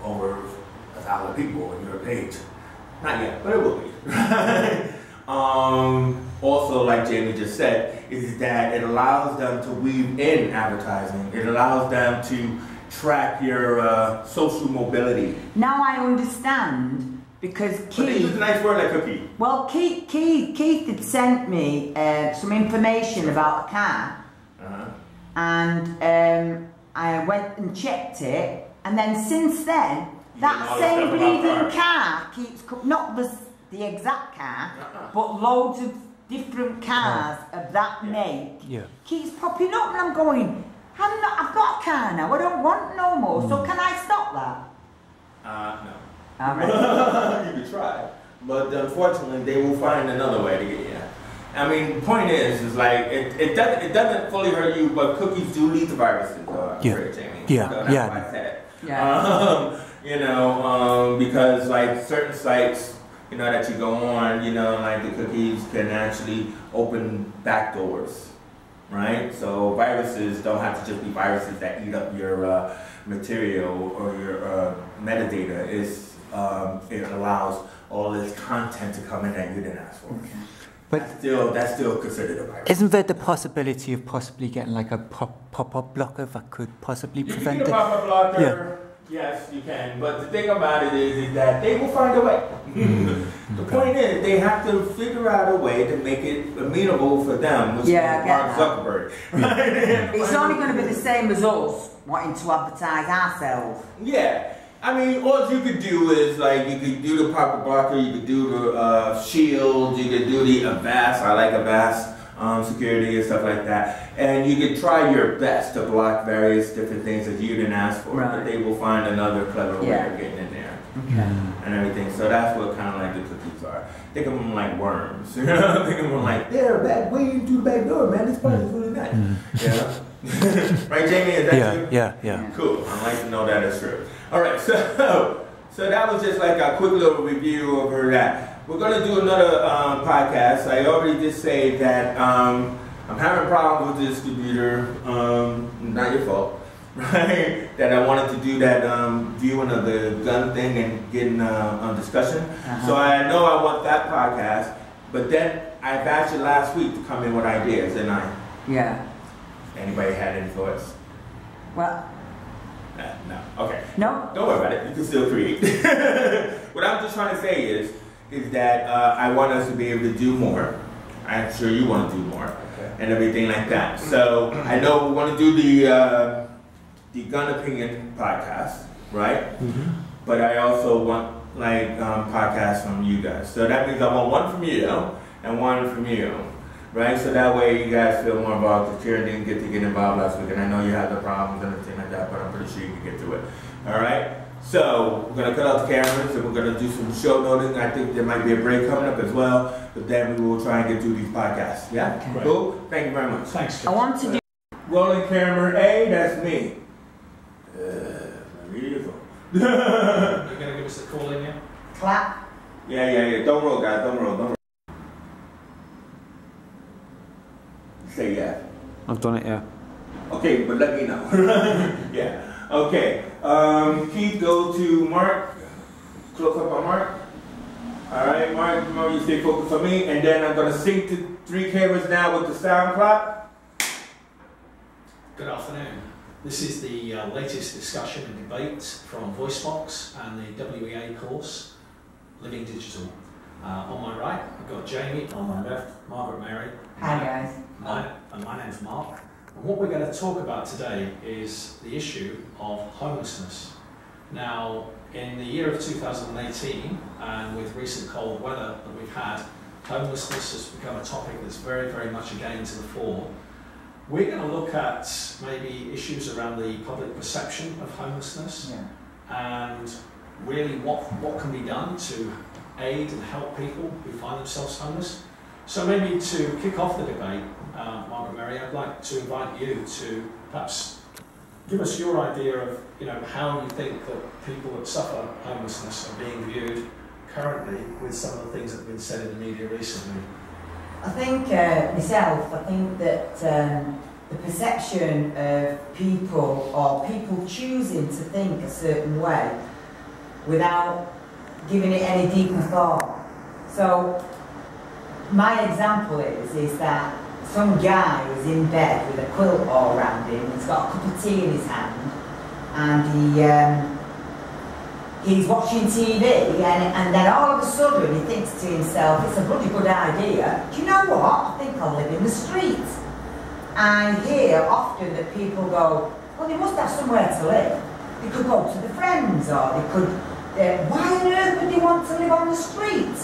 over 1,000 people on your page. Not yet, but it will be. Also, like Jamie just said, is that it allows them to weave in advertising. It allows them to track your social mobility. Now I understand because Keith. But they use a nice word like cookie. Well, Keith had sent me some information about a car, and I went and checked it, and then since then that same bleeding car keeps not the exact car, but loads of different cars of that make keeps popping up, and I'm going, I've got a car now, I don't want no more, so can I stop that? No. All right. You can try, but unfortunately they will find another way to get you. I mean, the point is like it doesn't fully hurt you, but cookies do lead to viruses. Jamie. So that's why I said it. Yeah. You know, because like certain sites, you know, that you go on, you know, like the cookies can actually open back doors, right? So viruses don't have to just be viruses that eat up your material or your metadata. It allows all this content to come in that you didn't ask for. Okay. But that's still considered a virus. Isn't there the possibility of possibly getting like a pop-up blocker that could possibly prevent it? You can get a pop-up blocker. Yes, you can. But the thing about it is that they will find a way. The point is, they have to figure out a way to make it amenable for them, which is Mark Zuckerberg. Right? It's only going to be the same as us wanting to advertise ourselves. Yeah. I mean, all you could do is, like, you could do the pop-up blocker, you could do the shield, you could do the Avast, I like Avast security and stuff like that. And you could try your best to block various different things that you didn't ask for, but they will find another clever way of getting in there. And everything. So that's what kind of like the cookies are. Think of them like worms. You know? Think of them like, they're back way into the back door, man. This part is really nice. Yeah. Right, Jamie? Is that true? Yeah. Cool. I'd like to know that is true. All right, so that was just like a quick little review over that. We're going to do another podcast. I already did say that I'm having problems with this computer. Not your fault, right? That I wanted to do that viewing of the gun thing and getting a discussion. So I know I want that podcast, but then I've asked you last week to come in with ideas, didn't I? Yeah. Anybody had any thoughts? Well. No. Okay. No. Don't worry about it. You can still create. What I'm just trying to say is that I want us to be able to do more. I'm sure you want to do more, and everything like that. So I know we want to do the gun opinion podcast, right? But I also want like podcasts from you guys. So that means I want one from you and one from you. Right, so that way you guys feel more involved. Because Karen didn't get to get involved last week, and I know you had the problems and everything like that, but I'm pretty sure you can get through it. All right, so we're gonna cut out the cameras and we're gonna do some show noting. I think there might be a break coming up as well, but then we will try and get through these podcasts. Yeah, cool. Thank you very much. Thanks. I want to do. Rolling camera A. That's me. You're going to give us the call in, yeah? Clap. Yeah. Don't roll, guys. Don't roll. Say yeah. I've done it, yeah. Okay, but let me know. Yeah. Okay. Keith, go to Mark. Close up on Mark. All right, Mark. Remember you stay focused on me, and then I'm gonna sync to 3 cameras now with the sound clap. Good afternoon. This is the latest discussion and debate from VoiceBox and the WEA course, Living Digital. On my right, I've got Jamie. On my left, Margaret Mary. Hi guys. My name's Mark. And what we're going to talk about today is the issue of homelessness. Now, in the year of 2018, and with recent cold weather that we've had, homelessness has become a topic that's very, very much again to the fore. We're going to look at maybe issues around the public perception of homelessness, and really what can be done to aid and help people who find themselves homeless. So maybe to kick off the debate, Margaret Mary, I'd like to invite you to perhaps give us your idea of how you think that people that suffer homelessness are being viewed currently with some of the things that have been said in the media recently. I think myself, I think that the perception of people, or people choosing to think a certain way without giving it any deeper thought. So my example is that some guy is in bed with a quilt all around him, he's got a cup of tea in his hand, and he's watching TV, and then all of a sudden he thinks to himself, it's a bloody good idea. Do you know what? I think I'll live in the street. I hear often that people go, well, they must have somewhere to live. They could go to the Friends, or they could, why on earth would they want to live on the street?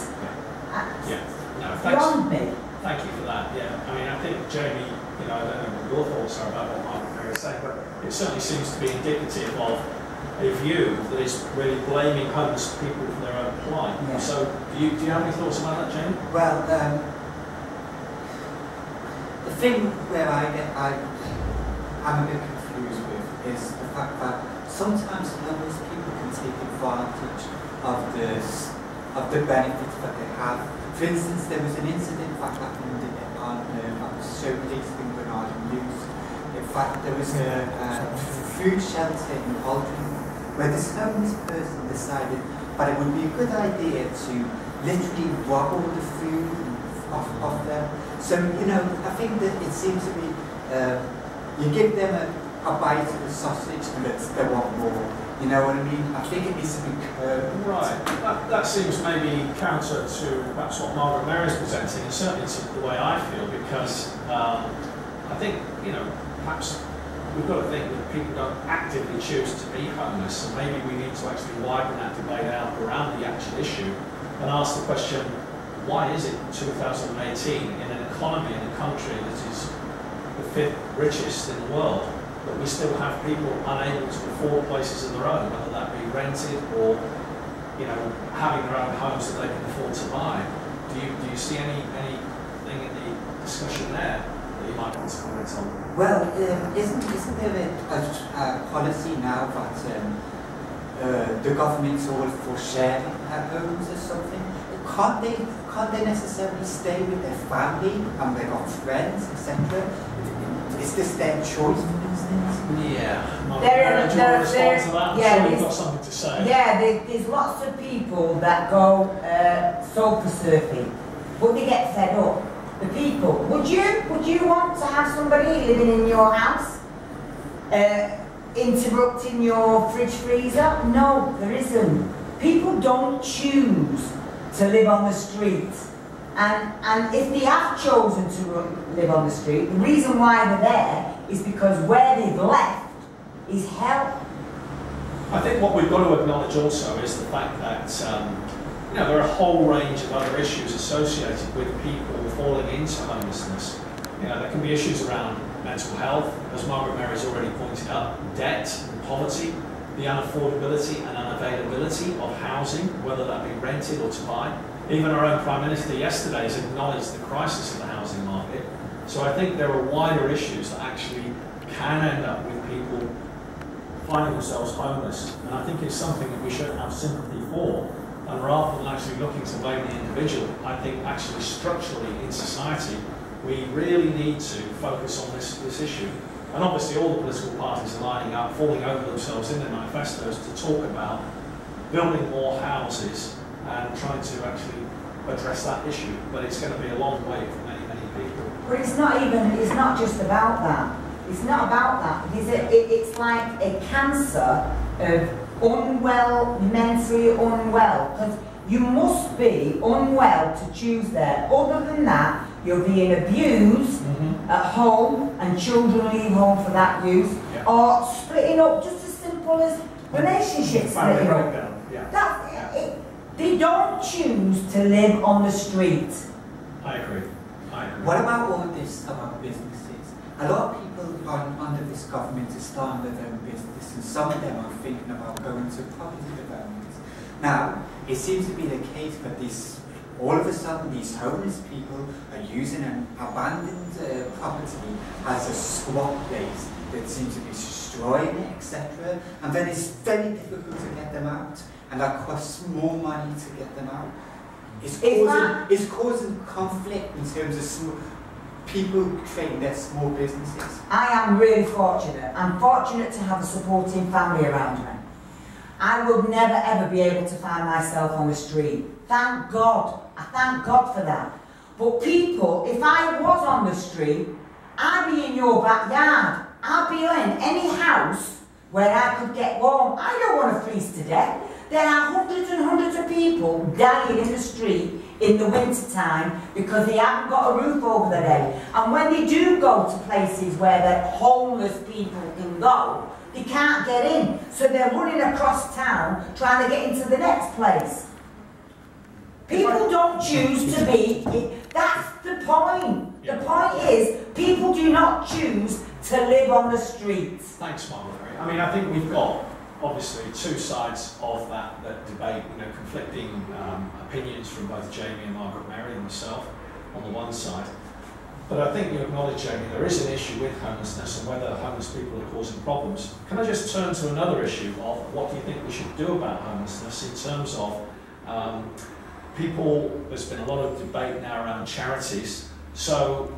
Beyond me. Thank you for that, yeah. I mean, I think, Jamie, I don't know what your thoughts are about what Margaret Mary is saying, but it certainly seems to be indicative of a view that is really blaming homeless people for their own plight. Yeah. So, do you have any thoughts about that, Jamie? Well, the thing where I'm a bit confused with is the fact that sometimes homeless people can take advantage of the benefits that they have. For instance, there was an incident that happened on that was showcased in Bernard News. In fact, there was a food shelter in Bolton where this homeless person decided that it would be a good idea to literally rob all the food off them. So, I think that it seems to be, you give them a bite of the sausage, but they want more. You know what I mean? I think it needs to be curbed. Right. That seems maybe counter to perhaps what Margaret Mary is presenting, and certainly to the way I feel, because I think, perhaps we've got to think that people don't actively choose to be homeless, so maybe we need to actually widen that debate out around the actual issue and ask the question, why is it 2018 in an economy in a country that is the 5th richest in the world, that we still have people unable to afford places of their own, whether that be rented or, having their own homes that they can afford to buy? Do you see anything in the discussion there that you might want to comment on? Well, isn't there a policy now that the government's all for sharing homes or something? Can't they necessarily stay with their family and they've got friends, etc.? Is this their choice, for instance? Yeah. Do you want to respond to that? I'm sure you've got something to say. Yeah, there's lots of people that go sofa surfing, but they get fed up. The people, would you want to have somebody living in your house, interrupting your fridge freezer? No, there isn't. People don't choose to live on the street. And if they have chosen to live on the street, the reason why they're there is because where they've left is hell. I think what we've got to acknowledge also is the fact that there are a whole range of other issues associated with people falling into homelessness. There can be issues around mental health, as Margaret Mary's already pointed out, debt and poverty, the unaffordability and unavailability of housing, whether that be rented or to buy. Even our own Prime Minister yesterday has acknowledged the crisis of the housing market. So I think there are wider issues that actually can end up with people finding themselves homeless. And I think it's something that we should have sympathy for. And rather than actually looking to blame the individual, I think actually structurally in society, we really need to focus on this issue. And obviously all the political parties are lining up, falling over themselves in their manifestos to talk about building more houses and trying to actually address that issue. But it's going to be a long way for many, many people. But it's not just about that. It's not about that, because it's like a cancer of unwell, mentally unwell, because you must be unwell to choose there. Other than that, you're being abused at home and children leave home for that use, or splitting up, just as simple as relationships splitting up. They don't choose to live on the street. I agree. What about all this about businesses? A lot of people under this government are starting their own business, and some of them are thinking about going to property developments. Now, it seems to be the case that all of a sudden these homeless people are using an abandoned property as a squat place that seems to be destroying it, etc. And then it's very difficult to get them out, and that costs more money to get them out. It's causing conflict in terms of people creating their small businesses. I am really fortunate. I'm fortunate to have a supporting family around me. I would never ever be able to find myself on the street. Thank God. I thank God for that. But people, if I was on the street, I'd be in your backyard. I'd be in any house where I could get warm. I don't want to freeze to death. There are hundreds and hundreds of people dying in the street in the winter time because they haven't got a roof over their head. And when they do go to places where the homeless people can go, they can't get in. So they're running across town trying to get into the next place. People don't choose to be, that's the point. The point is, people do not choose to live on the streets. Thanks, Margaret. I mean, I think we've got obviously two sides of that debate, conflicting opinions from both Jamie and Margaret Mary and myself on the one side. But I think you acknowledge, Jamie, there is an issue with homelessness and whether homeless people are causing problems. Can I just turn to another issue of what do you think we should do about homelessness in terms of people, there's been a lot of debate now around charities. So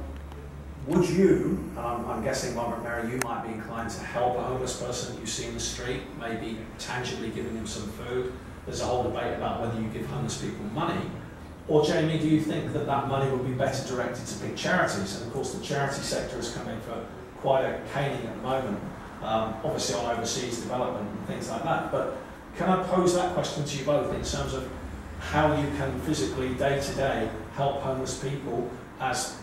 would you, I'm guessing, Margaret Mary, you might be inclined to help a homeless person that you see in the street, maybe tangibly giving them some food. There's a whole debate about whether you give homeless people money. Or Jamie, do you think that that money would be better directed to big charities? And of course the charity sector is coming for quite a caning at the moment, obviously on overseas development and things like that. But can I pose that question to you both in terms of how you can physically, day to day, help homeless people as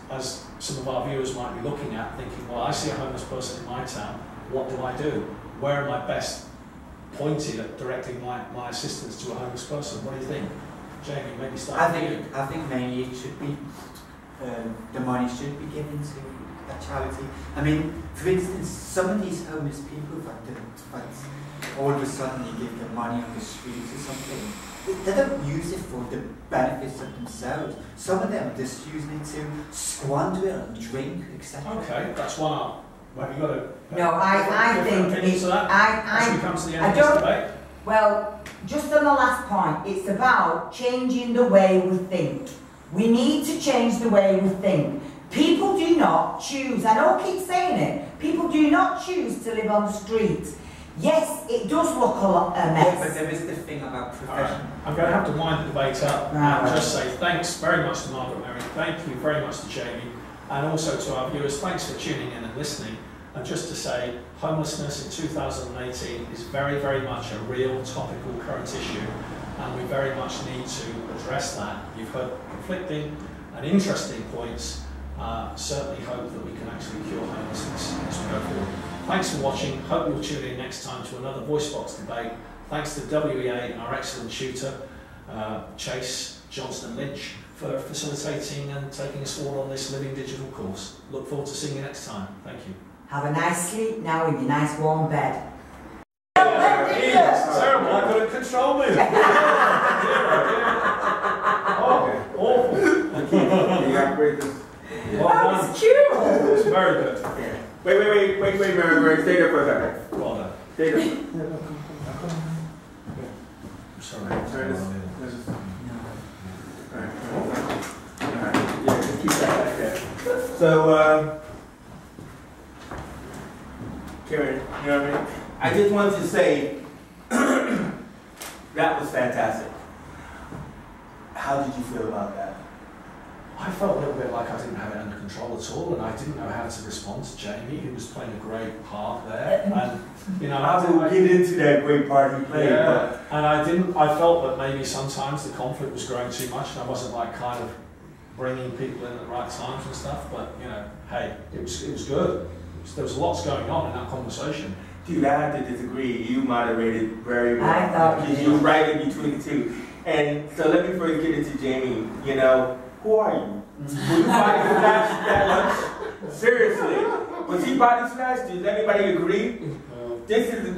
some of our viewers might be looking at, thinking, well, I see a homeless person in my town, what do I do? Where am I best pointed at directing my assistance to a homeless person? What do you think? Jamie, maybe start with you. I think mainly it should be, the money should be given to a charity. I mean, for instance, some of these homeless people that all of a sudden you give them money on the streets or something, they don't use it for the benefits of themselves. Some of them are just using it to squander it on drink, etc. Okay, that's one up. Have you got a... No, I think it's... As we come to the end of this debate? Well, just on the last point, it's about changing the way we think. We need to change the way we think. People do not choose, I know I keep saying it, people do not choose to live on the street. Yes, it does look a mess. Yeah, but there is the thing about profession. Right. I'm going to have to wind the debate up and just say thanks very much to Margaret Mary, thank you very much to Jamie, and also to our viewers, thanks for tuning in and listening. And just to say, homelessness in 2018 is very, very much a real topical current issue, and we very much need to address that. You've heard conflicting and interesting points. Certainly hope that we can actually cure homelessness as we go forward. Thanks for watching. Hope you'll tune in next time to another VoiceBox debate. Thanks to WEA and our excellent tutor, Chase Johnston-Lynch, for facilitating and taking us forward on this Living Digital course. Look forward to seeing you next time. Thank you. Have a nice sleep now in your nice warm bed. It's terrible, I couldn't control me. Oh, awful. You got to break this. Well done. That was cute. It's very good. Wait, stay there for a second. Well done. Stay there. Turn this. Alright. Yeah, just keep that like that. So, Karen, you know what I mean? I just wanted to say that was fantastic. How did you feel about that? I felt a little bit like I didn't have it under control at all, and I didn't know how to respond to Jamie, who was playing a great part there. And you know, I will get into that great part he played. Yeah, and I felt that maybe sometimes the conflict was growing too much, and I wasn't like kind of bringing people in at the right times and stuff. But you know, hey, it was good. There was lots going on in that conversation. Dude, I have to disagree. You moderated very well. I thought you were right in between the two. And so let me first get into Jamie. You know, who are you? Were you body snatched that lunch? Seriously. Was he body snatched? Does anybody agree? This is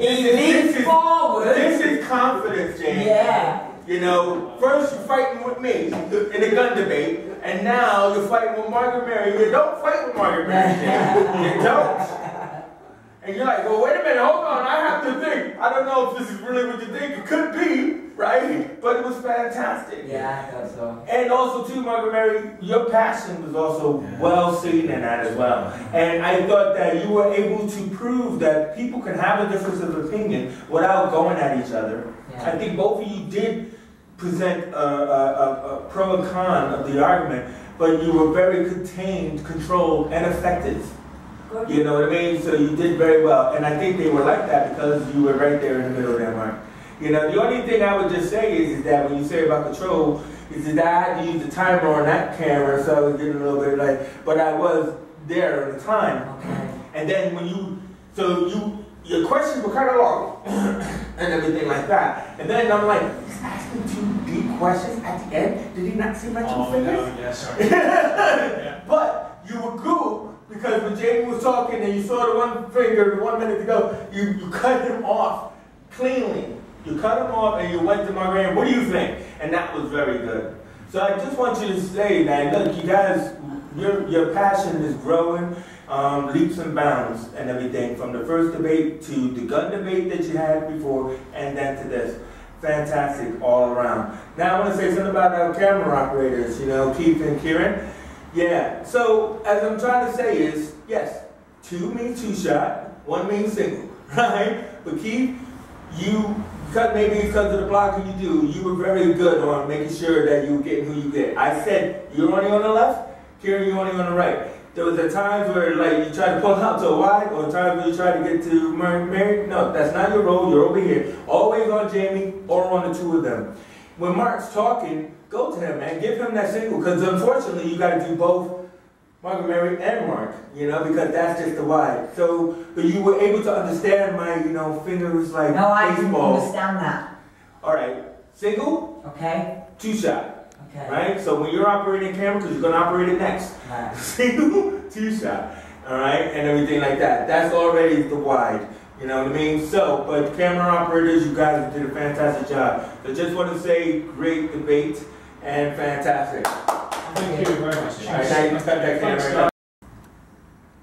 confidence, Jamie. Yeah. You know, first you're fighting with me in a gun debate, and now you're fighting with Margaret Mary. You don't fight with Margaret Mary, Jamie. You don't. And you're like, well, wait a minute, hold on, I have to think. I don't know if this is really what you think. It could be, right? But it was fantastic. Yeah, I thought so. And also, too, Margaret Mary, your passion was also well seen in that as well. And I thought that you were able to prove that people can have a difference of opinion without going at each other. Yeah. I think both of you did present a pro and con of the argument, but you were very contained, controlled, and effective. Good. You know what I mean? So you did very well. And I think they were like that because you were right there in the middle of that mark. You know, the only thing I would just say is that when you say about control, is that I had to use the timer on that camera, so I was getting a little bit like, but I was there at the time. Okay. And then when your questions were kind of long and everything like that. And then I'm like, he's asking 2 deep questions at the end. Did he not see my 2 fingers? No, yeah, sorry. Yeah. But you were cool. Because when Jamie was talking and you saw the 1 finger, 1 minute to go, you cut him off cleanly. You cut him off and you went to Margaret, what do you think? And that was very good. So I just want you to say that, look, you guys, your passion is growing leaps and bounds and everything, from the first debate to the gun debate that you had before and then to this. Fantastic all around. Now I want to say something about our camera operators, you know, Keith and Kieran. Yeah, so as I'm trying to say is, yes, 2 means 2 shot, 1 means single, right? But Keith, maybe because of the blocking you do, you were very good on making sure that you were getting who you get. I said, you're only on the left, Kieran, you're only on the right. There was at times where like you tried to pull out to a wide, or times where you tried to get to Mary. No, that's not your role, you're over here. Always on Jamie or on the 2 of them. When Mark's talking, go to him, man. Give him that single, because unfortunately you got to do both Margaret Mary and Mark, you know, because that's just the wide. So, but you were able to understand my, you know, fingers like No, I didn't baseball. understand that. All right, single, Okay. 2 shot, Okay. right? So when you're operating camera, because you're going to operate it next. Right. Single, 2 shot, all right, and everything like that. That's already the wide. You know what I mean? So, but camera operators, you guys did a fantastic job. So just want to say, great debate and fantastic. Thank you very much. All right, now you can cut that camera.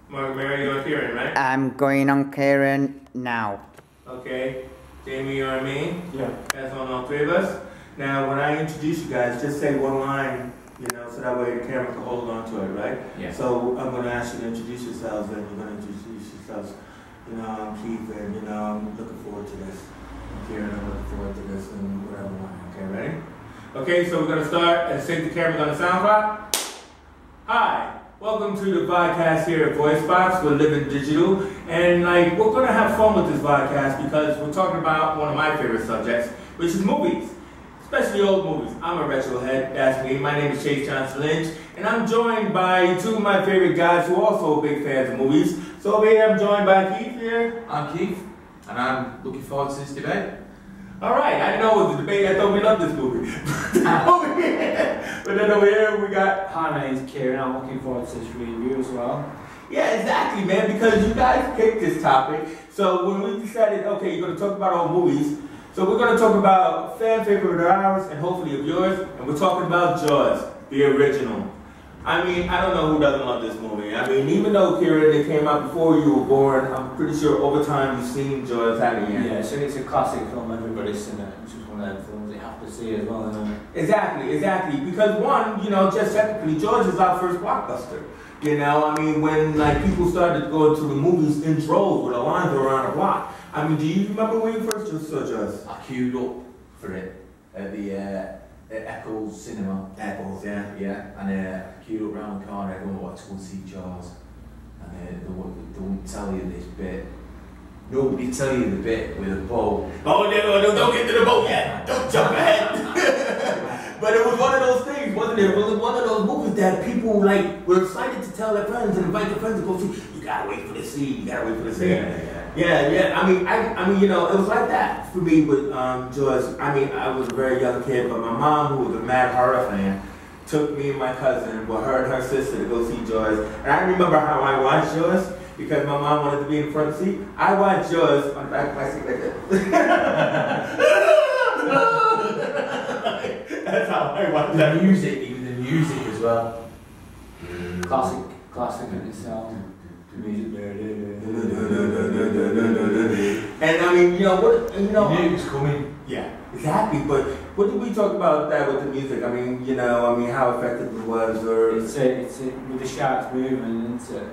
Margaret Mary, you're on Kieran, right? I'm going on Kieran now. Okay. Jamie, you're on me? Yeah. That's on all 3 of us. Now, when I introduce you guys, just say 1 line, you know, so that way the camera can hold on to it, right? Yeah. So I'm going to ask you to introduce yourselves, and you're going to introduce yourselves. You know, I'm Keith, and you know, I'm looking forward to this. Kieran, I'm looking forward to this, and whatever. Okay, ready? Okay, so we're going to start and sync the cameras on the sound clock. Hi, welcome to the podcast here at Voice Box. We're living digital, and like we're going to have fun with this podcast because we're talking about one of my favorite subjects, which is movies, especially old movies. I'm a retro head, that's me. My name is Chase Johnson Lynch, and I'm joined by 2 of my favorite guys who are also big fans of movies. So over here, I'm joined by Keith here. I'm Keith, and I'm looking forward to this debate. All right, I didn't know it was a debate. I thought we loved this movie. Over here. But then over here, we got... Hi, my name's Kieran. I'm looking forward to this review as well. Yeah, exactly, man, because you guys picked this topic. So when we decided, okay, you're going to talk about all movies, so we're going to talk about fan favorite of ours and hopefully of yours, and we're talking about Jaws, the original. I mean, I don't know who doesn't love this movie. I mean, even though, Kieran, it came out before you were born, I'm pretty sure over time you've seen Jaws, haven't you? Yeah, so it's a classic film. Everybody's seen it, which is one of them films you have to see as well, isn't it? Exactly. Because one, you know, just technically, George is our first blockbuster. You know, I mean, when like people started going to the movies in droves with a line around the block. I mean, do you remember when you first just saw Jaws? I queued up for it at the at Eccles Cinema. Eccles, yeah. Yeah, and I queued up round the corner. Everyone wanted to go and see Jaws, and they wouldn't tell you this bit. Nobody tell you the bit with a boat. Oh, no, don't get to the boat yet. Don't jump ahead. But it was one of those things, wasn't it? It was one of those movies that people like were excited to tell their friends and invite their friends to go see. You gotta wait for the scene. You gotta wait for the scene. Yeah. I mean, you know, it was like that for me with Jaws. I mean, I was a very young kid, but my mom, who was a mad horror fan, took me and my cousin, well, her and her sister, to go see Jaws. And I remember how I watched Jaws because my mom wanted to be in the front seat. I watched Jaws on the back of my seat like that. That's how I watched that. Even the music as well. Classic in itself. The music. And I mean, you know what? You know, you knew it was coming. Yeah, exactly. But what did we talk about that with the music? I mean, you know, how effective it was, or it's with the shark's movement, isn't it?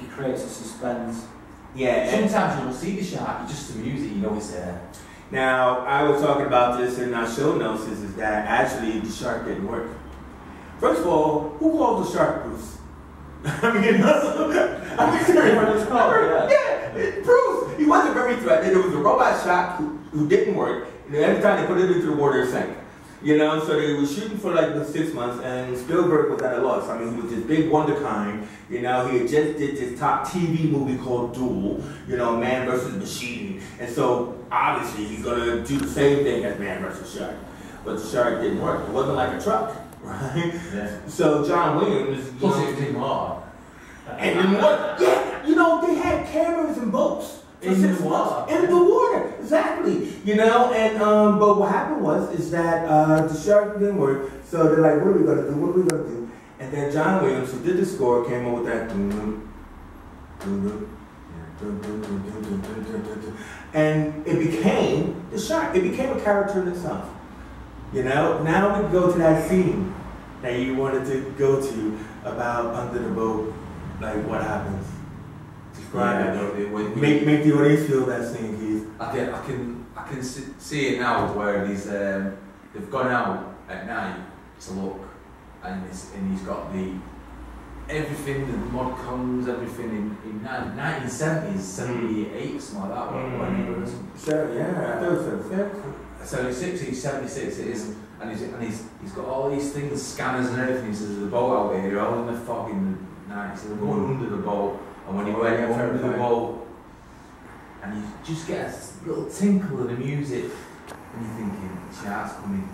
It creates a suspense. Yeah. Sometimes you don't see the shark, just the music, you know it's there. Now, I was talking about this in our show notes, is that actually the shark didn't work. First of all, who called the shark Bruce? I mean, I'm serious. Yeah, Bruce. He wasn't very threatening. It was a robot shark who didn't work. And every time they put it into the water, it sank. You know, so they were shooting for like 6 months, and Spielberg was at a loss. I mean, he was this big wonderkind. You know, he had just did this top TV movie called Duel. You know, Man vs. Machine. And so obviously he's gonna do the same thing as Man vs. Shark. But the shark didn't work. It wasn't like a truck. Right? Yeah. So John Williams, plus it was in water. And in what? Yeah, you know, they had cameras and boats in the water. In the water, exactly. You know, and but what happened is that the shark didn't work. So they're like, what are we gonna do? What are we gonna do? And then John Williams, who did the score, came up with that. And it became the shark. It became a character in itself. You know, now we go to that scene that you wanted to go to about under the boat, like what happens. Describe it. Make the audience feel that scene, Keith. I can see it now where they've gone out at night to look, and he's got everything, the mod cons, everything in 1970s, 78, something like that. Yeah, I thought it was 76, 76 it is, and he's got all these things, scanners and everything. He says there's a boat out there, you're all in the fog in the night, so they're going under the boat, and when you went under the boat, and you just get a little tinkle of the music, and you're thinking, the shark's coming,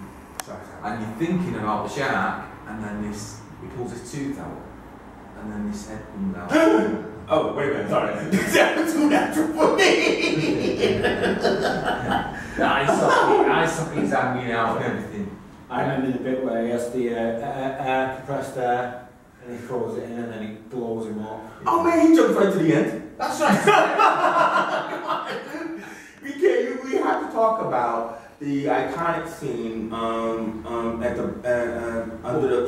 and you're thinking about the shark, and then he pulls his tooth out, and then his head comes out. Oh, wait a minute, sorry. That was too natural for me. The ice socket's hanging out and everything. I remember the bit where he has the compressed air, and he throws it in, and then he blows him up. Oh man, he jumps right to the end. That's right. We have to talk about the iconic scene in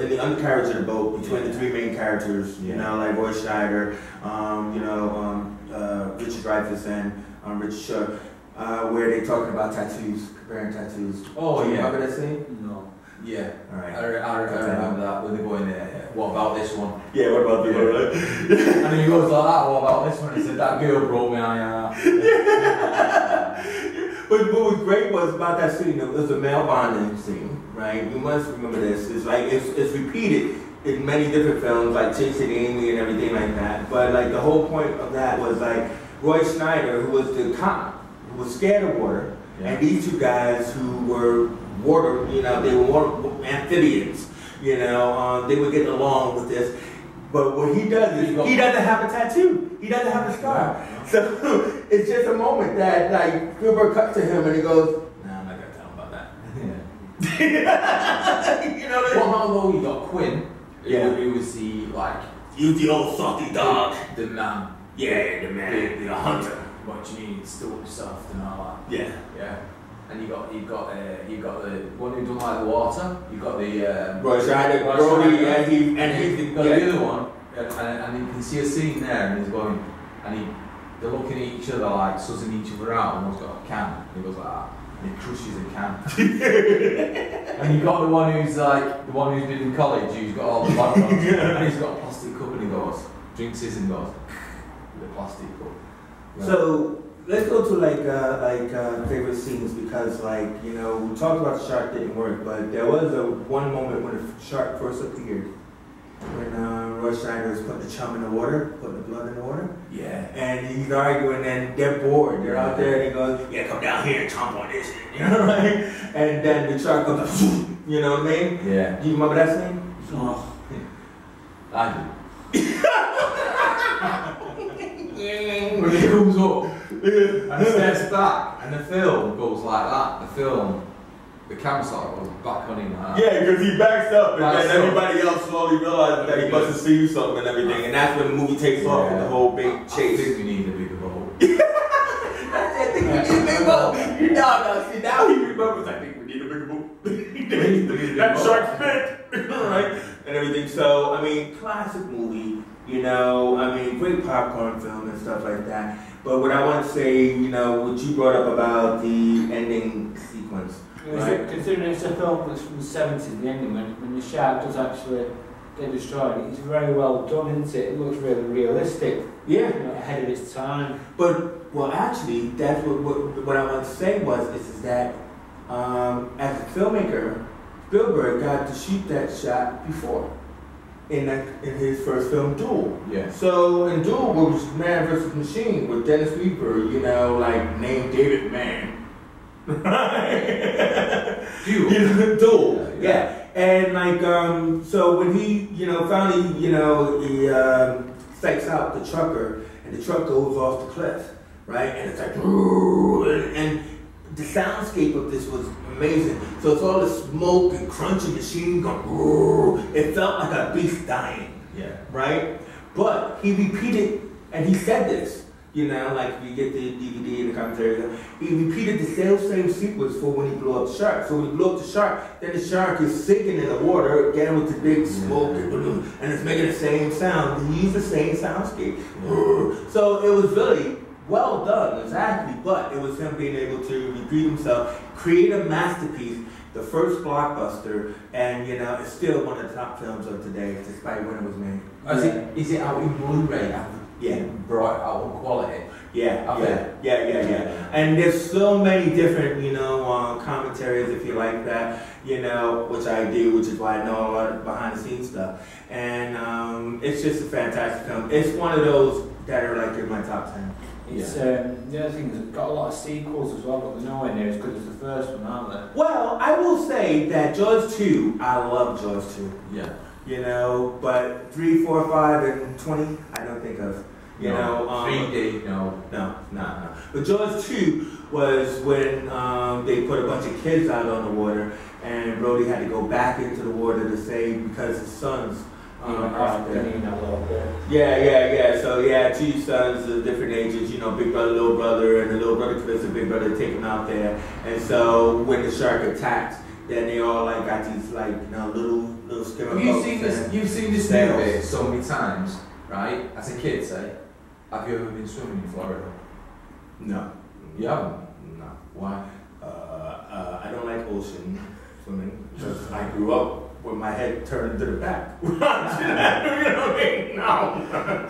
the undercarriage of the boat between the three main characters. You know, like Roy Scheider, Richard Dreyfuss, and Richard Scher, where they're talking about tattoos, comparing tattoos. Oh, do you yeah. remember that scene? No. Yeah. All right. I remember that when they go in there. What about this one? Yeah, what about the one? Right? And then he goes like that. What about this one? He said that girl broke my eye. But what was great was about that scene. It was a male bonding scene, right? You must remember this. It's like it's repeated in many different films, like Chasing Amy and everything like that. But like the whole point of that was like Roy Schneider, who was the cop, who was scared of water, and these two guys who were water, you know, they were water amphibians. You know, they would get along with this. But what he does is he doesn't have a tattoo. He doesn't have a scar. So it's just a moment that like Spielberg cuts to him and he goes, "Nah, I'm not gonna tell him about that." Yeah. You know what I mean? Well, how long you got Quinn? Yeah. Who was the like? He was the old salty dog. The man. Yeah, the man. The hunter. What do you mean? Still soft and all that. Yeah. Yeah. and you got the one who don't like the water. You got the Brody, and he's got the other one, and you can see a scene there, and he's going, they're looking at each other like sussing each other out, and one's got a can, and he goes like that, and he crushes a can. And you got the one who's been in college, who's got all the backgrounds, and he's got a plastic cup, and he goes, drinks his and goes, with a plastic cup. Yeah. So let's go to favorite scenes, because we talked about the shark didn't work, but there was one moment when the shark first appeared, when Roy Schneider was putting the chum in the water, putting the blood in the water. Yeah. And he's arguing, and they're bored. They're out there, and he goes, "Yeah, come down here and chomp on this shit," you know, right? And then the shark comes up, you know what I mean? Yeah. Do you remember that scene? Oh. I do. When he comes up and steps back, and the film goes like that. The camera sort of goes back on him. Yeah, because he backs up, and then everybody else slowly realizes that he must have seen something and everything, and that's when the movie takes off with the whole big chase. I think we need a bigger boat. I think we need a bigger boat. No, see, now he remembers, I think we need a bigger boat. That shark's bit, right? And everything. So, I mean, classic movie, great popcorn film and stuff like that. But what I want to say, what you brought up about the ending sequence. Right. Considering it's a film that's from the 70s, the ending, when the shark does actually get destroyed, it's very well done, isn't it? It looks really realistic. Yeah. Ahead of its time. But, well, actually, that's what I want to say is that as a filmmaker, Spielberg got to shoot that shot before in his first film, Duel. Yeah. So in Duel, which was Man vs. Machine with Dennis Weaver, named David Mann. Duel. Yeah. And so when he, finally, he psychs out the trucker, and the truck goes off the cliff, right? And it's like, and the soundscape of this was amazing. So it's all the smoke and crunchy machine going, it felt like a beast dying. Yeah. Right? But he repeated, and he said this, if you get the DVD and the commentary, he repeated the same sequence for when he blew up the shark. So when he blew up the shark, then the shark is sinking in the water, again with the big smoke, and it's making the same sound. He used the same soundscape. So it was really well done, exactly, but it was him being able to repeat himself, create a masterpiece, the first blockbuster, and it's still one of the top films of today, despite when it was made. Is it out in Blu-ray? Yeah. Brought out on quality. Yeah. And there's so many different, commentaries, if you like that, which I do, which is why I know a lot of behind the scenes stuff. And it's just a fantastic film. It's one of those that are in my top 10. It's the other thing is it's got a lot of sequels as well, but they're nowhere near as good as the first one, aren't they? Well, I will say that Jaws 2, I love Jaws 2. Yeah. But 3, 4, 5, and 20, I don't think of. 3D, no. But Jaws 2 was when they put a bunch of kids out on the water, and Brody had to go back into the water to save because his sons. Yeah. So he had 2 sons of different ages, big brother, little brother, and the little brother convinced the big brother to take him out there. And so when the shark attacked, then they all got these little skimmer boats. You've seen this movie so many times, right? As a kid, say. Have you ever been swimming in Florida? No. You haven't? No. Why? I don't like ocean swimming because I grew up with my head turned to the back. You know what I mean? No.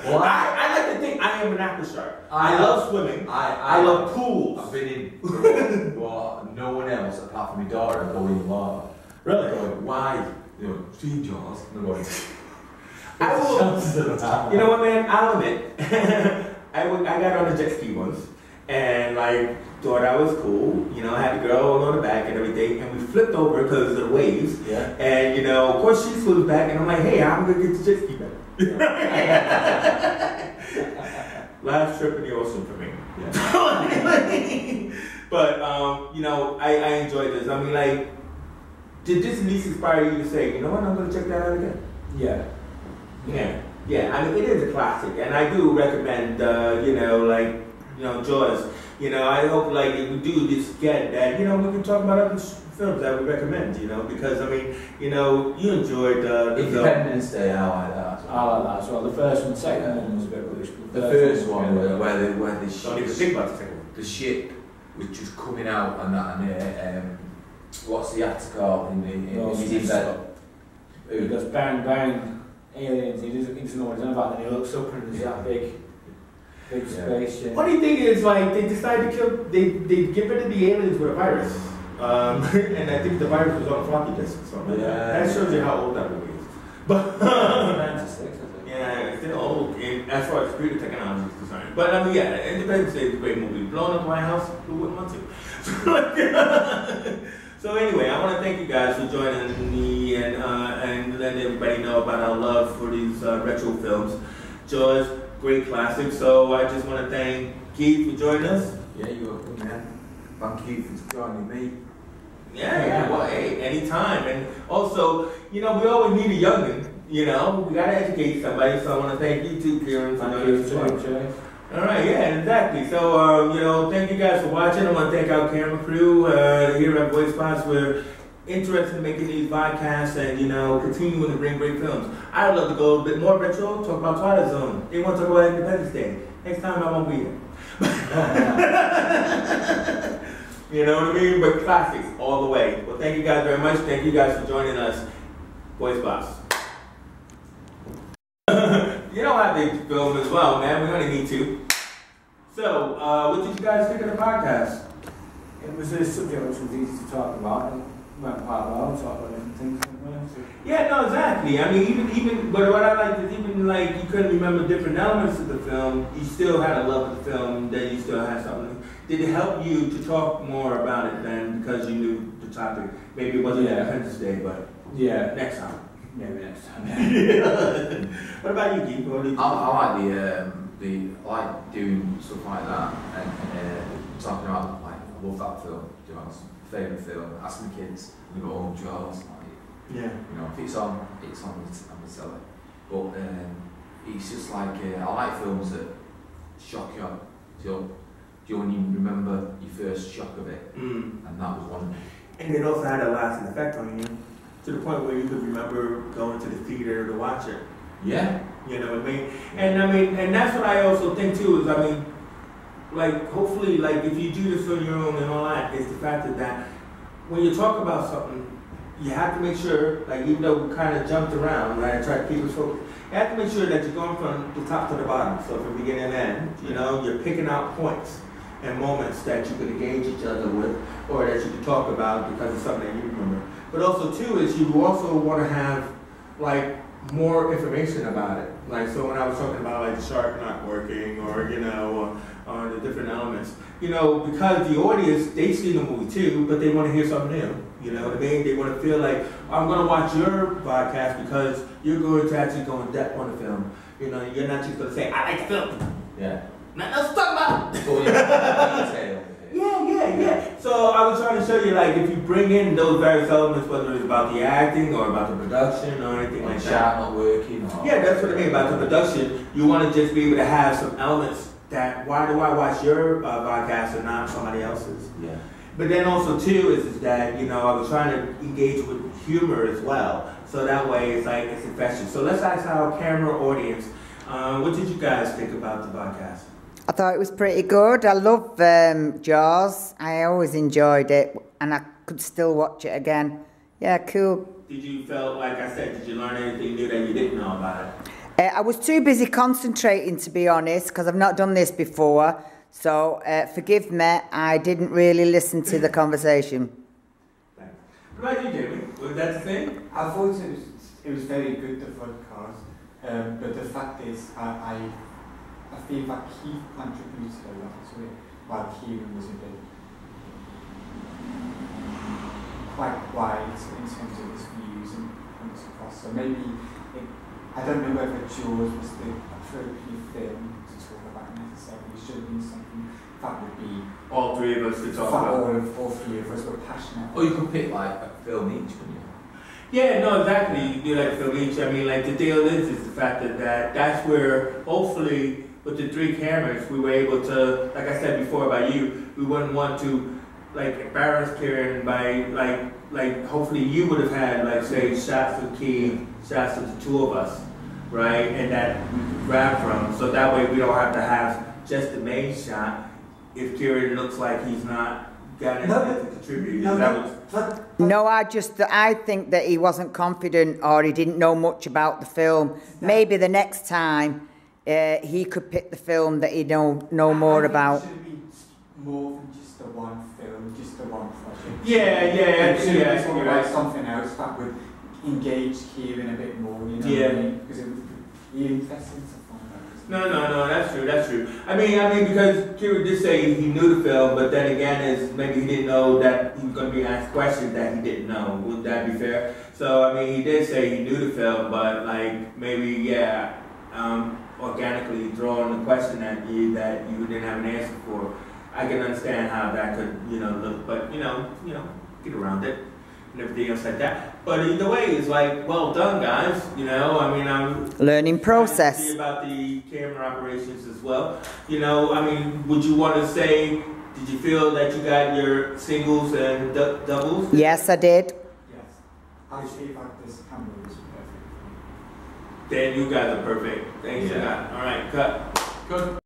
Well, I like to think I am an aqua shark. I love swimming. I love pools. I've been in well, no one else apart from my daughter going in water. Really? Going, why? See Jaws. And I'm going, you know what, man? I'll admit, I got on a jet ski once, and thought I was cool. I had the girl on the back and everything, and we flipped over because of the waves. Yeah. And of course she swims back, and I'm like, hey, I'm gonna get the jet ski back. Last trip in the ocean for me. Yeah. But I enjoyed this. I mean, did this at least inspire you to say, you know what, I'm gonna check that out again? Yeah. Yeah, I mean, it is a classic, and I do recommend, Jaws you know, I hope like if we do this again, that, you know, we can talk about other films that we recommend, you know, because I mean, you know, you enjoyed the Independence Day, I like that. I like that as well. The first one, the second one was a bit rubbish. The first one where the Don't even think about the second one. the ship was just coming out and that, and what's the actor called in his bed? He goes bang bang, aliens. He doesn't know what he's on about. Then he looks up and there's that big spaceship. Funny thing is, like, they decided to kill, they get rid of the aliens with a virus. And I think the virus was on a floppy disk or something. Yeah. That shows you how old that movie is. But, 96, I think. yeah, it's still old as far as computer technology is concerned. But, I mean, yeah, Independence Day is a great movie. Blowing up White House, who wouldn't want to? So anyway, I want to thank you guys for joining me and letting everybody know about our love for these retro films. George, great classic. So I just want to thank Keith for joining us. Yeah, you're welcome, man. Thank you for joining me. Yeah, well, hey, anytime. And also, you know, we always need a youngin', you know. We got to educate somebody, so I want to thank you too, Kieran, for joining us as well. All right, yeah, exactly. So, you know, thank you guys for watching. I want to thank our camera crew here at Voice Spots. We're interested in making these podcasts and, you know, continuing to bring great films. I'd love to go a little bit more retro, talk about Twilight Zone. They want to talk about Independence Day. Next time I won't be here. You know what I mean? But classics all the way. Well, thank you guys very much. Thank you guys for joining us. Voice Spots. You know how they film as well, man. We only need to. So, what did you guys think of the podcast? It was a subject which was easy to talk about and went quite well. Talk about different things. Yeah, no, exactly. I mean, even but what I liked is even like you couldn't remember different elements of the film, you still had a love of the film. That you still had something. Did it help you to talk more about it then because you knew the topic? Maybe it wasn't Independence Day, but next time. Maybe next time. Yeah. What about you, Keith? What did you I like doing stuff like that and talking about like I love that film. You know, it's my favourite film. Ask my kids, we go home, Jaws. Like, yeah. You know, if it's on the telly. But it's just like I like films that shock you. So, do you remember your first shock of it? And that was one. And it also had a lasting effect on you, to the point where you could remember going to the theater to watch it. Yeah. You know what I mean? And that's what I also think too, is I mean, like hopefully like if you do this on your own and all that, is the fact that when you talk about something, you have to make sure, like even though we kind of jumped around, right, I try to keep us focused, you have to make sure that you're going from the top to the bottom. So from beginning and end, you know, you're picking out points and moments that you could engage each other with, or that you could talk about because of something that you remember. But also too is you also want to have like more information about it. Like so when I was talking about like the shark not working, or you know, or the different elements, you know, because the audience, they see the movie too, but they want to hear something new. You know what I mean? They want to feel like, I'm going to watch your podcast because you're going to actually go in depth on the film. You know, you're not just going to say, I like the film. Yeah. Nothing else to talk about. Detail. Yeah. So I was trying to show you, like, if you bring in those various elements, whether it's about the acting or about the production or anything like that. Chat not working. Yeah, that's what I mean about the production. You want to just be able to have some elements that, why do I watch your podcast and not somebody else's? Yeah. But then also too is that, you know, I was trying to engage with humor as well. So that way it's like, it's infectious. So let's ask our camera audience, what did you guys think about the podcast? I thought it was pretty good. I love Jaws. I always enjoyed it, and I could still watch it again. Yeah, cool. Did you feel, like I said, did you learn anything new that you didn't know about it? I was too busy concentrating, to be honest, because I've not done this before. So forgive me, I didn't really listen to the conversation. Thanks. What about you, Jamie? Was that the thing? I thought it was very good, the podcast, but the fact is, I feel like he contributed a lot to it, while Kieran was a bit quite quiet in terms of his views and points across. So maybe, I don't know whether Jaws was the appropriate film to talk about necessarily. It should have been something that would be all three of us to talk about. All three of us were passionate. Or you could pick like a film each, couldn't you? Yeah, no, exactly. You do like film each. I mean, like the deal is the fact that that's where hopefully with the 3 cameras, we were able to, like I said before about you, we wouldn't want to like embarrass Kieran by like hopefully you would have had like say shots of Key, shots of the 2 of us, right, and that we could grab from, so that way we don't have to have just the main shot if Kieran looks like he's not got anything to contribute. No, I think that he wasn't confident or he didn't know much about the film. Maybe the next time he could pick the film that he know more about. It should have been more than just the one film, just the one project. Yeah. Right. Something else that would engage Kieran a bit more, you know what I mean? Because it would be interesting to find out. No, that's true. I mean, because Kieran did say he knew the film, but then again, is maybe he didn't know that he was going to be asked questions that he didn't know. Would that be fair? So, I mean, he did say he knew the film, but like maybe, organically throwing a question at you that you didn't have an answer for. I can understand how that could, look, but get around it and everything else like that. But either way, it's like, well done, guys. I mean, I'm learning process. To see about the camera operations as well. I mean, would you want to say, did you feel that you got your singles and doubles? Yes, I did. Yes. I feel like this camera was perfect. Then you guys are perfect. Thanks for that. All right, cut. Good.